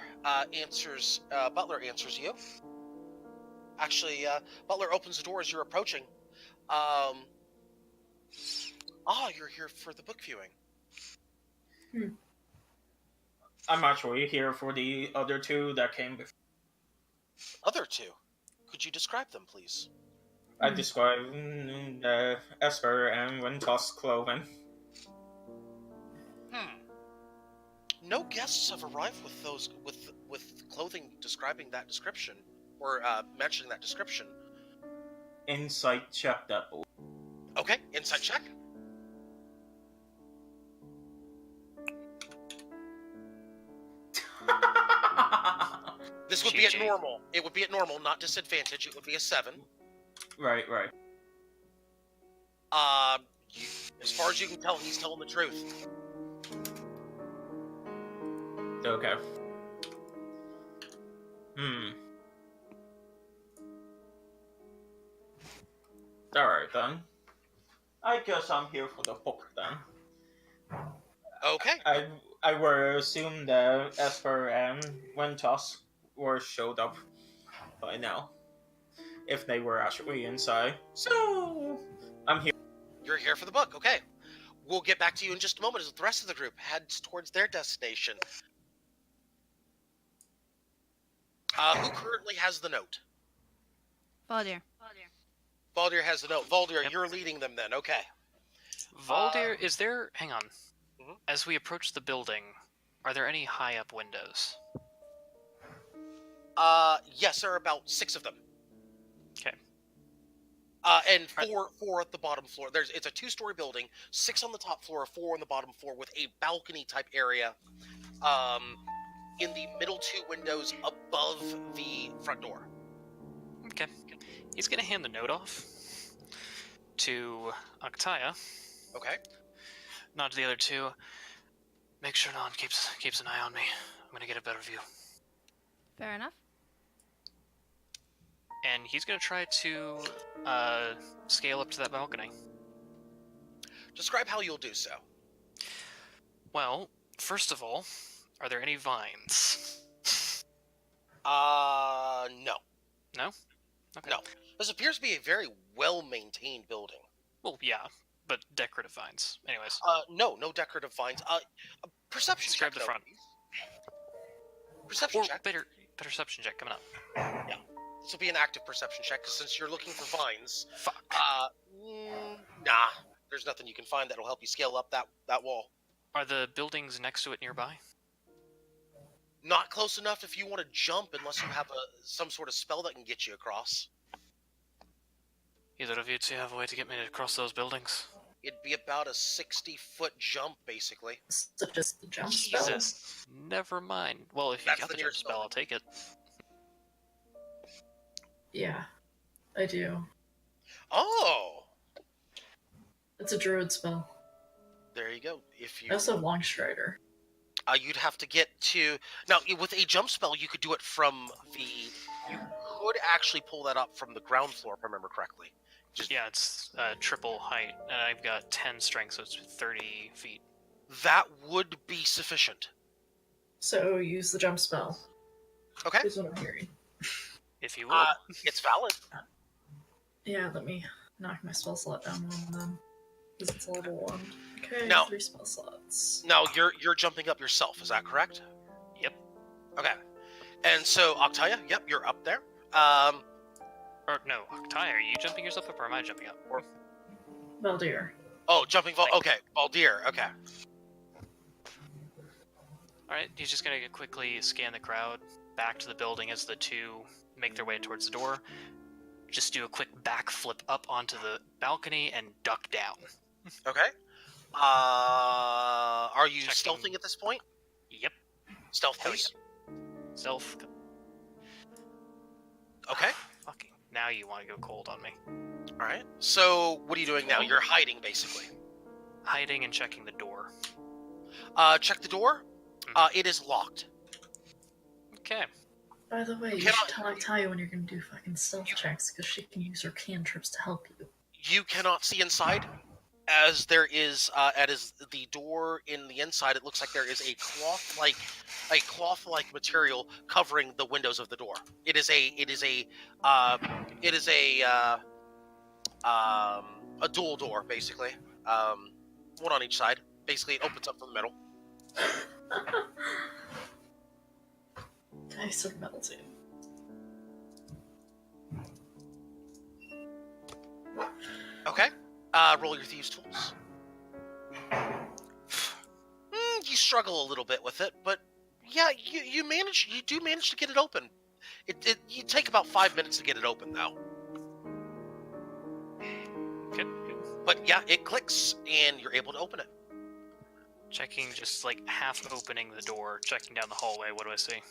answers you. Actually, butler opens the door as you're approaching. You're here for the book viewing. I'm actually here for the other two that came before. Other two, could you describe them, please? I described Esper and Wintoss clothing. No guests have arrived with those with clothing describing that description or mentioning that description. Insight check that. Okay, insight check. This would be at GG. normal. It would be at normal, not disadvantage. It would be a 7. Right. As far as you can tell, he's telling the truth. Okay. Alright then. I guess I'm here for the book then. Okay. I would assume that Esper and Wintoss were showed up by now. If they were actually inside. So I'm here. You're here for the book. Okay. We'll get back to you in just a moment as the rest of the group heads towards their destination. Who currently has the note? Valdir. Valdir has the note. Valdir, Yep. you're leading them then. Okay. Valdir, is there? Hang on. Mhm. As we approach the building, are there any high up windows? Yes, there are about 6 of them. Okay. And four at the bottom floor. It's a 2-story building, 6 on the top floor, 4 on the bottom floor, with a balcony type area. In the middle 2 windows above the front door. Okay. He's gonna hand the note off to Octaya. Okay. Nod to the other two. Make sure no one keeps an eye on me. I'm gonna get a better view. Fair enough. And he's gonna try to scale up to that balcony. Describe how you'll do so. Well, first of all, are there any vines? No. No? Okay. No. This appears to be a very well-maintained building. Well, yeah, but decorative vines. Anyways. No decorative vines. Perception Describe check, the though, front. please. Perception Or check. better perception check coming up. Yeah. This will be an active perception check, because since you're looking for vines, Fuck. nah. There's nothing you can find that'll help you scale up that wall. Are the buildings next to it nearby? Not close enough if you want to jump, unless you have some sort of spell that can get you across. Either of you two have a way to get me to cross those buildings? It'd be about a 60-foot jump, basically. So just the jump spell? Jesus. Never mind. Well, if you That's got the the jump nearest spell, I'll take it. Yeah, I do. Oh! It's a druid spell. There you go. If you I also have Long Strider. you'd have to get to now with a jump spell. You could do it from the. You could actually pull that up from the ground floor, if I remember correctly. Yeah, it's triple height, and I've got 10 strength, so it's 30 feet. That would be sufficient. So use the jump spell. Okay. Is what I'm hearing. If you would. It's valid. Yeah, let me knock my spell slot down one then. Because it's a level 1. Okay, No. 3 spell slots. Now you're jumping up yourself. Is that correct? Yep. Okay. And so Octaya, yep, you're up there. Or no, Ty, are you jumping yourself up or am I jumping up? Or Valdir. Oh, jumping okay, Baldir, okay. Alright, he's just gonna quickly scan the crowd back to the building as the two make their way towards the door. Just do a quick backflip up onto the balcony and duck down. Okay. Are you Checking. stealthing at this point? Yep. Stealth, Hell please. Stealth. Okay. Fucking. Now you want to go cold on me. All right. So what are you doing now? You're hiding, basically. Hiding and checking the door. Check the door. It is locked. Okay. By the way, you Cannot- should tell Octavia when you're gonna do fucking stealth checks, because she can use her cantrips to help you. You cannot see inside, as there is the door in the inside. It looks like there is a cloth-like material covering the windows of the door. It is a dual door, basically. One on each side. Basically, it opens up from the middle. Dice or metal too. Okay. Roll your thieves' tools. You struggle a little bit with it, but yeah, you do manage to get it open. You take about 5 minutes to get it open, though. Okay. But yeah, it clicks, and you're able to open it. Checking, just like half opening the door, checking down the hallway. What do I see?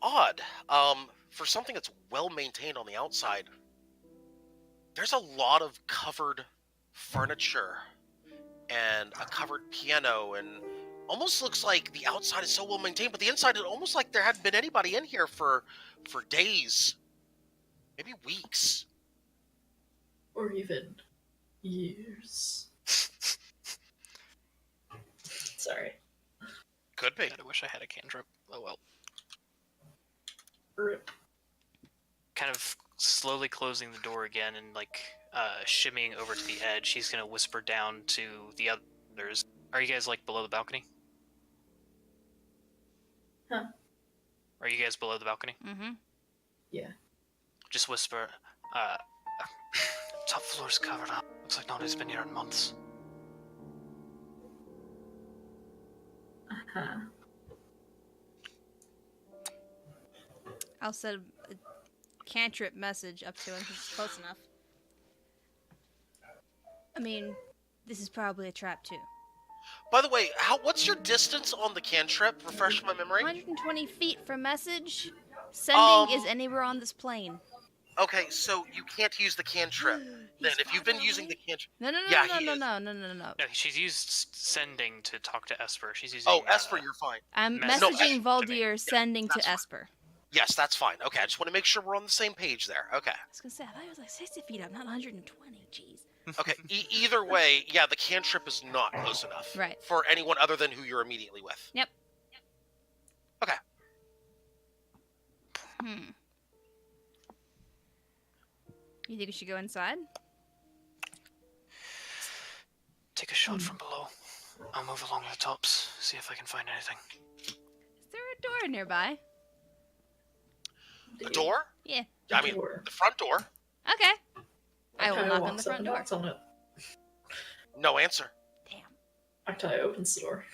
Odd. For something that's well maintained on the outside, there's a lot of covered furniture and a covered piano, and almost looks like the outside is so well maintained, but the inside is almost like there hadn't been anybody in here for days, maybe weeks. Or even years. Sorry. Could be. God, I wish I had a cantrip. Oh well. Rip. Kind of slowly closing the door again and like shimmying over to the edge. He's gonna whisper down to the others. Are you guys like below the balcony? Huh. Are you guys below the balcony? Mm-hmm. Yeah. Just whisper. Top floor's covered up. Looks like nobody's been here in months. Uh-huh. I'll send a cantrip message up to him. He's close enough. I mean, this is probably a trap too. By the way, what's your distance on the cantrip? Refresh my memory. 120 feet from message. Sending is anywhere on this plane. Okay, so you can't use the cantrip. Then, if you've been using the cantrip... No. No, she's used sending to talk to Esper. She's using. Oh, Esper, you're fine. I'm Message messaging to me. Valdir, sending that's to fine. Esper. Yes, that's fine. Okay, I just want to make sure we're on the same page there. Okay. I was gonna say, I thought it was like 60 feet up, not 120. Jeez. Okay, either way, yeah, the cantrip is not close enough. Right. For anyone other than who you're immediately with. Yep. Okay. You think we should go inside? Take a shot from below. I'll move along the tops, see if I can find anything. Is there a door nearby? A door? Yeah. I mean, Door. the front door. Okay. I will Octavia knock on the walks up front and door. knocks on it. No answer. Damn. Octavia opens the door.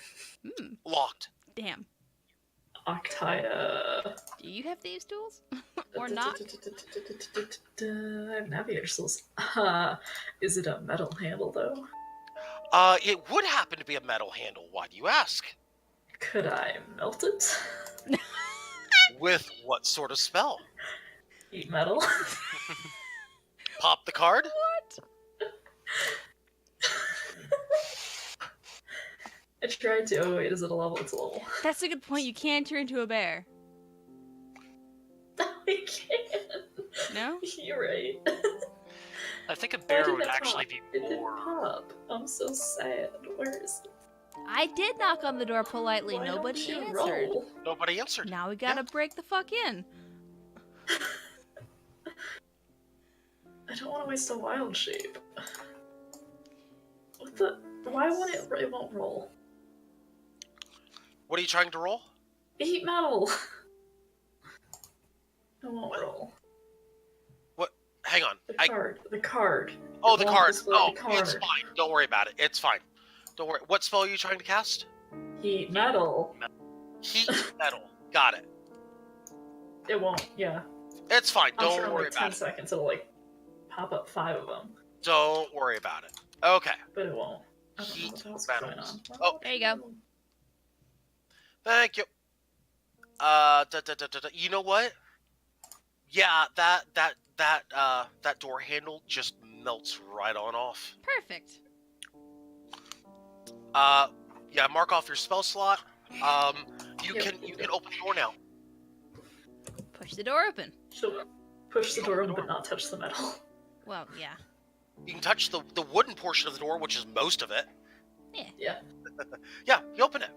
Locked. Damn. Octavia. Do you have thieves' tools? Or not? I have navigator tools. Is it a metal handle though? It would happen to be a metal handle. Why do you ask? Could I melt it? With what sort of spell? Eat metal? Pop the card? What? I tried to. Oh wait, is it a level? It's a level. That's a good point. You can turn into a bear. I can't. No? You're right. I think a Why bear did would that actually pop? be It didn't more. pop. I'm so sad. Where is it? I did knock on the door politely. Why Nobody don't you answered. roll? Nobody answered. Now we gotta break the fuck in. don't want to waste a wild shape. What the? Why won't it won't roll? What are you trying to roll? Eat metal! It won't roll. What? Hang on. The card. Oh, It the won't card. display Oh, the card. it's fine. Don't worry about it. It's fine. Don't worry. What spell are you trying to cast? Heat metal. Heat metal. Got it. It won't, yeah. It's fine. I'm Don't sure in worry like about 10 it. seconds it'll like pop up 5 of them, Don't worry about it. Okay. but it won't. I don't know Heat what else is metal. going on. Oh. There you go. Thank you. You know what? Yeah, that door handle just melts right on off. Perfect. Yeah, mark off your spell slot. You Yep. can open the door now. Push the door open. So push the door open but not touch the metal. Well, yeah. You can touch the wooden portion of the door, which is most of it. Yeah. Yeah, you open it.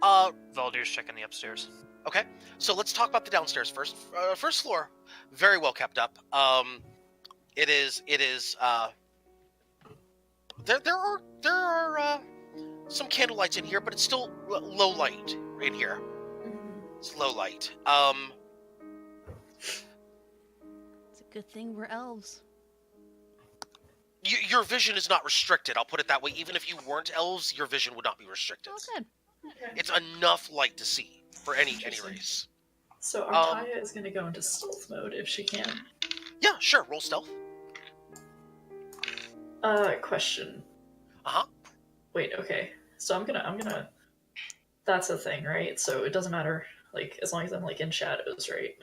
Valdir's checking the upstairs. Okay, so let's talk about the downstairs first. First floor, very well kept up. It is. There are some candle lights in here, but it's still low light in here. It's low light. It's a good thing we're elves. Your vision is not restricted. I'll put it that way. Even if you weren't elves, your vision would not be restricted. Oh, good. Okay. It's enough light to see for any Interesting. race. So Artaya is gonna go into stealth mode if she can. Yeah, sure. Roll stealth. Question. Uh-huh. Wait, okay. So I'm gonna that's a thing, right? So it doesn't matter, like, as long as I'm like in shadows, right?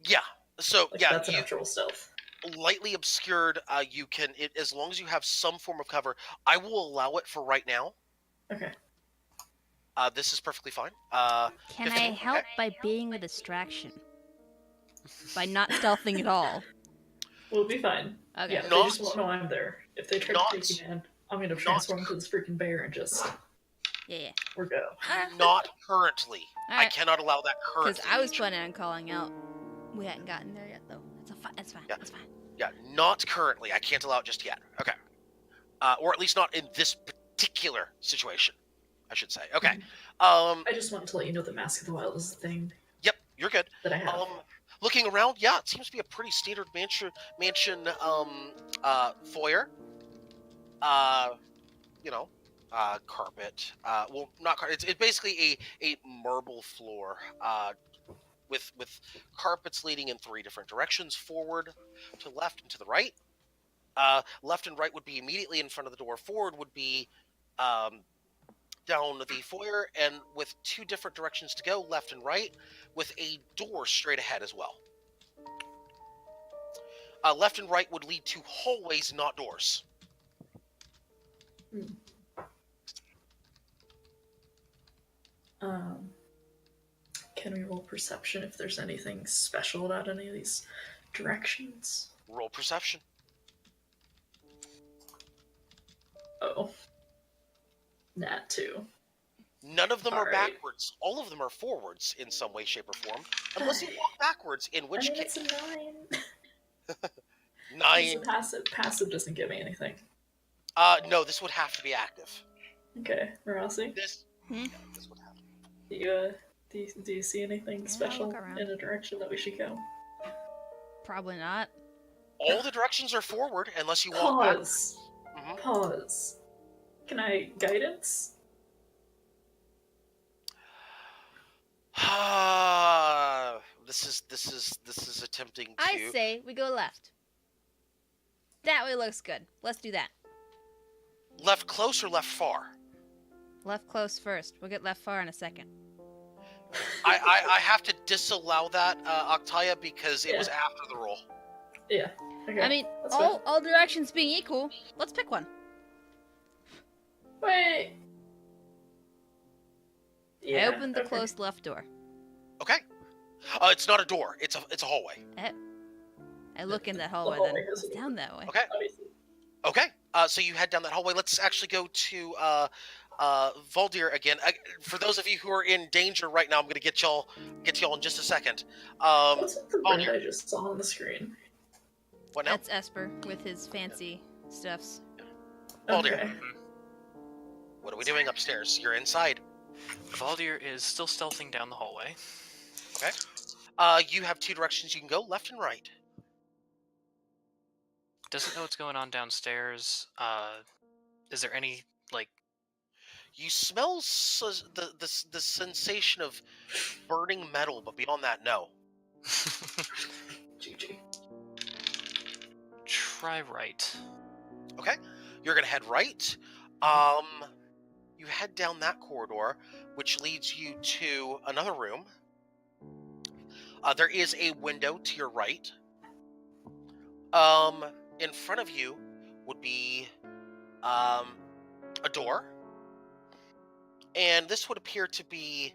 Yeah. So Like, yeah, that's an actual stealth. lightly obscured. You can, as long as you have some form of cover. I will allow it for right now. Okay. This is perfectly fine. Can 15, I help okay. by being a distraction? By not stealthing at all? We'll be fine. Okay. Yeah, they Not- just won't know I'm there. If they try not- to take you, man, I'm gonna transform into this freaking bear and just Yeah. we're go. Not currently. I Alright. cannot allow that currently. Because I was planning on calling out. We hadn't gotten there yet, though. It's fine. Yeah. It's fine. Yeah, not currently. I can't allow it just yet. Okay. Or at least not in this particular situation, I should say. Okay. I just wanted to let you know that Mask of the Wild is the thing Yep, you're good. that I have. Looking around, yeah, it seems to be a pretty standard mansion foyer. Carpet. Well, not carpet. It's basically a marble floor. With carpets leading in 3 different directions: forward, to left, and to the right. Left and right would be immediately in front of the door. Forward would be down the foyer, and with 2 different directions to go, left and right, with a door straight ahead as well. Left and right would lead to hallways, not doors. Can we roll perception if there's anything special about any of these directions? Roll perception. Oh. Nat 2. None of them are Alright. backwards. All of them are forwards in some way, shape, or form. Unless you walk backwards, in I which mean, case... it's a 9. 9. It's a passive. Passive doesn't give me anything. No, this would have to be active. Okay, Marossi, This... Hmm? Yeah, this would have to be. do you see anything Yeah, special look around. in a direction that we should go? Probably not. All the directions are forward, unless you walk backwards. Pause. Mhm. Pause. Can I guidance? This is attempting to... I say we go left. That way looks good. Let's do that. Left close or left far? Left close first. We'll get left far in a second. I have to disallow that, Octaya, because it was Yeah. after the roll. Yeah. Okay. I mean, that's all directions being equal, let's pick one. Wait. Yeah, I opened the okay. closed left door. Okay. It's not a door. It's a hallway. I look in that hallway, hallway then has a it's door. down that way. Okay. Obviously. Okay. So you head down that hallway. Let's actually go to Valdir again. For those of you who are in danger right now, I'm going to get y'all in just a second. What's with the oh, bird dear. I just saw on the screen? What now? That's Esper with his fancy stuffs. Valdir, Okay. what are we doing upstairs? You're inside. Valdir is still stealthing down the hallway. Okay. You have two directions you can go, left and right. Doesn't know what's going on downstairs. Is there any, like... You smell the sensation of burning metal, but beyond that, no. GG. Try right. Okay. You're gonna head right. You head down that corridor, which leads you to another room. There is a window to your right. In front of you would be a door, and this would appear to be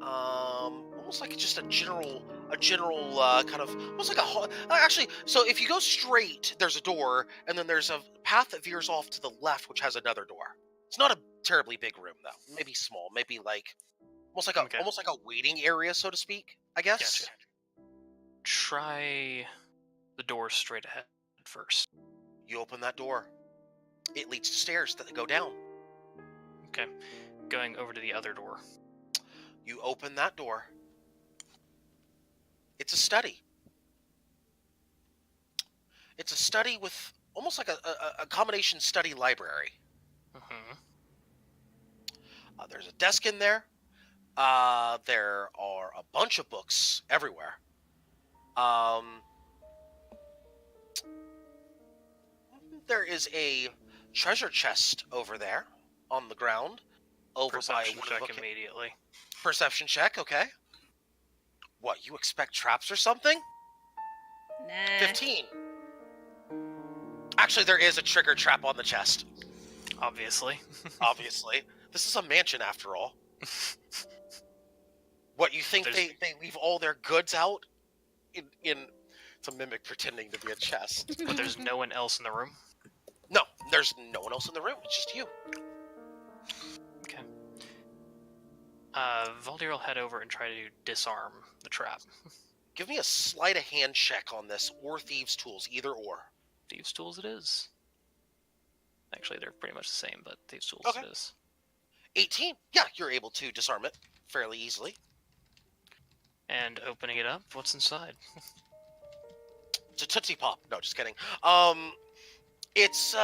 almost like just a general kind of almost like a hall. Actually, so if you go straight, there's a door, and then there's a path that veers off to the left, which has another door. It's not a terribly big room though. Maybe small. Maybe like almost like a waiting area, so to speak. I guess. Gotcha. Try the door straight ahead first. You open that door. It leads to stairs that go down. Okay. Going over to the other door. You open that door. It's a study. It's a study with almost like a combination study library. Mm-hmm. There's a desk in there. There are a bunch of books everywhere. There is a treasure chest over there on the ground. Over Perception by one check of the immediately. Perception check, okay. What, you expect traps or something? Nah. 15. Actually, there is a trigger trap on the chest. Obviously. Obviously. This is a mansion, after all. What, you think they leave all their goods out in it's a mimic pretending to be a chest? But there's no one else in the room? No, there's no one else in the room. It's just you. Okay. Valdir will head over and try to disarm the trap. Give me a sleight of hand check on this, or thieves' tools, either or. Thieves' tools it is. Actually, they're pretty much the same, but thieves' tools Okay. it is. 18. Yeah, you're able to disarm it fairly easily. And opening it up, what's inside? It's a Tootsie Pop. No, just kidding. It's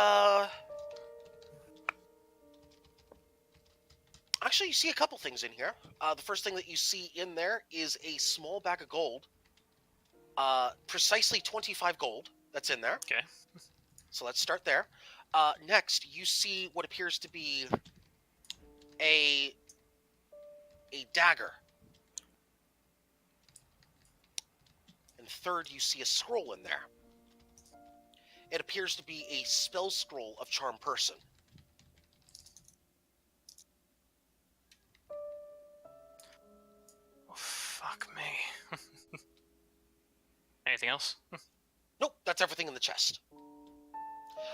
actually, you see a couple things in here. The first thing that you see in there is a small bag of gold. Precisely 25 gold that's in there. Okay. So let's start there. Next, you see what appears to be a dagger. And third, you see a scroll in there. It appears to be a spell scroll of Charm Person. Oh, fuck me. Anything else? Nope, that's everything in the chest.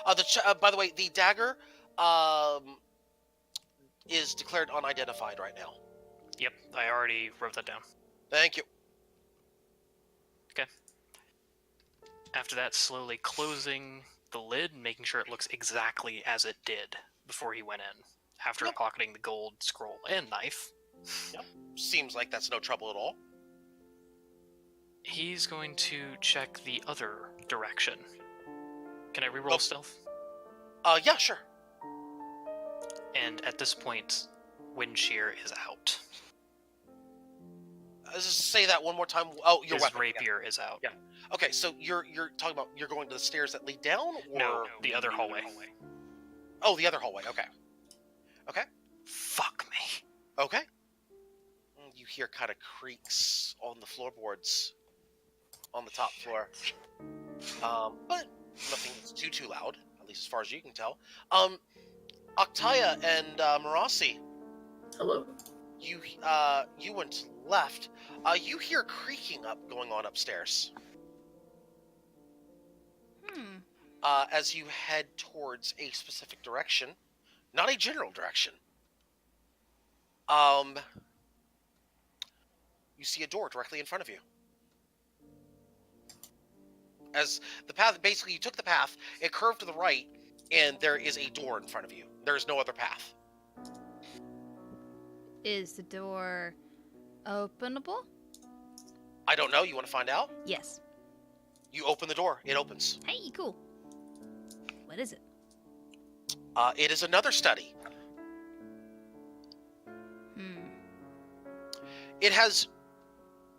By the way, the dagger is declared unidentified right now. Yep, I already wrote that down. Thank you. Okay. After that, slowly closing the lid and making sure it looks exactly as it did before he went in. After Yep. pocketing the gold scroll and knife, Seems like that's no trouble at all. he's going to check the other direction. Can I reroll Oh. stealth? Yeah, sure. And at this point, wind shear is out. Just say that one more time. Oh, your His weapon. rapier is out. Yeah. Okay, so you're talking about you're going to the stairs that lead down, or No, the other hallway. Oh, the other hallway. Okay. Fuck me. Okay. You hear kind of creaks on the floorboards on the top floor. But nothing that's too loud, at least as far as you can tell. Octaya and Marasi, Hello. you went left. You hear creaking going on upstairs. As you head towards a specific direction, not a general direction. You you see a door directly in front of you. As the path, basically, you took the path, it curved to the right, and there is a door in front of you. There is no other path. Is the door openable? I don't know. You want to find out? Yes. You open the door. It opens. Hey, cool. What is it? It is another study. It has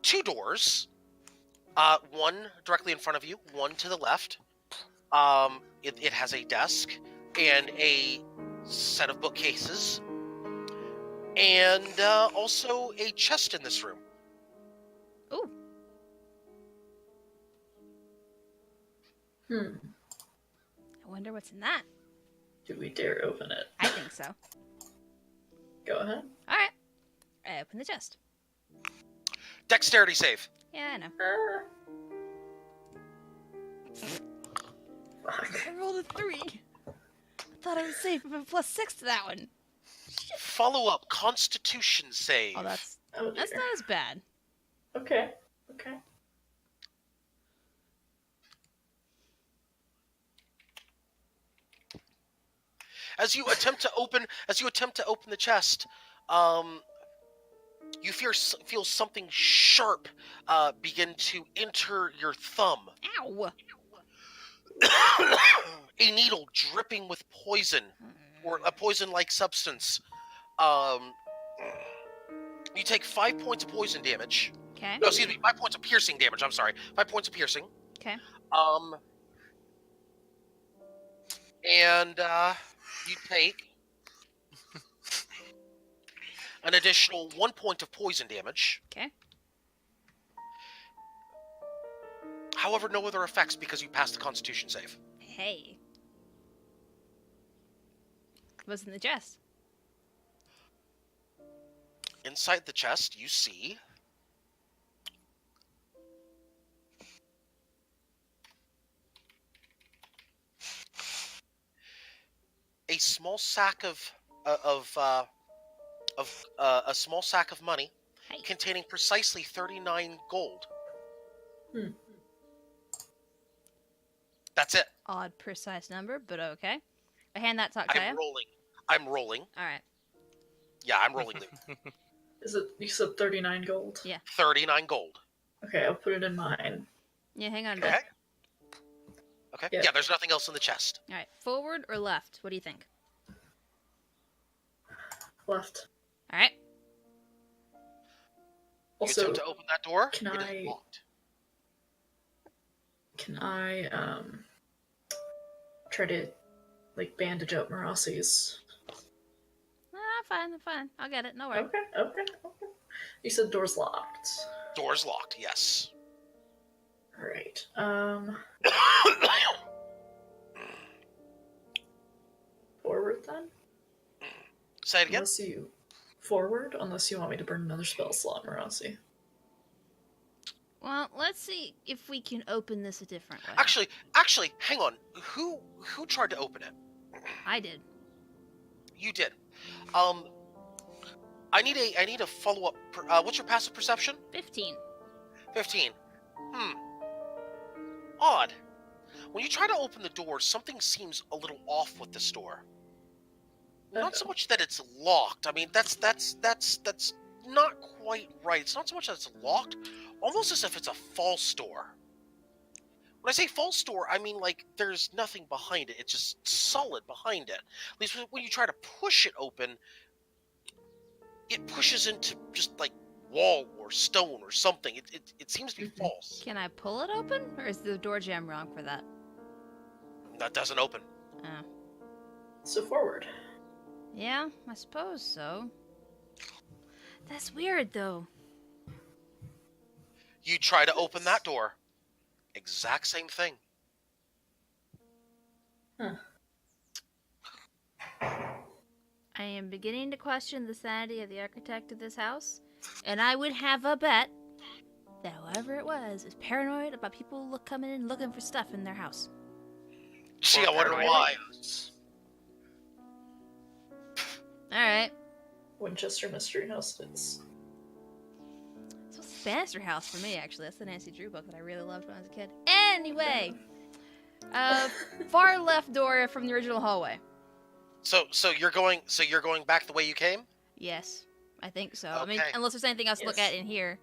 2 doors. One directly in front of you, one to the left. It has a desk and a set of bookcases, and also a chest in this room. Ooh. I wonder what's in that. Do we dare open it? I think so. Go ahead. All right. I open the chest. Dexterity save. Yeah, I know. Fuck. I rolled a 3. I thought I was safe with a +6 to that one. Follow up Constitution save. Oh, that's Oh, not dear. as bad. Okay. As you attempt to open the chest, you feel something sharp begin to enter your thumb. Ow. A needle dripping with poison or a poison-like substance. You take 5 points of poison damage. Okay. No, excuse me, 5 points of piercing damage. I'm sorry, 5 points of piercing. Okay. And you take an additional 1 point of poison damage. Okay. However, no other effects because you passed the Constitution save. Hey. What's in the chest? Inside the chest, you see a small sack of money Hey. containing precisely 39 gold. That's it. Odd, precise number, but okay. I hand that to Octavia. I'm rolling. All right. Yeah, I'm rolling. Is it? You said 39 gold. Yeah. 39 gold. Okay, I'll put it in mine. Yeah, hang on a Okay. bit. Okay. Yeah. Yeah, there's nothing else in the chest. All right. Forward or left? What do you think? Left. All right. You Also, attempt to open that door. can It is I- locked. can I try to bandage up Marassi's? I'm fine. I'll get it. No worries. Okay. You said door's locked. Door's locked. Yes. All right. Forward then. Say it again. Unless you want me to burn another spell slot, Marassi. Well, let's see if we can open this a different way. Actually, hang on. Who tried to open it? I did. You did. I need a follow up. What's your passive perception? 15. 15. Odd. When you try to open the door, something seems a little off with this door. Not so much that it's locked. I mean, that's not quite right. It's not so much that it's locked, almost as if it's a false door. When I say false door, I mean there's nothing behind it. It's just solid behind it. At least when you try to push it open, it pushes into just wall or stone or something. It seems to be false. Can I pull it open? Or is the door jam wrong for that? That doesn't open. Oh. So forward. Yeah, I suppose so. That's weird, though. You try to open that door. Exact same thing. Huh. I am beginning to question the sanity of the architect of this house, and I would have a bet that whoever it was is paranoid about people coming in looking for stuff in their house. Gee, I wonder why. All right. Winchester Mystery House it is. So Bannister House for me, actually. That's the Nancy Drew book that I really loved when I was a kid. Anyway, far left door from the original hallway. So you're going back the way you came? Yes, I think so. I mean, Okay. unless there's anything else to look Yes. at in here.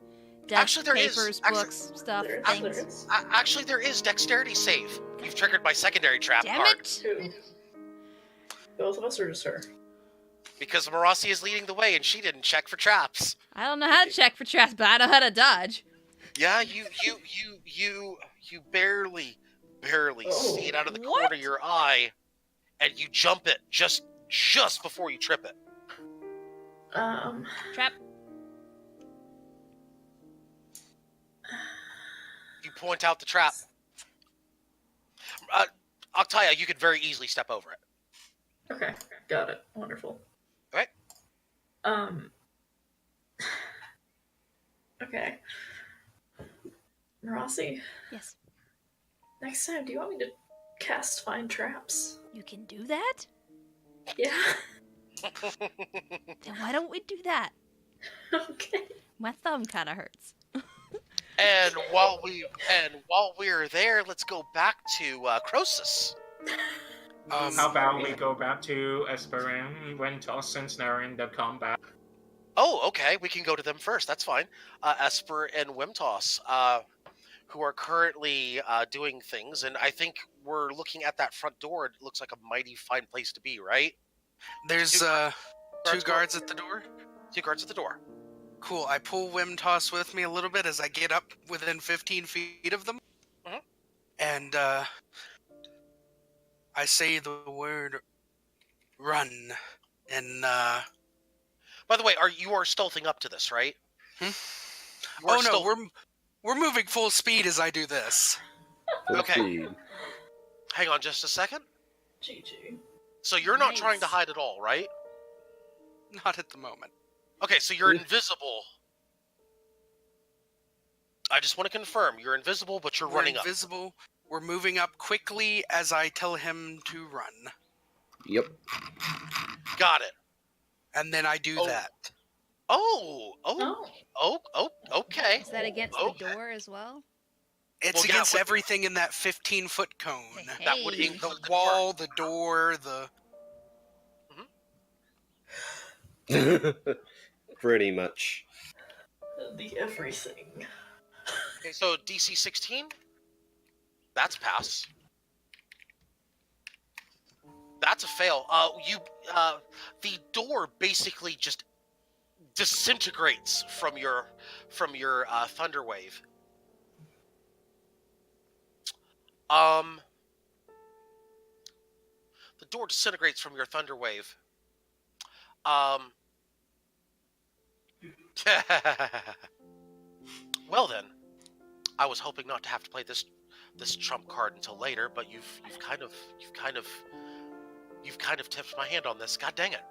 Desks, Actually, there is. papers, Actually, books, stuff, There things. is. Actually, there is dexterity save. You've triggered my secondary trap Damn card. it! Who? Both of us or just her? Because Marasi is leading the way and she didn't check for traps. I don't know how to check for traps, but I know how to dodge. Yeah, you barely see it out of the corner What? of your eye, and you jump it just before you trip it. Trap. You point out the trap. Octaya, you could very easily step over it. Okay, got it. Wonderful. Right. Okay. Marasi, Yes. next time, do you want me to cast Find Traps? You can do that? Yeah. Then why don't we do that? Okay. My thumb kind of hurts. And while we're there, let's go back to Croesus. How about we go back to Esperin when Tossin's narrowing the combat? Oh, okay. We can go to them first. That's fine. Esper and Wimtos, who are currently doing things, and I think we're looking at that front door. It looks like a mighty fine place to be, right? There's two guards at the door. 2 guards at the door. Cool. I pull Wimtoss with me a little bit as I get up within 15 feet of them. Mhm. And I say the word run. And By the way, you are stealthing up to this, right? Hmm? You are oh no, stealth- we're moving full speed as I do this. Full Okay. speed. Hang on just a second. GG. So you're not trying to Nice. hide at all, right? Not at the moment. Okay, so you're Yeah. invisible. I just want to confirm, you're invisible, but you're We're running up. invisible. We're moving up quickly as I tell him to run. Yep. Got it. And then I do Oh. that. Okay. Is that against Okay. the door as well? It's Well, yeah, against what- everything in that 15-foot cone. That would Hey. include The wall, the door, the... Pretty much. The everything. Okay, so DC 16? That's pass. That's a fail. The door basically just disintegrates from your thunder wave. The door disintegrates from your thunder wave. Well then, I was hoping not to have to play this trump card until later, but you've kind of tipped my hand on this. God dang it.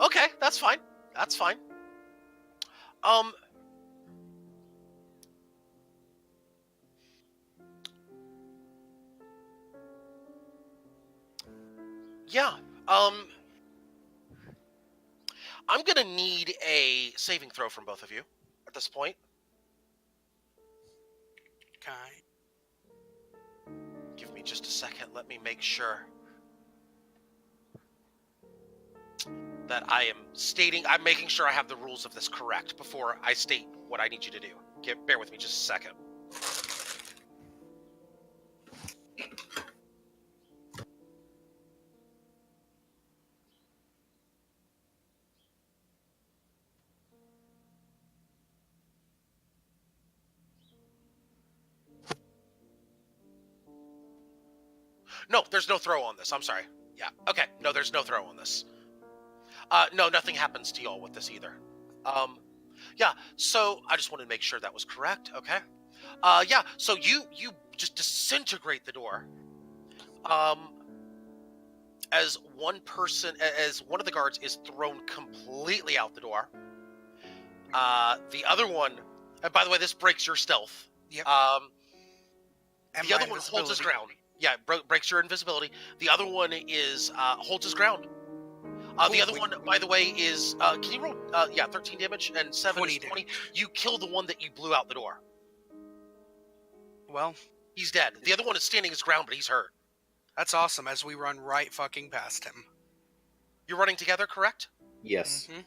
Okay, that's fine. That's fine. Yeah. I'm gonna need a saving throw from both of you at this point. Okay. Give me just a second. Let me make sure that I'm making sure I have the rules of this correct before I state what I need you to do. Bear with me just a second. No, there's no throw on this. I'm sorry. Yeah. Okay. No, there's no throw on this. No, nothing happens to y'all with this either. Yeah. So I just wanted to make sure that was correct. Okay. Yeah. So you just disintegrate the door. As one of the guards is thrown completely out the door. The other one, and by the way, this breaks your stealth. Yep. The And my other one holds his invisibility. ground. Yeah, breaks your invisibility. The other one is holds his ground. The other one, by the way, is can you roll? 13 damage and 7 20 is 20. damage. You kill the one that you blew out the door. Well, He's dead. The other one is standing his ground, but he's hurt. that's awesome as we run right fucking past him. You're running together, correct? Yes. Mhm.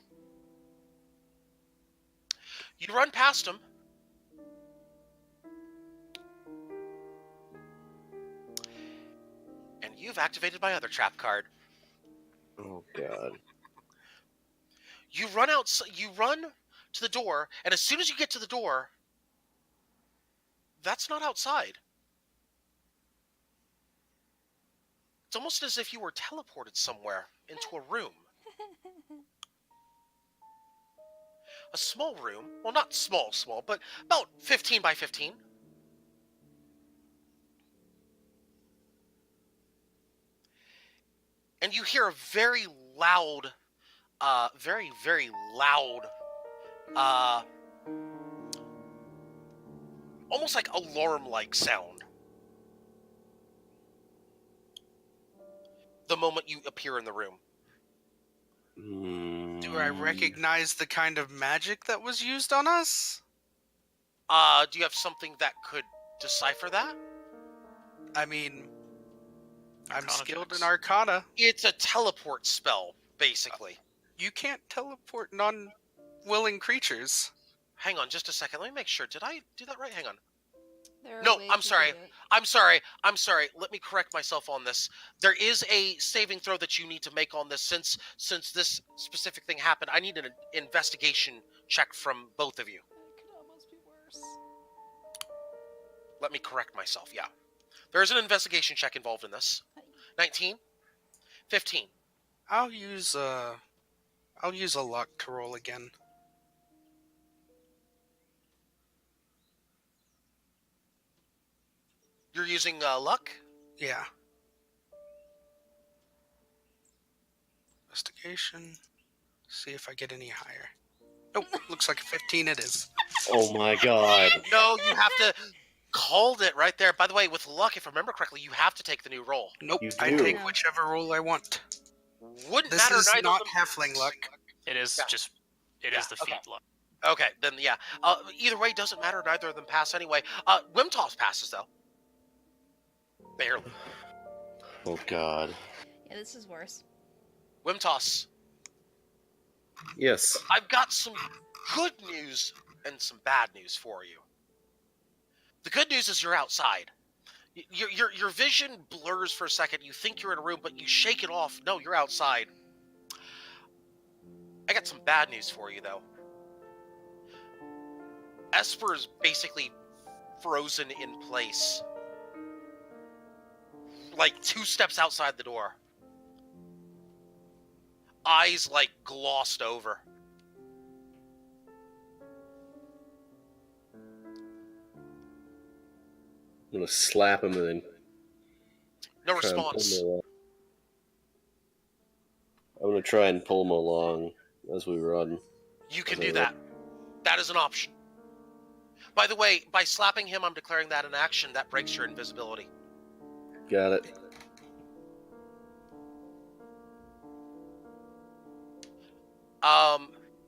You run past him. And you've activated my other trap card. Oh god. You run out. You run to the door, and as soon as you get to the door, that's not outside. It's almost as if you were teleported somewhere into a room. A small room. Well, not small, but about 15 by 15. And you hear a very loud, very, very loud, almost like alarm-like sound. The moment you appear in the room. Do I recognize the kind of magic that was used on us? Do you have something that could decipher that? I mean, I'm Arcana skilled checks. in Arcana. It's a teleport spell, basically. You can't teleport non-willing creatures. Hang on just a second. Let me make sure. Did I do that right? Hang on. There are No, ways I'm to do sorry. it. I'm sorry. Let me correct myself on this. There is a saving throw that you need to make on this since this specific thing happened. I need an investigation check from both of you. It could almost be worse. Let me correct myself. Yeah. There is an investigation check involved in this. 19, 15. I'll use a luck to roll again. You're using luck? Yeah. Investigation. See if I get any higher. Nope, looks like a 15 it is. Oh my god. No, you have to called it right there. By the way, with luck, if I remember correctly, you have to take the new roll. Nope, You I do. take No. whichever roll I want. Wouldn't This matter is neither not of them. halfling luck. It is Yeah. just. It Yeah, is the okay. feet luck. Okay, then yeah. Either way, doesn't matter. Neither of them pass anyway. Wimtoss passes though. Barely. Oh god. Yeah, this is worse. Wimtoss, Yes. I've got some good news and some bad news for you. The good news is you're outside. Your vision blurs for a second. You think you're in a room, but you shake it off. No, you're outside. I got some bad news for you, though. Esper is basically frozen in place. Like 2 steps outside the door. Eyes like glossed over. I'm gonna slap him and then No try and pull response. him along. I'm gonna try and pull him along as we run. You can Okay, do that. That is an option. By the way, by slapping him, I'm declaring that an action that breaks your invisibility. Got it.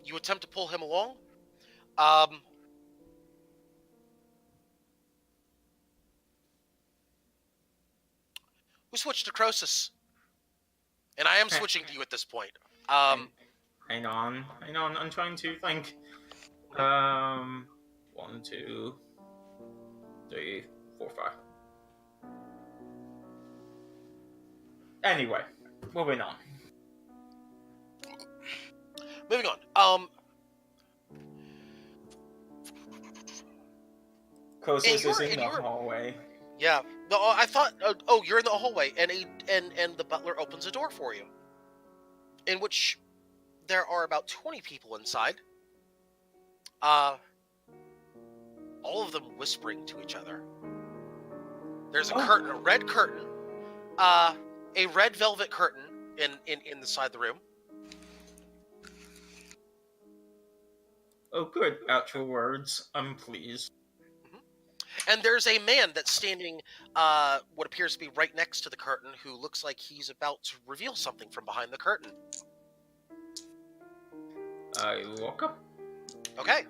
You attempt to pull him along. We switch to Croesus. And I am switching to you at this point. Hang on. I'm trying to think. 1, 2, 3, 4, 5. Anyway, moving on. Moving on. Croesus you're- is in and the you're- hallway. Yeah. No, I thought. You're in the hallway, and the butler opens a door for you, in which there are about 20 people inside. All of them whispering to each other. There's a curtain, a red curtain, a red velvet curtain in the side of the room. Oh, good. Actual words. I'm pleased. And there's a man that's standing, what appears to be right next to the curtain, who looks like he's about to reveal something from behind the curtain. I look up. Okay.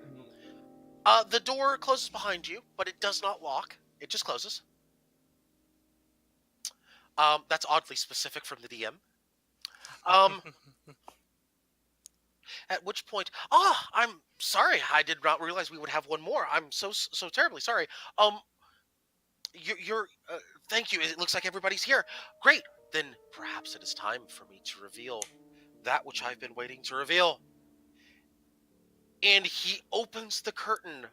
The door closes behind you, but it does not lock. It just closes. That's oddly specific from the DM. At which point, I'm sorry. I did not realize we would have one more. I'm so terribly sorry. You're thank you. It looks like everybody's here. Great. Then perhaps it is time for me to reveal that which I've been waiting to reveal. And he opens the curtain.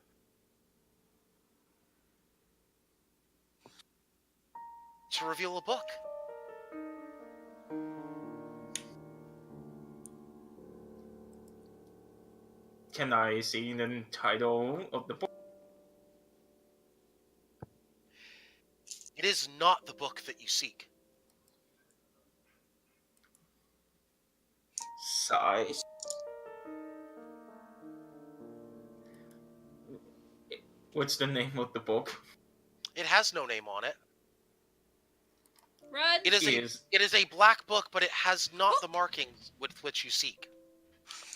To reveal a book. Can I see the title of the book? It is not the book that you seek. Size. What's the name of the book? It has no name on it. Run! It is a black book, but it has not the markings with which you seek.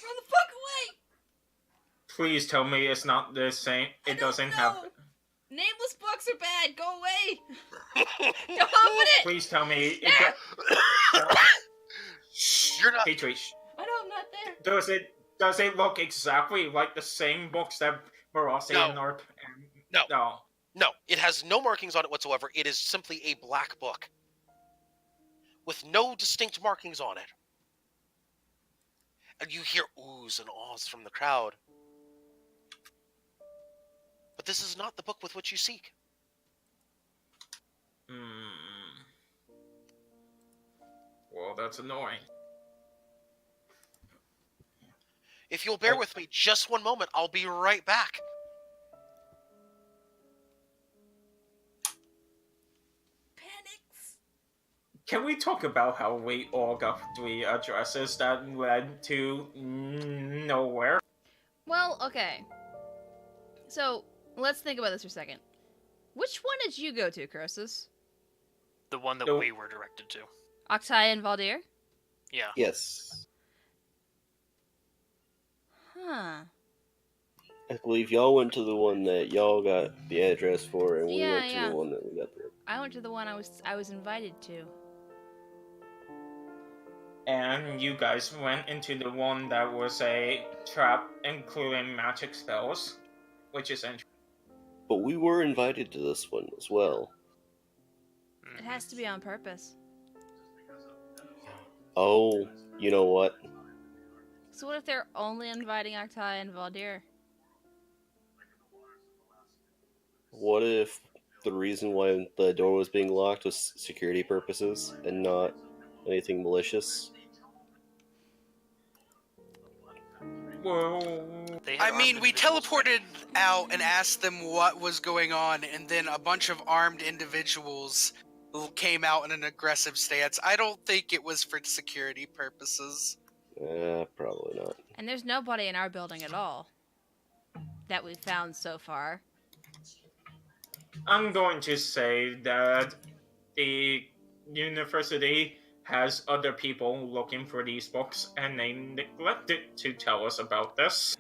Run the fuck away! Please tell me it's not the same. It doesn't have. Nameless books are bad. Go away. Don't open it. Please tell me. You're not. Petrie, I know I'm not there. does it look exactly like the same books that Barassi No. and Narp? No. No. No, it has no markings on it whatsoever. It is simply a black book with no distinct markings on it. And you hear oohs and ahs from the crowd. But this is not the book with which you seek. Well, that's annoying. If you'll bear with me just one moment, I'll be right back. Panics. Can we talk about how we all got 3 addresses that led to nowhere? Well, okay. So, let's think about this for a second. Which one did you go to, Croesus? The one that No. we were directed to. Octai and Valdir? Yeah. Yes. Huh. I believe y'all went to the one that y'all got the address for, and we went to Yeah. the one that we got the. I went to the one I was invited to. And you guys went into the one that was a trap including magic spells, which is interesting. But we were invited to this one as well. It has to be on purpose. Oh, you know what? So what if they're only inviting Octai and Valdir? What if the reason why the door was being locked was security purposes and not anything malicious? Well, They had I mean, armed we individuals teleported out and asked them what was going on, and then a bunch of armed individuals came out in an aggressive stance. I don't think it was for security purposes. Probably not. And there's nobody in our building at all that we've found so far. I'm going to say that the university has other people looking for these books, and they neglected to tell us about this.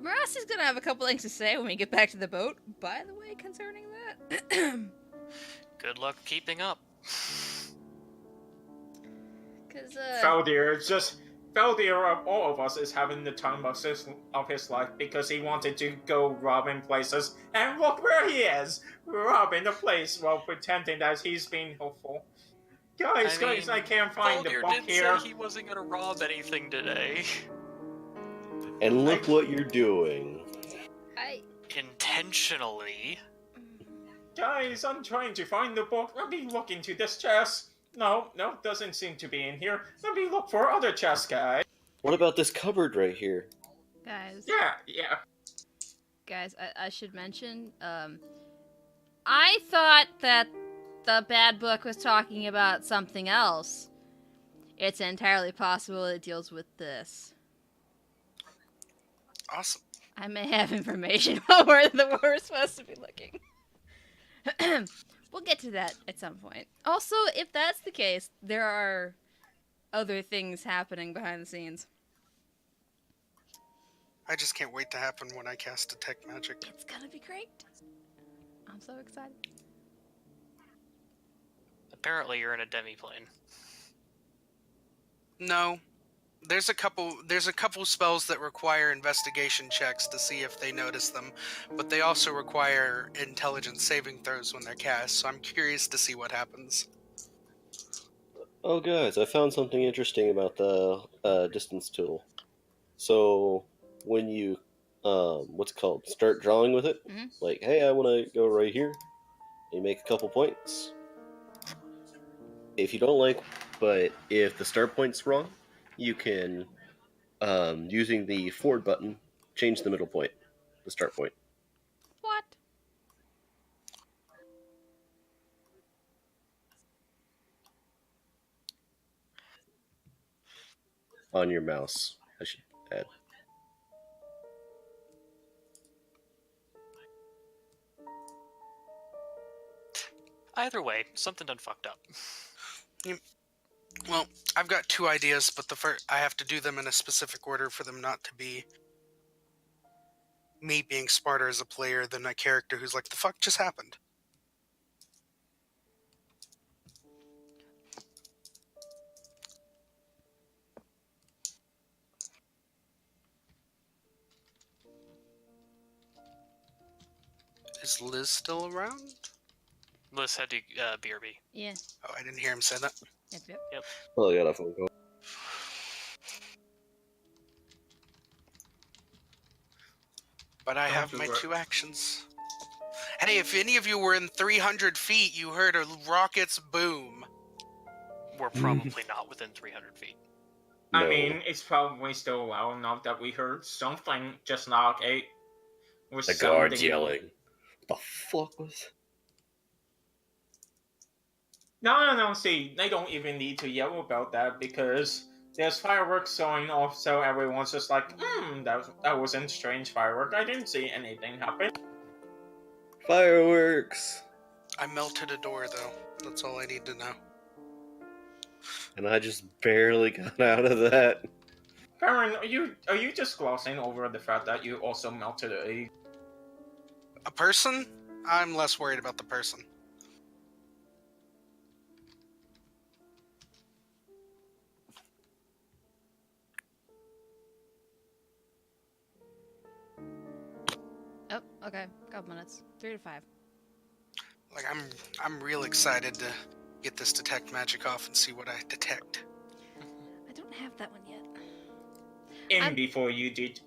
Marassi's gonna have a couple things to say when we get back to the boat, by the way, concerning that. Good luck keeping up. Cause, Feldir of all of us is having the time of his life because he wanted to go robbing places, and look where he is! Robbing a place while pretending that he's being helpful. Guys, I can't find the Baldur book did here. say he wasn't gonna rob anything today. And look what you're doing. Intentionally. Guys, I'm trying to find the book. Let me look into this chest. No, doesn't seem to be in here. Let me look for other chests, guys. What about this cupboard right here? guys, Yeah. guys, I should mention, I thought that the bad book was talking about something else. It's entirely possible it deals with this. Awesome. I may have information about where we're supposed to be looking. We'll get to that at some point. Also, if that's the case, there are other things happening behind the scenes. I just can't wait to happen when I cast Detect Magic. It's gonna be great. I'm so excited. Apparently, you're in a demi-plane. No. There's a couple spells that require investigation checks to see if they notice them, but they also require intelligence saving throws when they're cast, so I'm curious to see what happens. Oh, guys, I found something interesting about the distance tool. So when you, what's it called, start drawing with it, Mhm. like, hey, I want to go right here. You make a couple points. If you don't like, but if the start point's wrong, you can, using the forward button, change the middle point, the start point. What? On your mouse, I should add. Either way, something done fucked up. Well, I've got two ideas, but I have to do them in a specific order for them not to be me being smarter as a player than a character who's like, the fuck just happened? Is Liz still around? Liz had to BRB. Yeah. Oh, I didn't hear him say that. Yep. Well, I got a phone call. But I have my two actions. Hey, if any of you were in 300 feet, you heard a rocket's boom. We're probably not within 300 feet. I No. mean, it's probably still loud enough that we heard something just knock eight. Was The guard's something- yelling. What the fuck was? No. See, they don't even need to yell about that because there's fireworks going off, so everyone's just like, that wasn't strange firework. I didn't see anything happen. Fireworks! I melted a door, though. That's all I need to know. And I just barely got out of that. Karen, are you just glossing over the fact that you also melted A person? I'm less worried about the person. Oh, okay. Couple minutes. 3 to 5. Like, I'm real excited to get this detect magic off and see what I detect. I don't have that one yet. in before you did?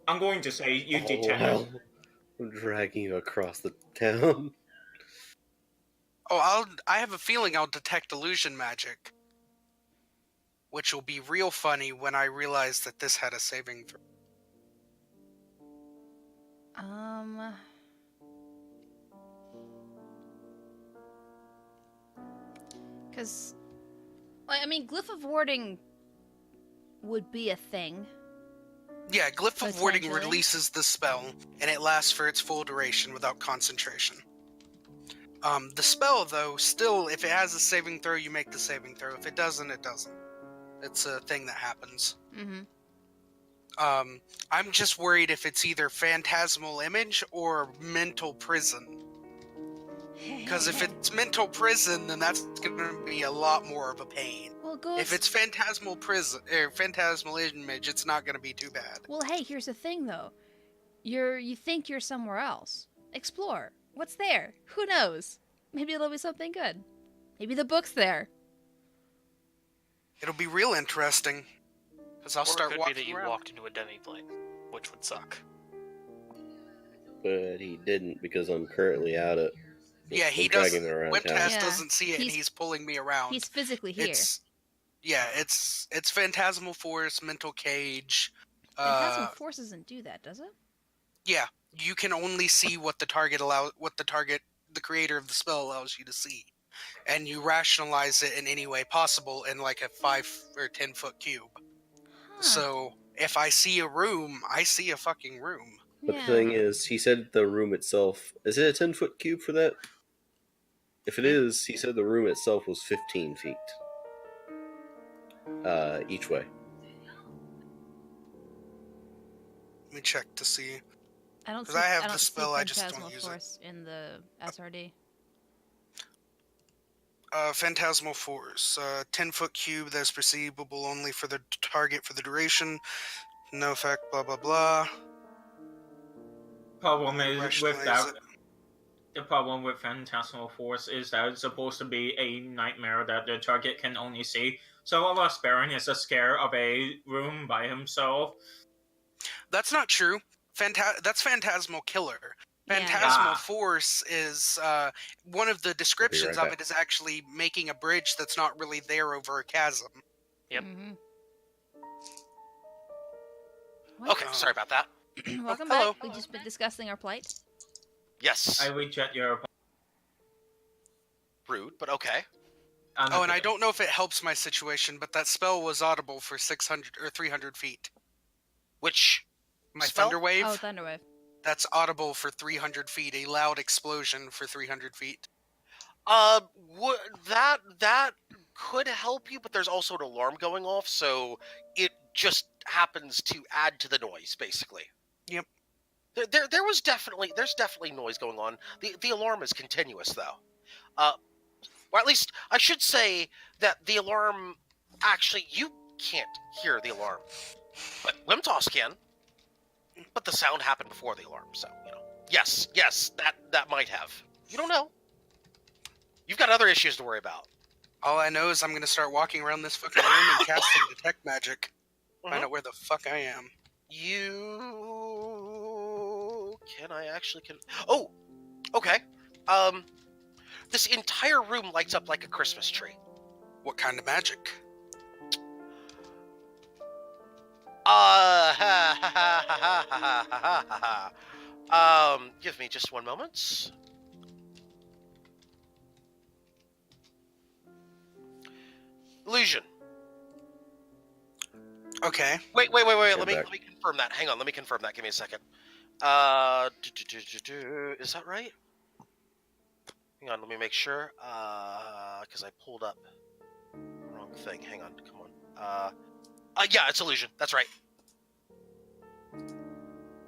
I'm going to say you did 10. Wow. I'm dragging you across the town. Oh, I have a feeling I'll detect illusion magic. Which will be real funny when I realize that this had a saving throw. Because, I mean, Glyph of Warding would be a thing. Yeah, Glyph of Warding Potentially. releases the spell, and it lasts for its full duration without concentration. The spell, though, still, if it has a saving throw, you make the saving throw. If it doesn't, it doesn't. It's a thing that happens. Mm-hmm. I'm just worried if it's either phantasmal image or mental prison. Because if it's mental prison, then that's going to be a lot more of a pain. Well, Ghost... If it's phantasmal prison or phantasmal image, it's not going to be too bad. Well, hey, here's the thing, though. You think you're somewhere else. Explore. What's there? Who knows? Maybe it'll be something good. Maybe the book's there. It'll be real interesting. Because I'll Or start it could walking be that you around. walked into a demi-plane, which would suck. But he didn't because I'm currently out at. Yeah, he I'm dragging doesn't. it around town. Webcast Yeah. doesn't see it, and He's- he's pulling me around. He's physically here. It's phantasmal force, mental cage. Phantasmal Force doesn't do that, does it? Yeah, you can only see what the creator of the spell allows you to see, and you rationalize it in any way possible in like a 5 or 10 foot cube. Huh. So if I see a room, I see a fucking room. But yeah. the thing is, he said the room itself. Is it a 10-foot cube for that? If it is, he said the room itself was 15 feet. Each way. Let me check to see. I don't 'Cause see. I have I the don't see spell, I just don't phantasmal use it. force in the SRD. Phantasmal Force. 10-foot cube that's perceivable only for the target for the duration. No effect, blah, blah, blah. Problem is with Rationalize that. it. The problem with Phantasmal Force is that it's supposed to be a nightmare that the target can only see. So all us Baron is a scare of a room by himself. That's not true. That's Phantasmal Killer. Yeah. Phantasmal Ah. Force is one of the descriptions right of back. it is actually making a bridge that's not really there over a chasm. Yep. Mm-hmm. Okay, sorry about that. Welcome hello. back. We've just been discussing our plight. Yes, I reject your. rude, but okay. Oh, and I don't know if it helps my situation, but that spell was audible for 600 or 300 feet. Which My spell? Thunder Wave, Oh, Thunderwave. that's audible for 300 feet. A loud explosion for 300 feet. That could help you, but there's also an alarm going off, so it just happens to add to the noise, basically. Yep. There's definitely noise going on. The alarm is continuous, though. Or at least I should say that the alarm. Actually, you can't hear the alarm, but Limtos can. But the sound happened before the alarm, so Yes, that might have. You don't know. You've got other issues to worry about. All I know is I'm gonna start walking around this fucking room and casting detect magic. Find out where the fuck I am. You can I actually can. Oh, okay. This entire room lights up like a Christmas tree. What kind of magic? Give me just one moment. Illusion. Okay. Wait. Turn Let me back. confirm that. Hang on. Let me confirm that. Give me a second. Is that right? Hang on. Let me make sure. Because I pulled up the wrong thing. Hang on. Come on. Yeah, it's illusion. That's right.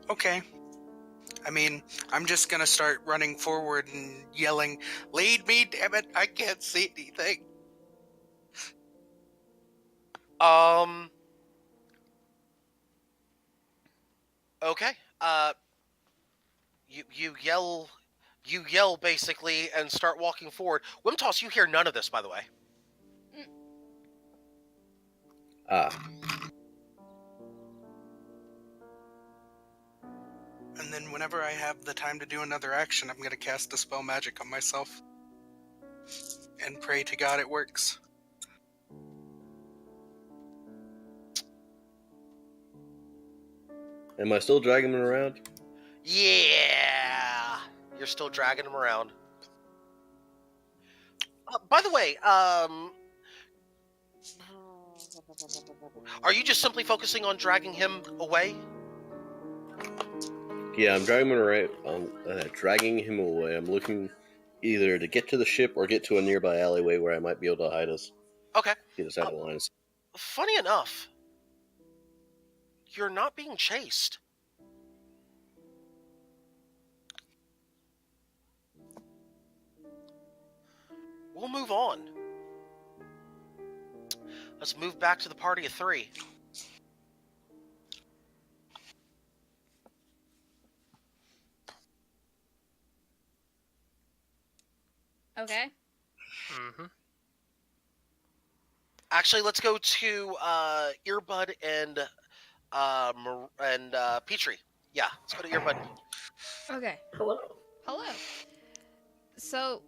Okay. I mean, I'm just gonna start running forward and yelling, "Lead me, damn it! I can't see anything." Okay. You yell basically and start walking forward. Wimtoss, you hear none of this, by the way. Ah, And then whenever I have the time to do another action, I'm gonna cast Dispel Magic on myself. And pray to God it works. am I still dragging him around? Yeah, you're still dragging him around. By the way, are you just simply focusing on dragging him away? Yeah, I'm dragging him around. Dragging him away. I'm looking either to get to the ship or get to a nearby alleyway where I might be able to hide us. Okay. Get us out of the lines. Funny enough, you're not being chased. We'll move on. Let's move back to the party of 3. Okay. Mm-hmm. Actually, let's go to Earbud and Petrie. Yeah, let's go to Earbud. Okay. Hello. Hello. So,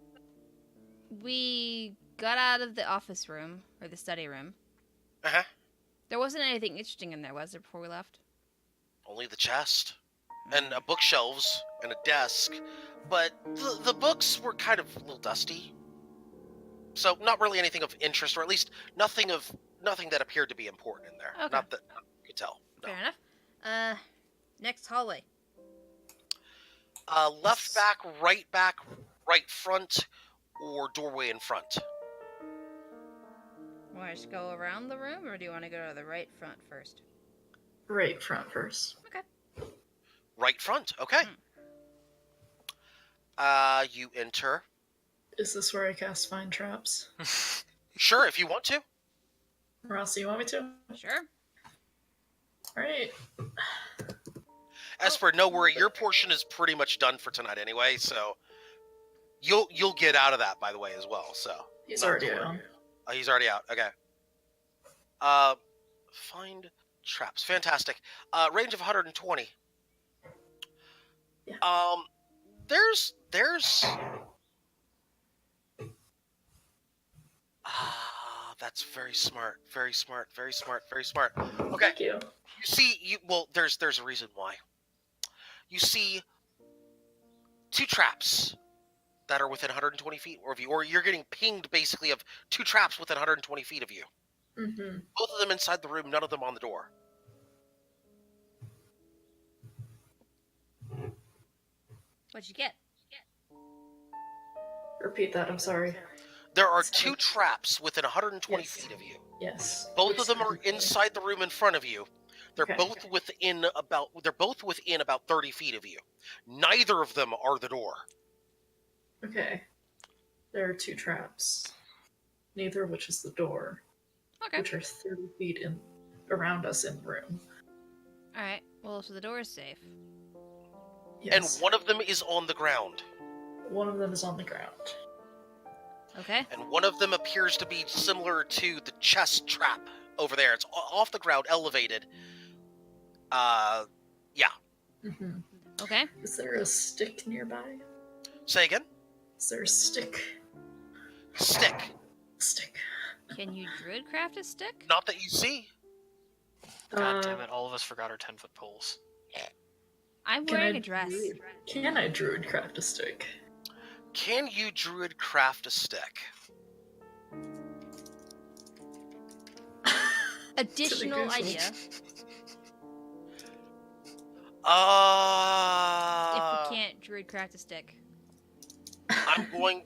we got out of the office room, or the study room. Uh-huh. There wasn't anything interesting in there, was there, before we left? Only the chest. And bookshelves and a desk. But the books were kind of a little dusty. So not really anything of interest, or at least nothing that appeared to be important in there. Okay. Not that you could tell. No. Fair enough. Next hallway. Left back, right front, or doorway in front. Want to just go around the room, or do you want to go to the right front first? Right front first. Okay. Right front. Okay. You enter. Is this where I cast Find Traps? Sure, if you want to. Rossi, you want me to? Sure. Alright. Esper, no worry. Your portion is pretty much done for tonight anyway, so you'll get out of that, by the way, as well. So He's not already to worry. out. Oh, he's already out. Okay. Find traps. Fantastic. Range of 120. Yeah. There's. That's very smart. Very smart. Very smart. Very smart. Okay. Thank you. You see, there's a reason why. You see 2 traps that are within 120 feet of you, or you're getting pinged basically of 2 traps within 120 feet of you. Mm-hmm. Both of them inside the room, none of them on the door. What'd you get? Repeat that, I'm sorry. There are 2 traps within 120 Yes. feet of you. Yes. Both of them are inside the room in front of you. They're Okay. both within about 30 feet of you. Neither of them are the door. Okay. There are 2 traps. Neither of which is the door. Okay. Which are 30 feet around us in the room. All right. Well, so the door is safe. Yes. And one of them is on the ground. One of them is on the ground. Okay. And one of them appears to be similar to the chest trap over there. It's off the ground, elevated. Yeah. Mm-hmm. Okay. Is there a stick nearby? Say again? Is there a stick? Stick. Stick. Can you druid craft a stick? Not that you see. God damn it! All of us forgot our 10-foot poles. I'm Can wearing I a dress. Can I druid craft a stick? Can you druid craft a stick? Additional goosebumps. idea. If we can't druid craft a stick. I'm going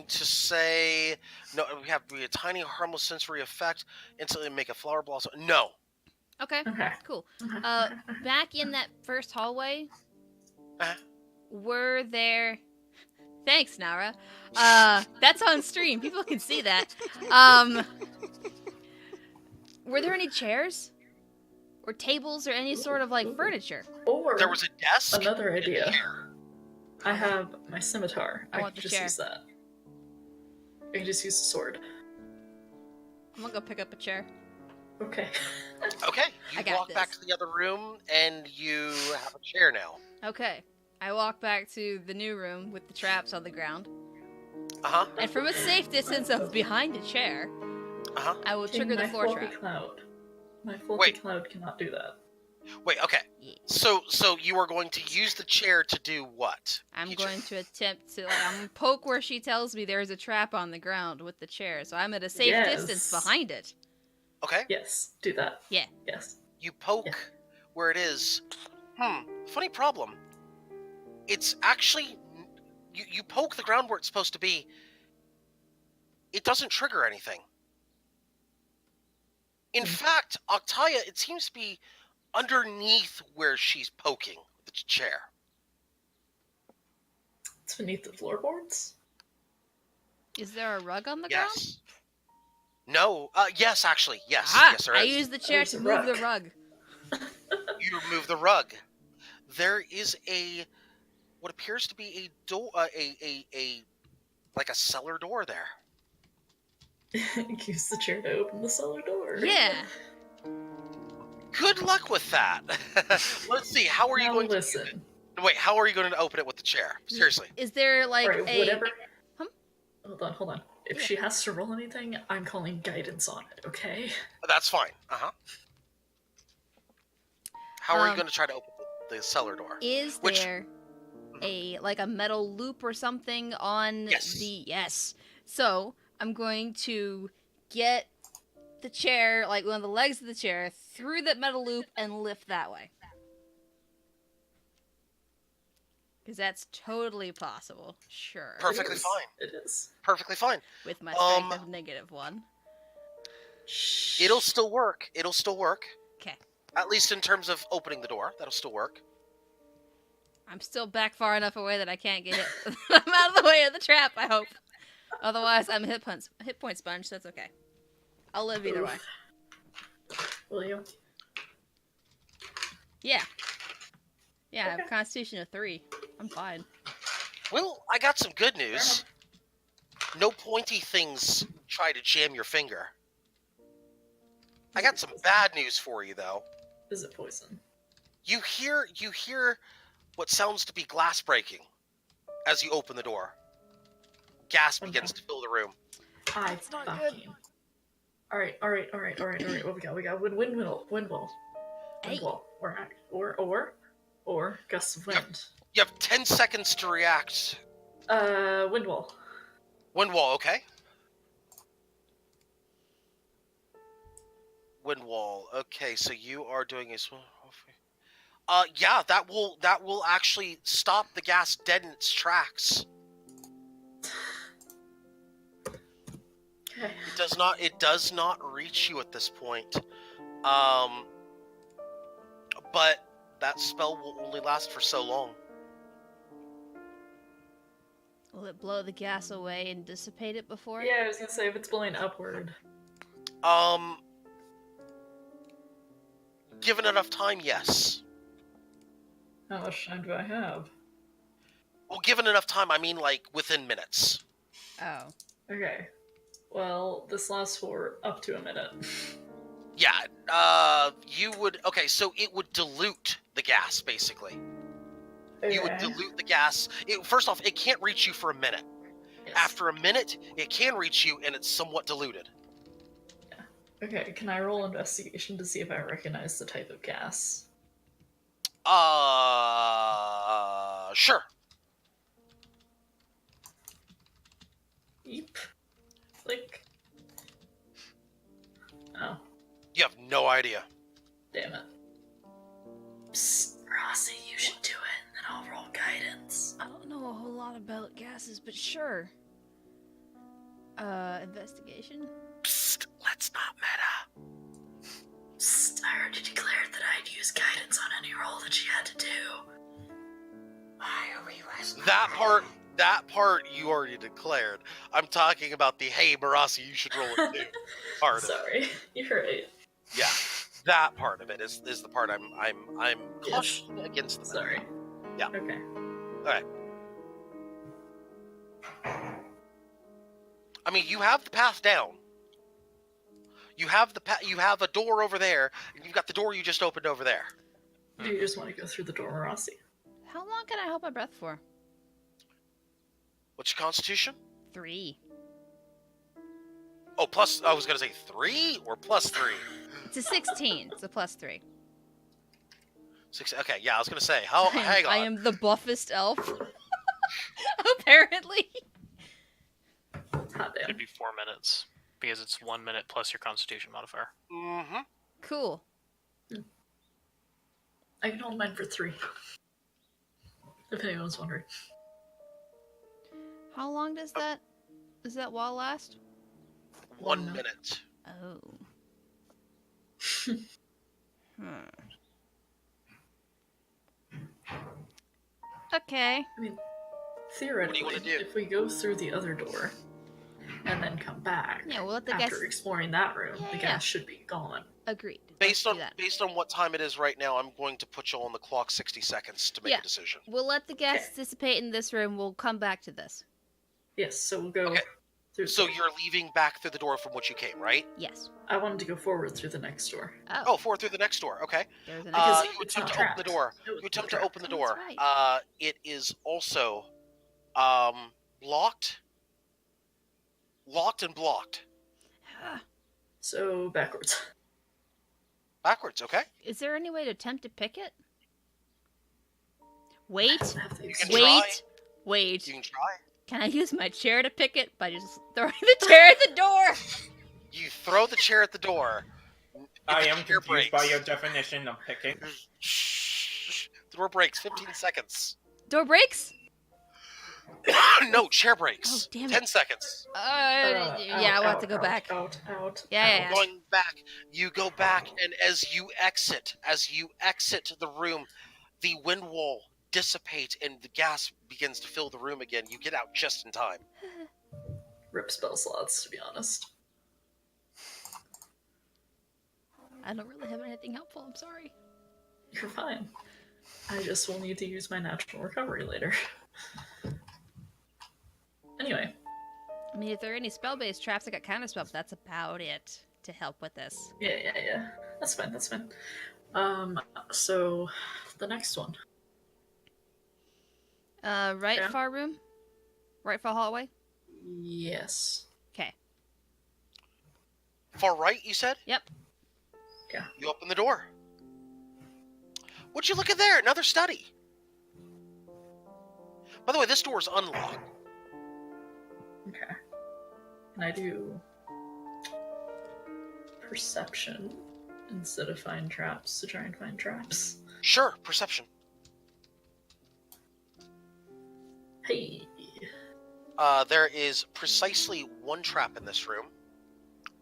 to say no. We have to be a tiny, harmless sensory effect instantly make a flower blossom. No. Okay. Okay. Cool. Back in that first hallway, Uh-huh. were there? Thanks, Nara. That's on stream. People can see that. Were there any chairs, or tables, or any sort of like furniture? Or There was a desk. another and a idea. chair. I have my scimitar. I want can the just chair. use that. I can just use the sword. I'm gonna go pick up a chair. Okay. Okay. I You got walk back this. to the other room, and you have a chair now. Okay. I walk back to the new room with the traps on the ground, Uh huh. and from a safe distance of behind a chair, Uh huh. I will trigger the my floor fluffy trap. cloud. My fluffy Wait. cloud cannot do that. Wait. Okay. Yeah. So you are going to use the chair to do what? I'm Teacher? going to attempt to I'm gonna poke where she tells me there's a trap on the ground with the chair, so I'm at a safe Yes. distance behind it. Okay. Yes, do that. Yeah. Yes. You poke Yeah. where it is. Funny problem. It's actually you poke the ground where it's supposed to be. It doesn't trigger anything. In fact, Octaya, it seems to be underneath where she's poking the chair. It's beneath the floorboards. Is there a rug on the Yes. No. Yes, actually. Yes. ground? Yes, there I is. use the chair There's to a move the rug. rug. You remove the rug. There is what appears to be a door, like a cellar door there. Use the chair to open the cellar door. Yeah. Good luck with that. Let's see. How are you Now going listen. to wait? How are you going to open it with the chair? Seriously. Is there like Alright, a whatever. Huh? Hold on. If Yeah. she has to roll anything, I'm calling guidance on it, okay? That's fine. How are you Um, going to try to open the cellar door? Is Which- there a like a metal loop or something on Yes. the yes? So I'm going to get the chair, like one of the legs of the chair, through that metal loop and lift that way. Because that's totally possible. Sure. Perfectly It is. fine. It is. Perfectly fine. With my strength Um, of -1. It'll still work. It'll still work. Okay. At least in terms of opening the door. That'll still work. I'm still back far enough away that I can't get hit. I'm out of the way of the trap, I hope. Otherwise, I'm a hit point sponge, so that's okay. I'll live either way. Will you? Yeah. Yeah, I have Okay. a constitution of 3. I'm fine. Well, I got some good news. No pointy things try to jam your finger. I got some bad news for you, though. Is it poison? You hear what sounds to be glass breaking as you open the door. Gas begins to fill the room. It's not fucking. good. All right. What we got? We got windwall. Hey. Or gusts of wind. You have 10 seconds to react. Windwall. Windwall, okay. Windwall, okay. So you are doing a yeah, that will actually stop the gas dead in its tracks. Okay. It does not reach you at this point. But that spell will only last for so long. Will it blow the gas away and dissipate it before? Yeah, I was gonna say if it's blowing upward. Given enough time, yes. How much time do I have? Well, given enough time, I mean like within minutes. Oh. Okay. Well, this lasts for up to a minute. Yeah, you would... Okay, so it would dilute the gas, basically. Okay. You would dilute the gas. First off, it can't reach you for a minute. Yes. After a minute, it can reach you, and it's somewhat diluted. Okay, can I roll investigation to see if I recognize the type of gas? Sure. Eep. Like. Oh, You have no idea. damn it. Psst, Rossi, you should do it, and then I'll roll guidance. I don't know a whole lot about gases, but sure. Investigation? Psst, let's not meta. Psst, I heard you declared that I'd use guidance on any roll that she had to do. That part you already declared. I'm talking about the hey Marasi, you should roll it too part. Sorry, you're right. Yeah, that part of it is the part I'm cautioning against the Sorry. Yeah. Okay. Alright. I mean, you have the path down. You have you have a door over there, and you've got the door you just opened over there. Do you just want to go through the door, Rossi? How long can I hold my breath for? What's your constitution? 3. Oh, plus, I was gonna say 3 or plus 3? It's a 16. It's a plus 3. 6, okay, yeah, I was gonna say, hang on. I am the buffest elf. Apparently. Hot damn. It'd be 4 minutes because it's 1 minute plus your Constitution modifier. Mm-hmm. Cool. I can hold mine for 3. If anyone's wondering. How long does that wall last? 1 minute. Oh. Okay. I mean, theoretically, wanna do? if we go through the other door and then come back Yeah, we'll let the after gas. exploring that room, Yeah, the yeah. gas should be gone. Agreed. Based Let's on do that. what time it is right now, I'm going to put you on the clock 60 seconds to make Yeah. a decision. We'll let the gas Okay. dissipate in this room. We'll come back to this. Yes, so we'll go Okay. through. So you're leaving back through the door from which you came, right? Yes. I wanted to go forward through the next door. Oh. Oh, through the next door. Okay. There's an Because You it's attempt not to open the trapped. door. No, You it's attempt not to open the Oh, door. that's right. It is also locked. Locked and blocked. So backwards. Backwards, okay? Is there any way to attempt to pick it? Wait. I don't have the You can Wait. try. Wait. You can try. Can I use my chair to pick it by just throwing the chair at the door? You throw the chair at the door. I The am chair confused by breaks. your definition of picking. Shh. The door breaks. 15 seconds. Door breaks? No, chair breaks. Oh, damn it. 10 seconds. Yeah, we'll have to go back. Out. Yeah. Going back, you go back, and as you exit the room, the wind wall dissipate and the gas begins to fill the room again, you get out just in time. Rip spell slots, to be honest. I don't really have anything helpful. I'm sorry. You're fine. I just will need to use my natural recovery later. Anyway. I mean, if there are any spell-based traps, I got counterspell, but that's about it to help with this. Yeah. That's fine. So the next one. Right Yeah. far room? Right far hallway? Yes. Okay. Far right, you said? Yep. Yeah. You open the door. What'd you look at there? Another study. By the way, this door is unlocked. Okay. Can I do perception instead of find traps to try and find traps? Sure, perception. Hey. There is precisely one trap in this room.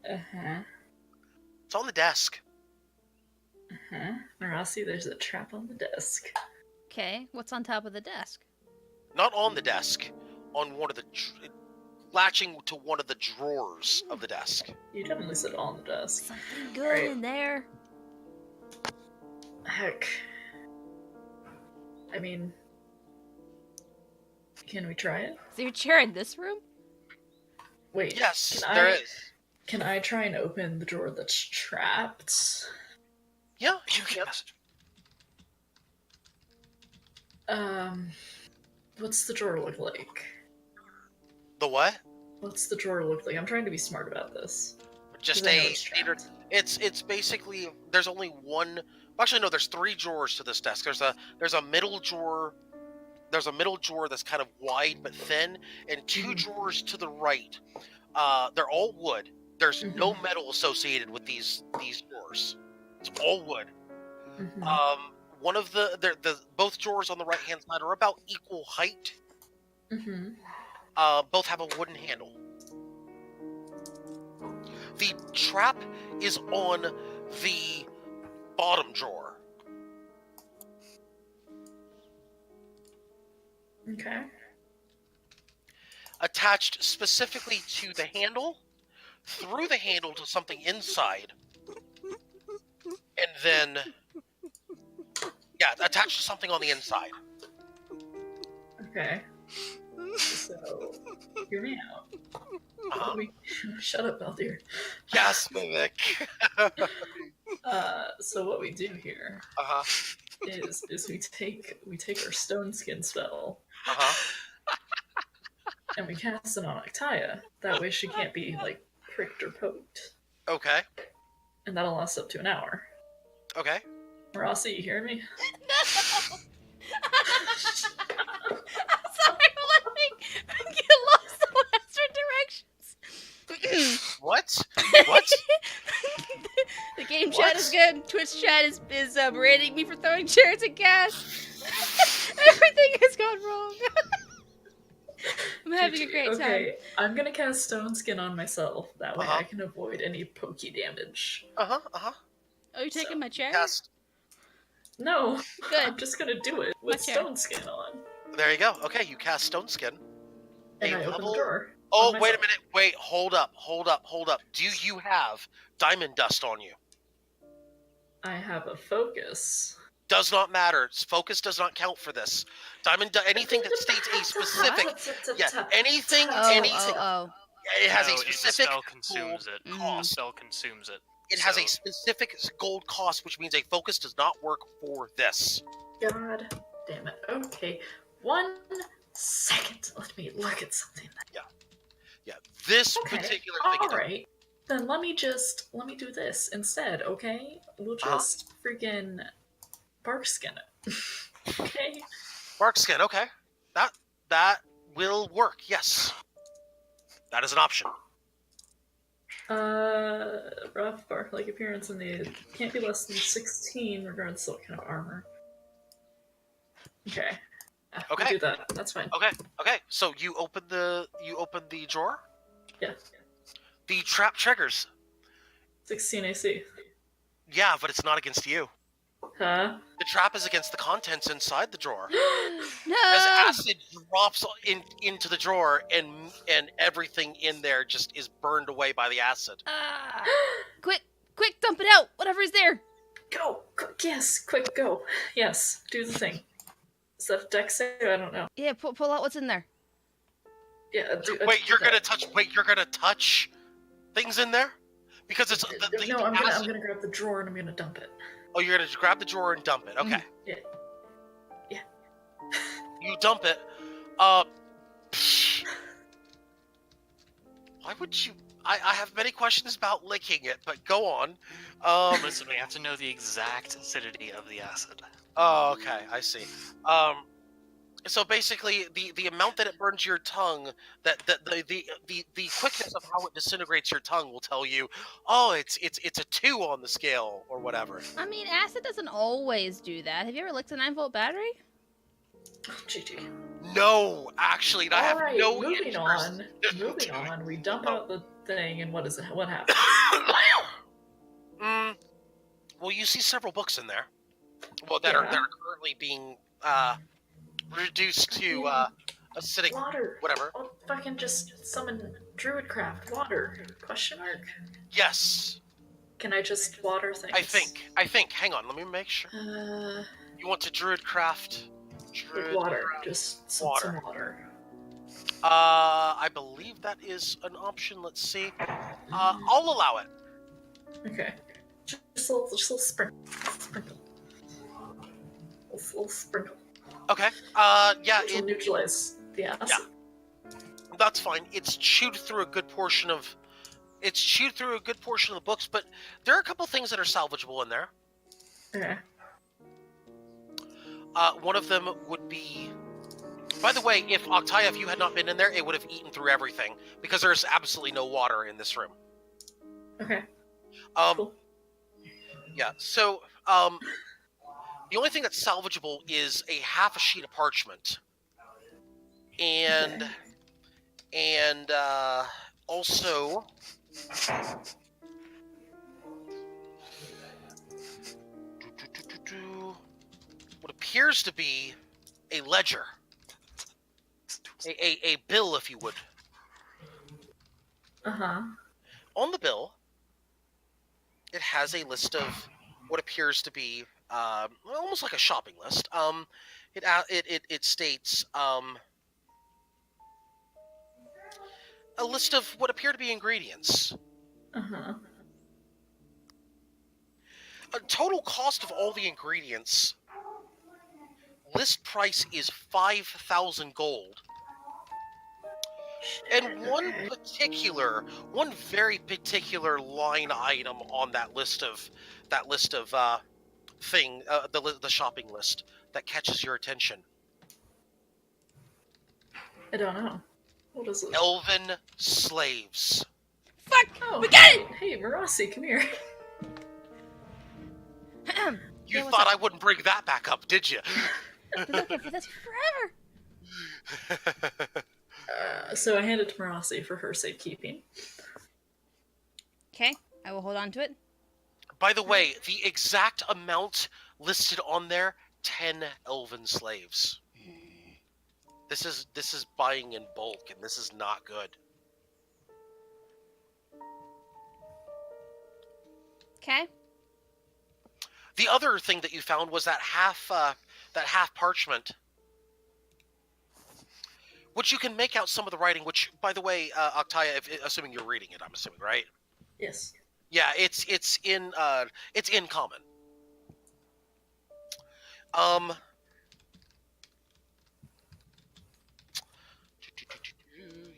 Uh-huh. It's on the desk. Uh-huh. Marasi, there's a trap on the desk. Okay. What's on top of the desk? Not on the desk. On one of the... latching to one of the drawers of the desk. You definitely said on the desk. Something good Right. in there. Heck. I mean... Can we try it? Is there a chair in this room? Wait. Yes, can there I- is. Can I try and open the drawer that's trapped? Yeah, You can message. What's the drawer look like? The what? What's the drawer look like? I'm trying to be smart about this. Just 'Cause I know a it's standard. trapped. It's basically there's only one. Actually, no. There's 3 drawers to this desk. There's a middle drawer. There's a middle drawer that's kind of wide but thin, and 2 drawers to the right. They're all wood. There's no metal associated with these drawers. It's all wood. Mhm. One of the both drawers on the right hand side are about equal height. Mhm. Both have a wooden handle. The trap is on the bottom drawer. Okay. Attached specifically to the handle, through the handle to something inside, and then, yeah, attached to something on the inside. Okay. So, hear me out. Uh-huh. Shut up, Baldir. Yes, Mimic. So what we do here Uh-huh. is we take our stone skin spell Uh-huh. and we cast it on Octaya. That way she can't be like pricked or poked, Okay. and that'll last up to an hour. Okay. Marasi, you hear me? No! I'm sorry, let me get lost in western directions. What? What? The game chat is What? good. Twitch chat is berating me for throwing chairs at gas. Everything has gone wrong. I'm having a great time. Okay, I'm gonna cast stone skin on myself. That way Uh-huh. I can avoid any pokey damage. Uh-huh. Uh-huh. Oh, you're taking my chair? Cast. No, Good. I'm just gonna do it with chair? stone skin on. There you go. Okay, you cast Stone Skin. And A I open level- the drawer. Oh, on wait a myself. minute. Wait, hold up. Do you have diamond dust on you? I have a focus. Does not matter. Focus does not count for this. Anything that states a specific. Yeah, anything. Oh. It has No, a the specific. spell consumes it. Mhm. The cost. spell consumes it. It has So- a specific gold cost, which means a focus does not work for this. God damn it. Okay, 1 second. Let me look at something. Yeah, this Okay, particular thing. all right. Then let me do this instead. Okay, we'll Uh-huh. just freaking bark skin it. Okay. Bark skin. Okay, that will work. Yes, that is an option. Rough bark-like appearance and the can't be less than 16 regardless of what kind of armor. Okay. Yeah, we'll Okay. do that. That's fine. Okay. So you open the drawer. Yeah. The trap triggers. 16 AC. Yeah, but it's not against you. Huh? The trap is against the contents inside the drawer. As No! acid drops into the drawer, and everything in there just is burned away by the acid. Ah. Quick, dump it out! Whatever is there! Go! Yes, quick, go. Yes, do the thing. Is that a dex save? I don't know. Yeah, pull out what's in there. Yeah, Wait, you're gonna touch? Wait, you're gonna touch things in there? Because it's No, I'm acid. gonna grab the drawer and I'm gonna dump it. Oh, you're gonna grab the drawer and dump it. Okay. Yeah. You dump it. Why would you? I have many questions about licking it, but go on. Listen, we have to know the exact acidity of the acid. Oh, okay, I see. So basically, the amount that it burns your tongue, that the quickness of how it disintegrates your tongue will tell you, oh, it's a 2 on the scale or whatever. I mean, acid doesn't always do that. Have you ever licked a 9-volt battery? GG. No, actually, I have Alright, no moving interest. on. Moving on. We dump out the thing, and what is it? What happens? Well, you see several books in there. Well, that are currently being reduced to acidic. Water. Whatever. I'll fucking just summon Druidcraft. Water. Question mark. Yes, Can I just water things? I think. Hang on, let me make sure. You want to Druidcraft? Like water. Just some water. I believe that is an option. Let's see. I'll allow it. Okay. Just a little sprinkle. A little sprinkle. Okay. Yeah. Which will neutralize the acid. Yeah. That's fine. It's chewed through a good portion of. It's chewed through a good portion of the books, but there are a couple things that are salvageable in there. Okay. One of them would be. By the way, if Octaya, if you had not been in there, it would have eaten through everything because there's absolutely no water in this room. Okay. Cool. Yeah. So, the only thing that's salvageable is a half a sheet of parchment, and also. What appears to be a ledger. A bill, if you would. Uh-huh. On the bill, it has a list of what appears to be almost like a shopping list. It states a list of what appear to be ingredients. Uh-huh. A total cost of all the ingredients. List price is 5,000 gold. And one very particular line item on that list of the shopping list that catches your attention. I don't know. What is it? Elven slaves. Fuck! Oh, We got it! Hey, Marasi, come here. You Yeah, what's thought up? I wouldn't bring that back up, did you? Been looking for this forever. So I hand it to Marasi for her safekeeping. Okay, I will hold on to it. By the way, the exact amount listed on there, 10 elven slaves. This is buying in bulk, and this is not good. Okay. The other thing that you found was that half parchment, which you can make out some of the writing. Which, by the way, Octaya, assuming you're reading it, I'm assuming, right? Yes. Yeah, it's in common.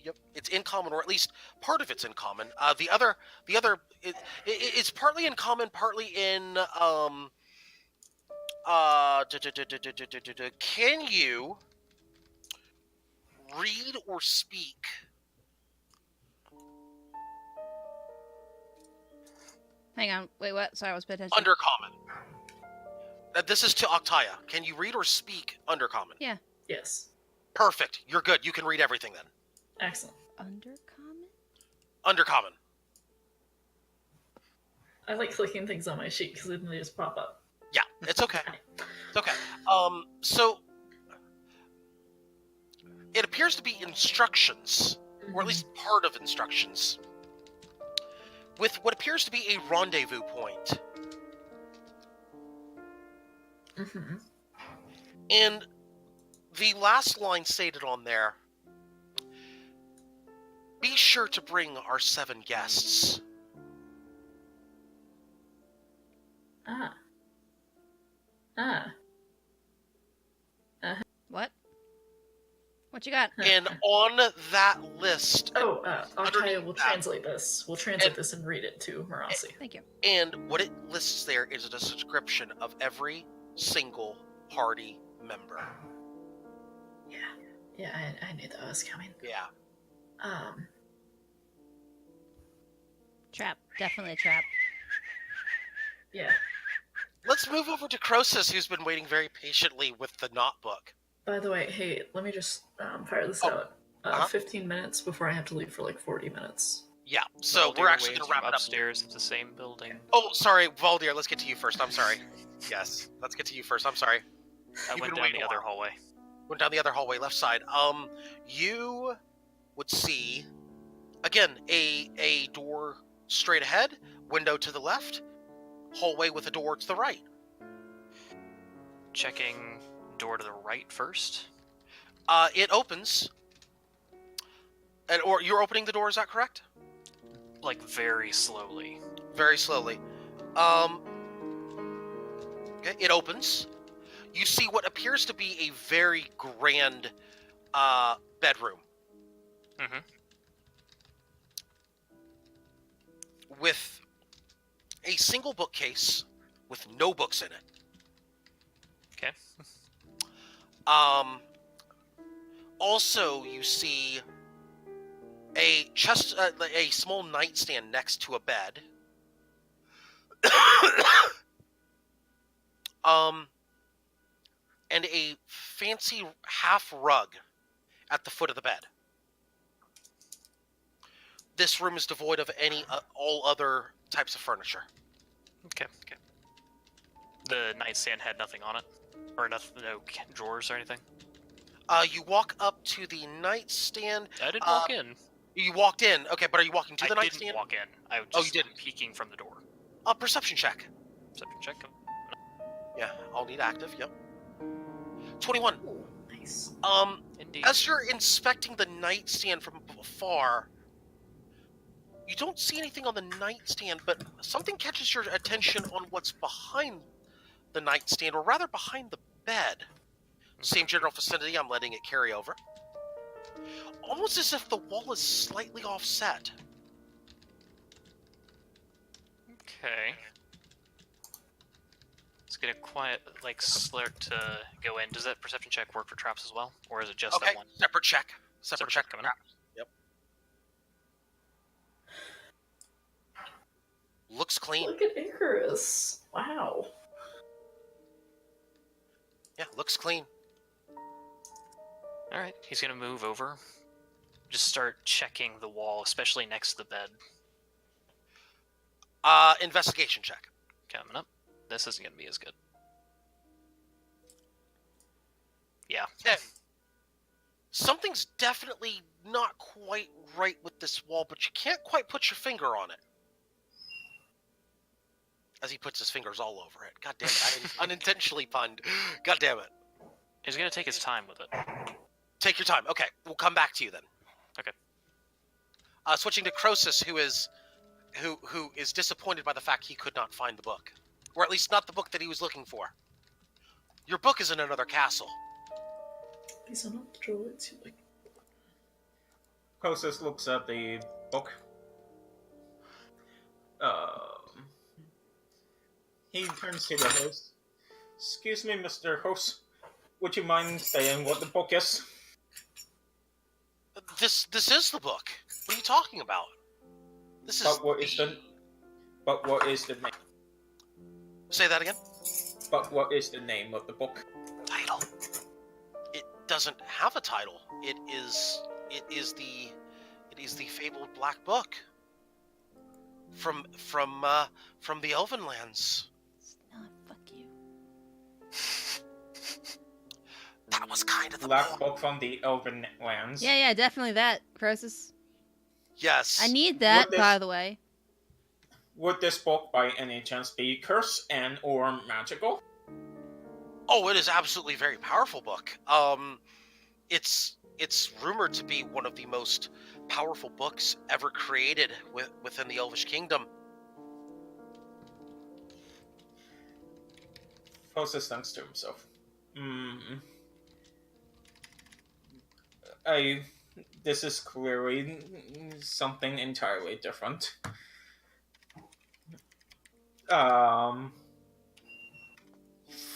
Yep, it's in common, or at least part of it's in common. The other, it's partly in common, partly in Can you read or speak? Hang on. Wait, what? Sorry, I was paying attention. Undercommon. This is to Octaya. Can you read or speak Undercommon? Yeah. Yes. Perfect. You're good. You can read everything then. Excellent. Undercommon? Undercommon. I like clicking things on my sheet because then they just pop up. Yeah, it's okay. It's okay. So it appears to be instructions, or at least part of instructions, with what appears to be a rendezvous point. Mm-hmm. And the last line stated on there, be sure to bring our 7 guests. Ah. Ah. What? What you got? And on that list, Oh, Octavia underneath will that- translate this. We'll translate this and read it to Marasi. Thank you. and what it lists there is a description of every single party member. Yeah, I knew that was coming. Yeah. Trap. Definitely a trap. Yeah. Let's move over to Croesus, who's been waiting very patiently with the knot book. By the way, hey, let me just fire this out. 15 minutes before I have to leave for like 40 minutes. Yeah, so Valdir we're actually waves going to wrap from it up. upstairs of the same building. Oh, sorry, Valdir, let's get to you first. I'm sorry. Yes, let's get to you first. I'm sorry. I You've went been down waiting the a other while. hallway. Went down the other hallway, left side. You would see, again, a door straight ahead, window to the left, hallway with a door to the right. Checking door to the right first. It opens, or you're opening the door, is that correct? Like very slowly. Very slowly. Okay, it opens. You see what appears to be a very grand bedroom. Mm-hmm. With a single bookcase with no books in it. Okay. Also, you see a chest, a small nightstand next to a bed. And a fancy half rug at the foot of the bed. This room is devoid of any all other types of furniture. Okay. The nightstand had nothing on it, or no drawers or anything. You walk up to the nightstand. I didn't walk in. You walked in. Okay, but are you walking to the I nightstand? didn't walk in. I was Oh, you just didn't? peeking from the door. Perception check. Perception check. Yeah, I'll need active. Yep. 21. Ooh, nice. Indeed. As you're inspecting the nightstand from afar, you don't see anything on the nightstand, but something catches your attention on what's behind the nightstand, or rather behind the bed. Same general vicinity, I'm letting it carry over. Almost as if the wall is slightly offset. Okay. Let's get a quiet, slurk to go in. Does that perception check work for traps as well? Or is it just Okay, that one? separate check. Separate check coming up. Yep. Looks clean. Look at Icarus. Wow. Yeah, looks clean. Alright, he's gonna move over. Just start checking the wall, especially next to the bed. Investigation check. Coming up. This isn't gonna be as good. Yeah. Okay. Something's definitely not quite right with this wall, but you can't quite put your finger on it. As he puts his fingers all over it. God damn it, I unintentionally punned. God damn it. He's gonna take his time with it. Take your time. Okay, we'll come back to you then. Okay. Switching to Croesus, who is disappointed by the fact he could not find the book. Or at least not the book that he was looking for. Your book is in another castle. These are not the droids you like. Croesus looks at the book. He turns to the host. Excuse me, Mr. Host. Would you mind saying what the book is? This is the book. What are you talking about? This is. But what is the name? Say that again. But what is the name of the book? Title. It doesn't have a title. It is the fabled Black Book. From the Elven lands. It's not. Fuck you. That was kind of the Black point. book from the Elven lands. Yeah, definitely that, Croesus. Yes. I need that, Would by this- the way. Would this book by any chance be cursed and or magical? Oh, it is absolutely a very powerful book. It's rumored to be one of the most powerful books ever created within the Elvish Kingdom. Closest thanks to himself. This is clearly something entirely different.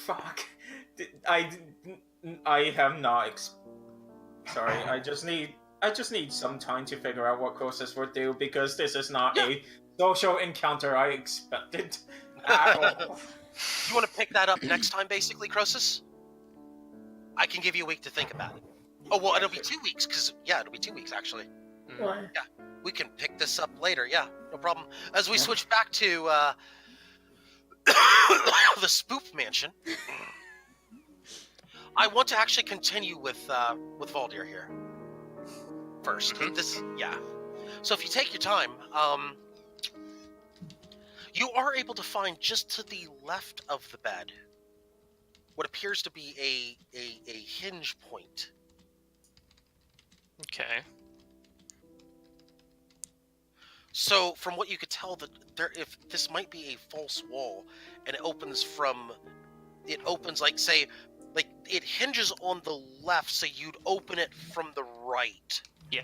Fuck. I have not. Sorry, I just need some time to figure out what Croesus would do because this is not a social encounter I expected at all. You want to pick that up next time, basically, Croesus? I can give you a week to think about it. Oh, well, it'll be 2 weeks, because, it'll be 2 weeks, actually. Why? We can pick this up later, no problem. As we switch back to, the Spoof Mansion, I want to actually continue with Valdir here. First. So if you take your time, you are able to find just to the left of the bed what appears to be a hinge point. Okay. So from what you could tell, that if this might be a false wall, and it opens like, say, like it hinges on the left, so you'd open it from the right. Yeah.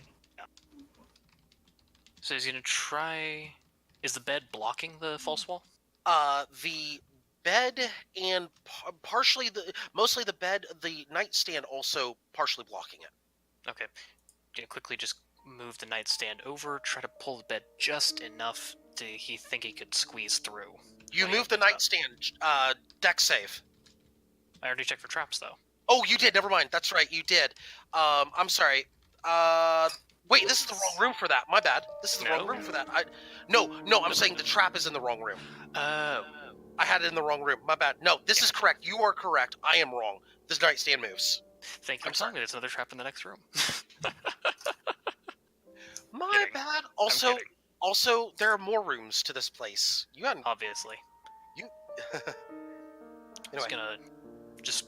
So he's gonna try. Is the bed blocking the false wall? The bed and mostly the bed, the nightstand also partially blocking it. Okay. Gonna quickly just move the nightstand over, try to pull the bed just enough to he think he could squeeze through. You when he move the opens up. nightstand, deck save. I already checked for traps though. Oh, you did. Never mind. That's right. You did. I'm sorry. Wait. This is the wrong room for that. My bad. This is the wrong No. room for that. No. I'm saying the trap is in the wrong room. Oh. I had it in the wrong room. My bad. No, this is correct. You are correct. I am wrong. This nightstand moves. Thank you I'm for telling me there's another trap in the next room. My Kidding. bad. I'm Also, kidding. there are more rooms to this place. You hadn't. Obviously. Anyway. Just gonna just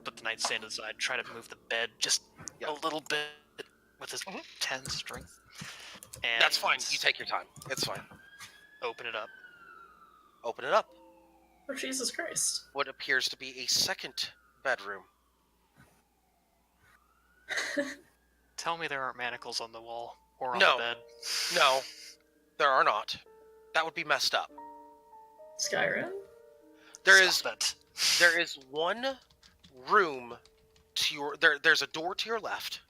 put the nightstand aside, try to move the bed just Yeah. a little bit with his Mhm. 10 strength. And That's fine. You take your time. It's fine. open it up. Open it up. Oh, Jesus Christ. What appears to be a second bedroom. Tell me there aren't manacles on the wall or on No. the bed. No, there are not. That would be messed up. Skyrim? Stop it. There is one room to your there's a door to your left.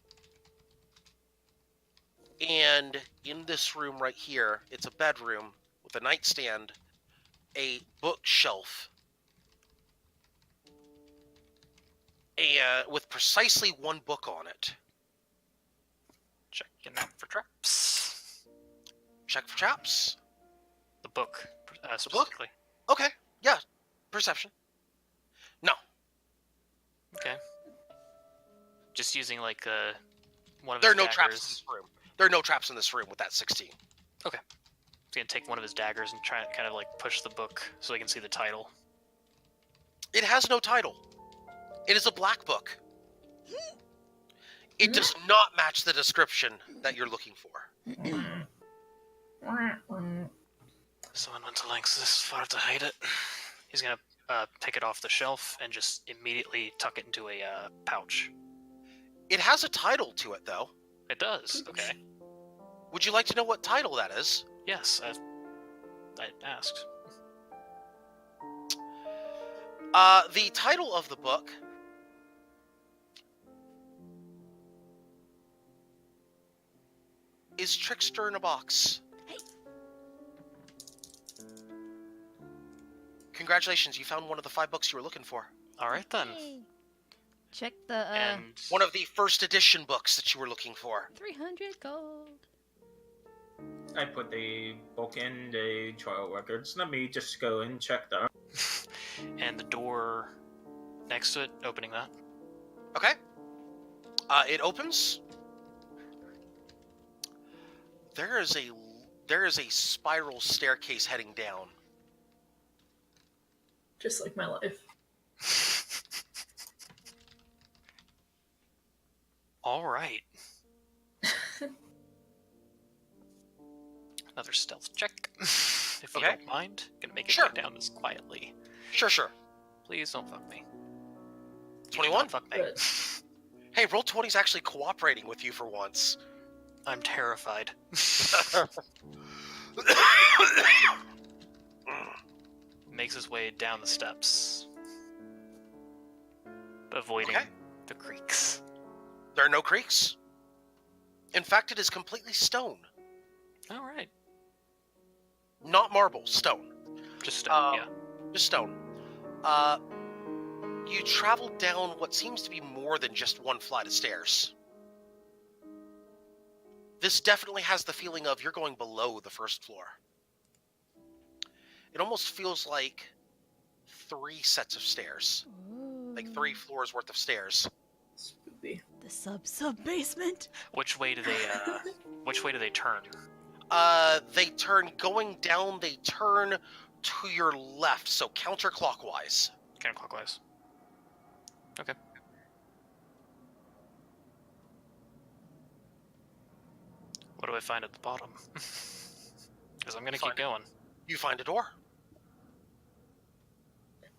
And in this room right here, it's a bedroom with a nightstand, a bookshelf, and with precisely one book on it. Checking out for traps. Check for traps. The book, specifically. Okay, yeah. Perception. No. Okay. Just using like one of There are his no daggers. traps in this room. There are no traps in this room with that 16. He's gonna take one of his daggers and try and kind of like push the book so he can see the title. It has no title. It is a black book. It does not match the description that you're looking for. Someone went to lengths this far to hide it. He's gonna pick it off the shelf and just immediately tuck it into a pouch. It has a title to it, though. It does. Okay. Would you like to know what title that is? Yes, I asked. The title of the book is Trickster in a Box. Hey. Congratulations, you found one of the 5 books you were looking for. All right then. Yay. Check the And One of the first edition books that you were looking for. 300 gold. I put the book in the trial records. Let me just go and check that. and the door next to it, opening that. Okay. It opens. There is a spiral staircase heading down. Just like my life. All right. Another stealth check, if you Okay. don't mind. Gonna make it Sure. go down this quietly. Sure. Please don't fuck me. You do 21? not fuck me. Good. Hey, roll 20's actually cooperating with you for once. I'm terrified. Makes his way down the steps, avoiding Okay. the creaks. There are no creaks. In fact, it is completely stone. All right. Not marble, stone. Just stone, Yeah. Just stone. You travel down what seems to be more than just one flight of stairs. This definitely has the feeling of you're going below the first floor. It almost feels like 3 sets of stairs. Like 3 floors worth of stairs. Spoopy. The sub basement. Which way do they turn? They turn going down, they turn to your left, so counterclockwise. Counterclockwise. Okay. What do I find at the bottom? Because I'm gonna keep going. You find a door.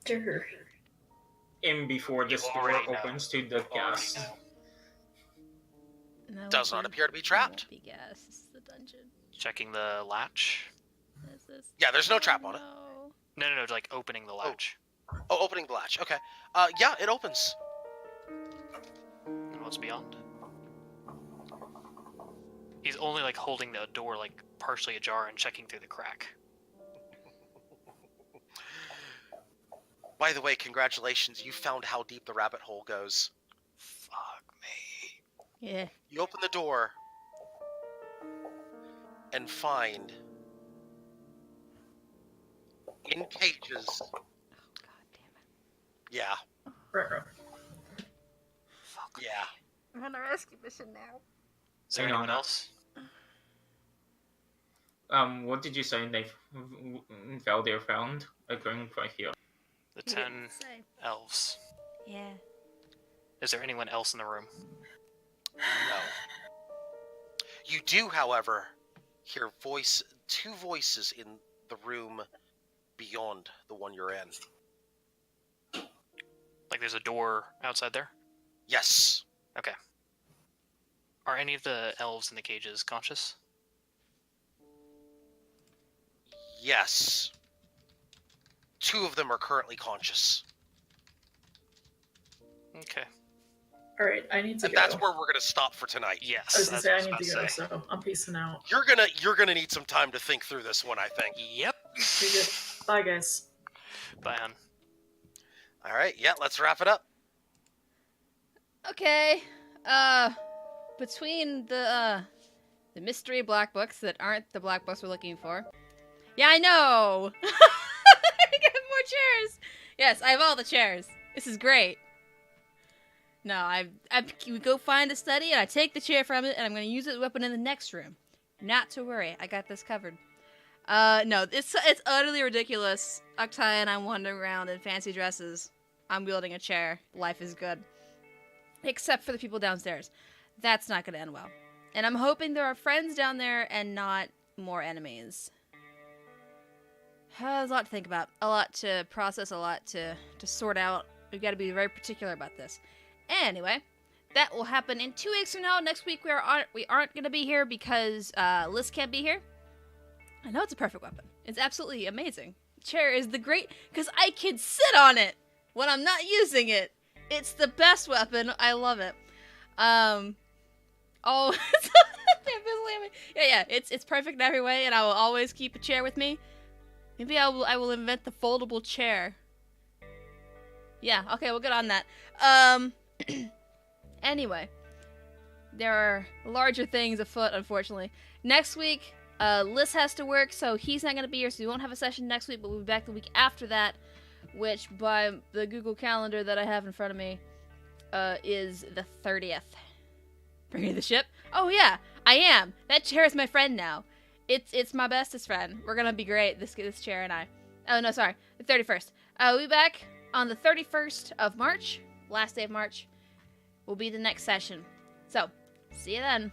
Durr. In before this You door already know. opens to the gas. No, Does not appear to be trapped. Won't be gas. This is the dungeon. Checking the latch. Is this? Yeah, there's no trap on it. No. No, like opening the latch. Oh, opening the latch. Okay. Yeah, it opens. And what's beyond? He's only like holding the door like partially ajar and checking through the crack. By the way, congratulations, you found how deep the rabbit hole goes. Fuck me. Yeah. You open the door and find in cages. Oh god damn it. Yeah, Right. Fuck. yeah. I'm on a rescue mission now. Is there Hang on. anyone else? What did you say they Valdir found? I couldn't quite hear. The He 10 didn't say. elves. Yeah. Is there anyone else in the room? No. You do, however, hear two voices in the room beyond the one you're in. Like there's a door outside there? Yes. Okay. Are any of the elves in the cages conscious? Yes. 2 of them are currently conscious. Okay. Alright, I need to And go. that's where we're gonna stop for tonight. Yes. I was gonna that's say I what need to was go, about so I'm peacing out. You're gonna need some time to think through this one, I think. Yep. Be good. Bye, guys. Bye, hon. All right, yeah, let's wrap it up. Okay. Between the mystery black books that aren't the black books we're looking for. Yeah, I know. I got more chairs. Yes, I have all the chairs. This is great. No, we go find the study and I take the chair from it and I'm gonna use it as a weapon in the next room. Not to worry, I got this covered. No, it's utterly ridiculous. Octai and I'm wandering around in fancy dresses. I'm wielding a chair. Life is good. Except for the people downstairs. That's not gonna end well. And I'm hoping there are friends down there and not more enemies. There's a lot to think about. A lot to process, a lot to sort out. We've got to be very particular about this. Anyway, that will happen in 2 weeks from now. Next week we aren't going to be here because Liz can't be here. I know it's a perfect weapon. It's absolutely amazing. The chair is the great... Because I can sit on it when I'm not using it. It's the best weapon. I love it. Oh... yeah, it's perfect in every way, and I will always keep a chair with me. Maybe I will invent the foldable chair. Yeah, okay, we'll get on that. Anyway, there are larger things afoot, unfortunately. Next week, Liz has to work, so he's not going to be here, so we won't have a session next week, but we'll be back the week after that which by the Google Calendar that I have in front of me is the 30th. Bringing the ship? Oh yeah, I am. That chair is my friend now. It's my bestest friend. We're gonna be great, this chair and I. Oh no, sorry, the 31st. We'll be back on the 31st of March. Last day of March will be the next session. So, see you then.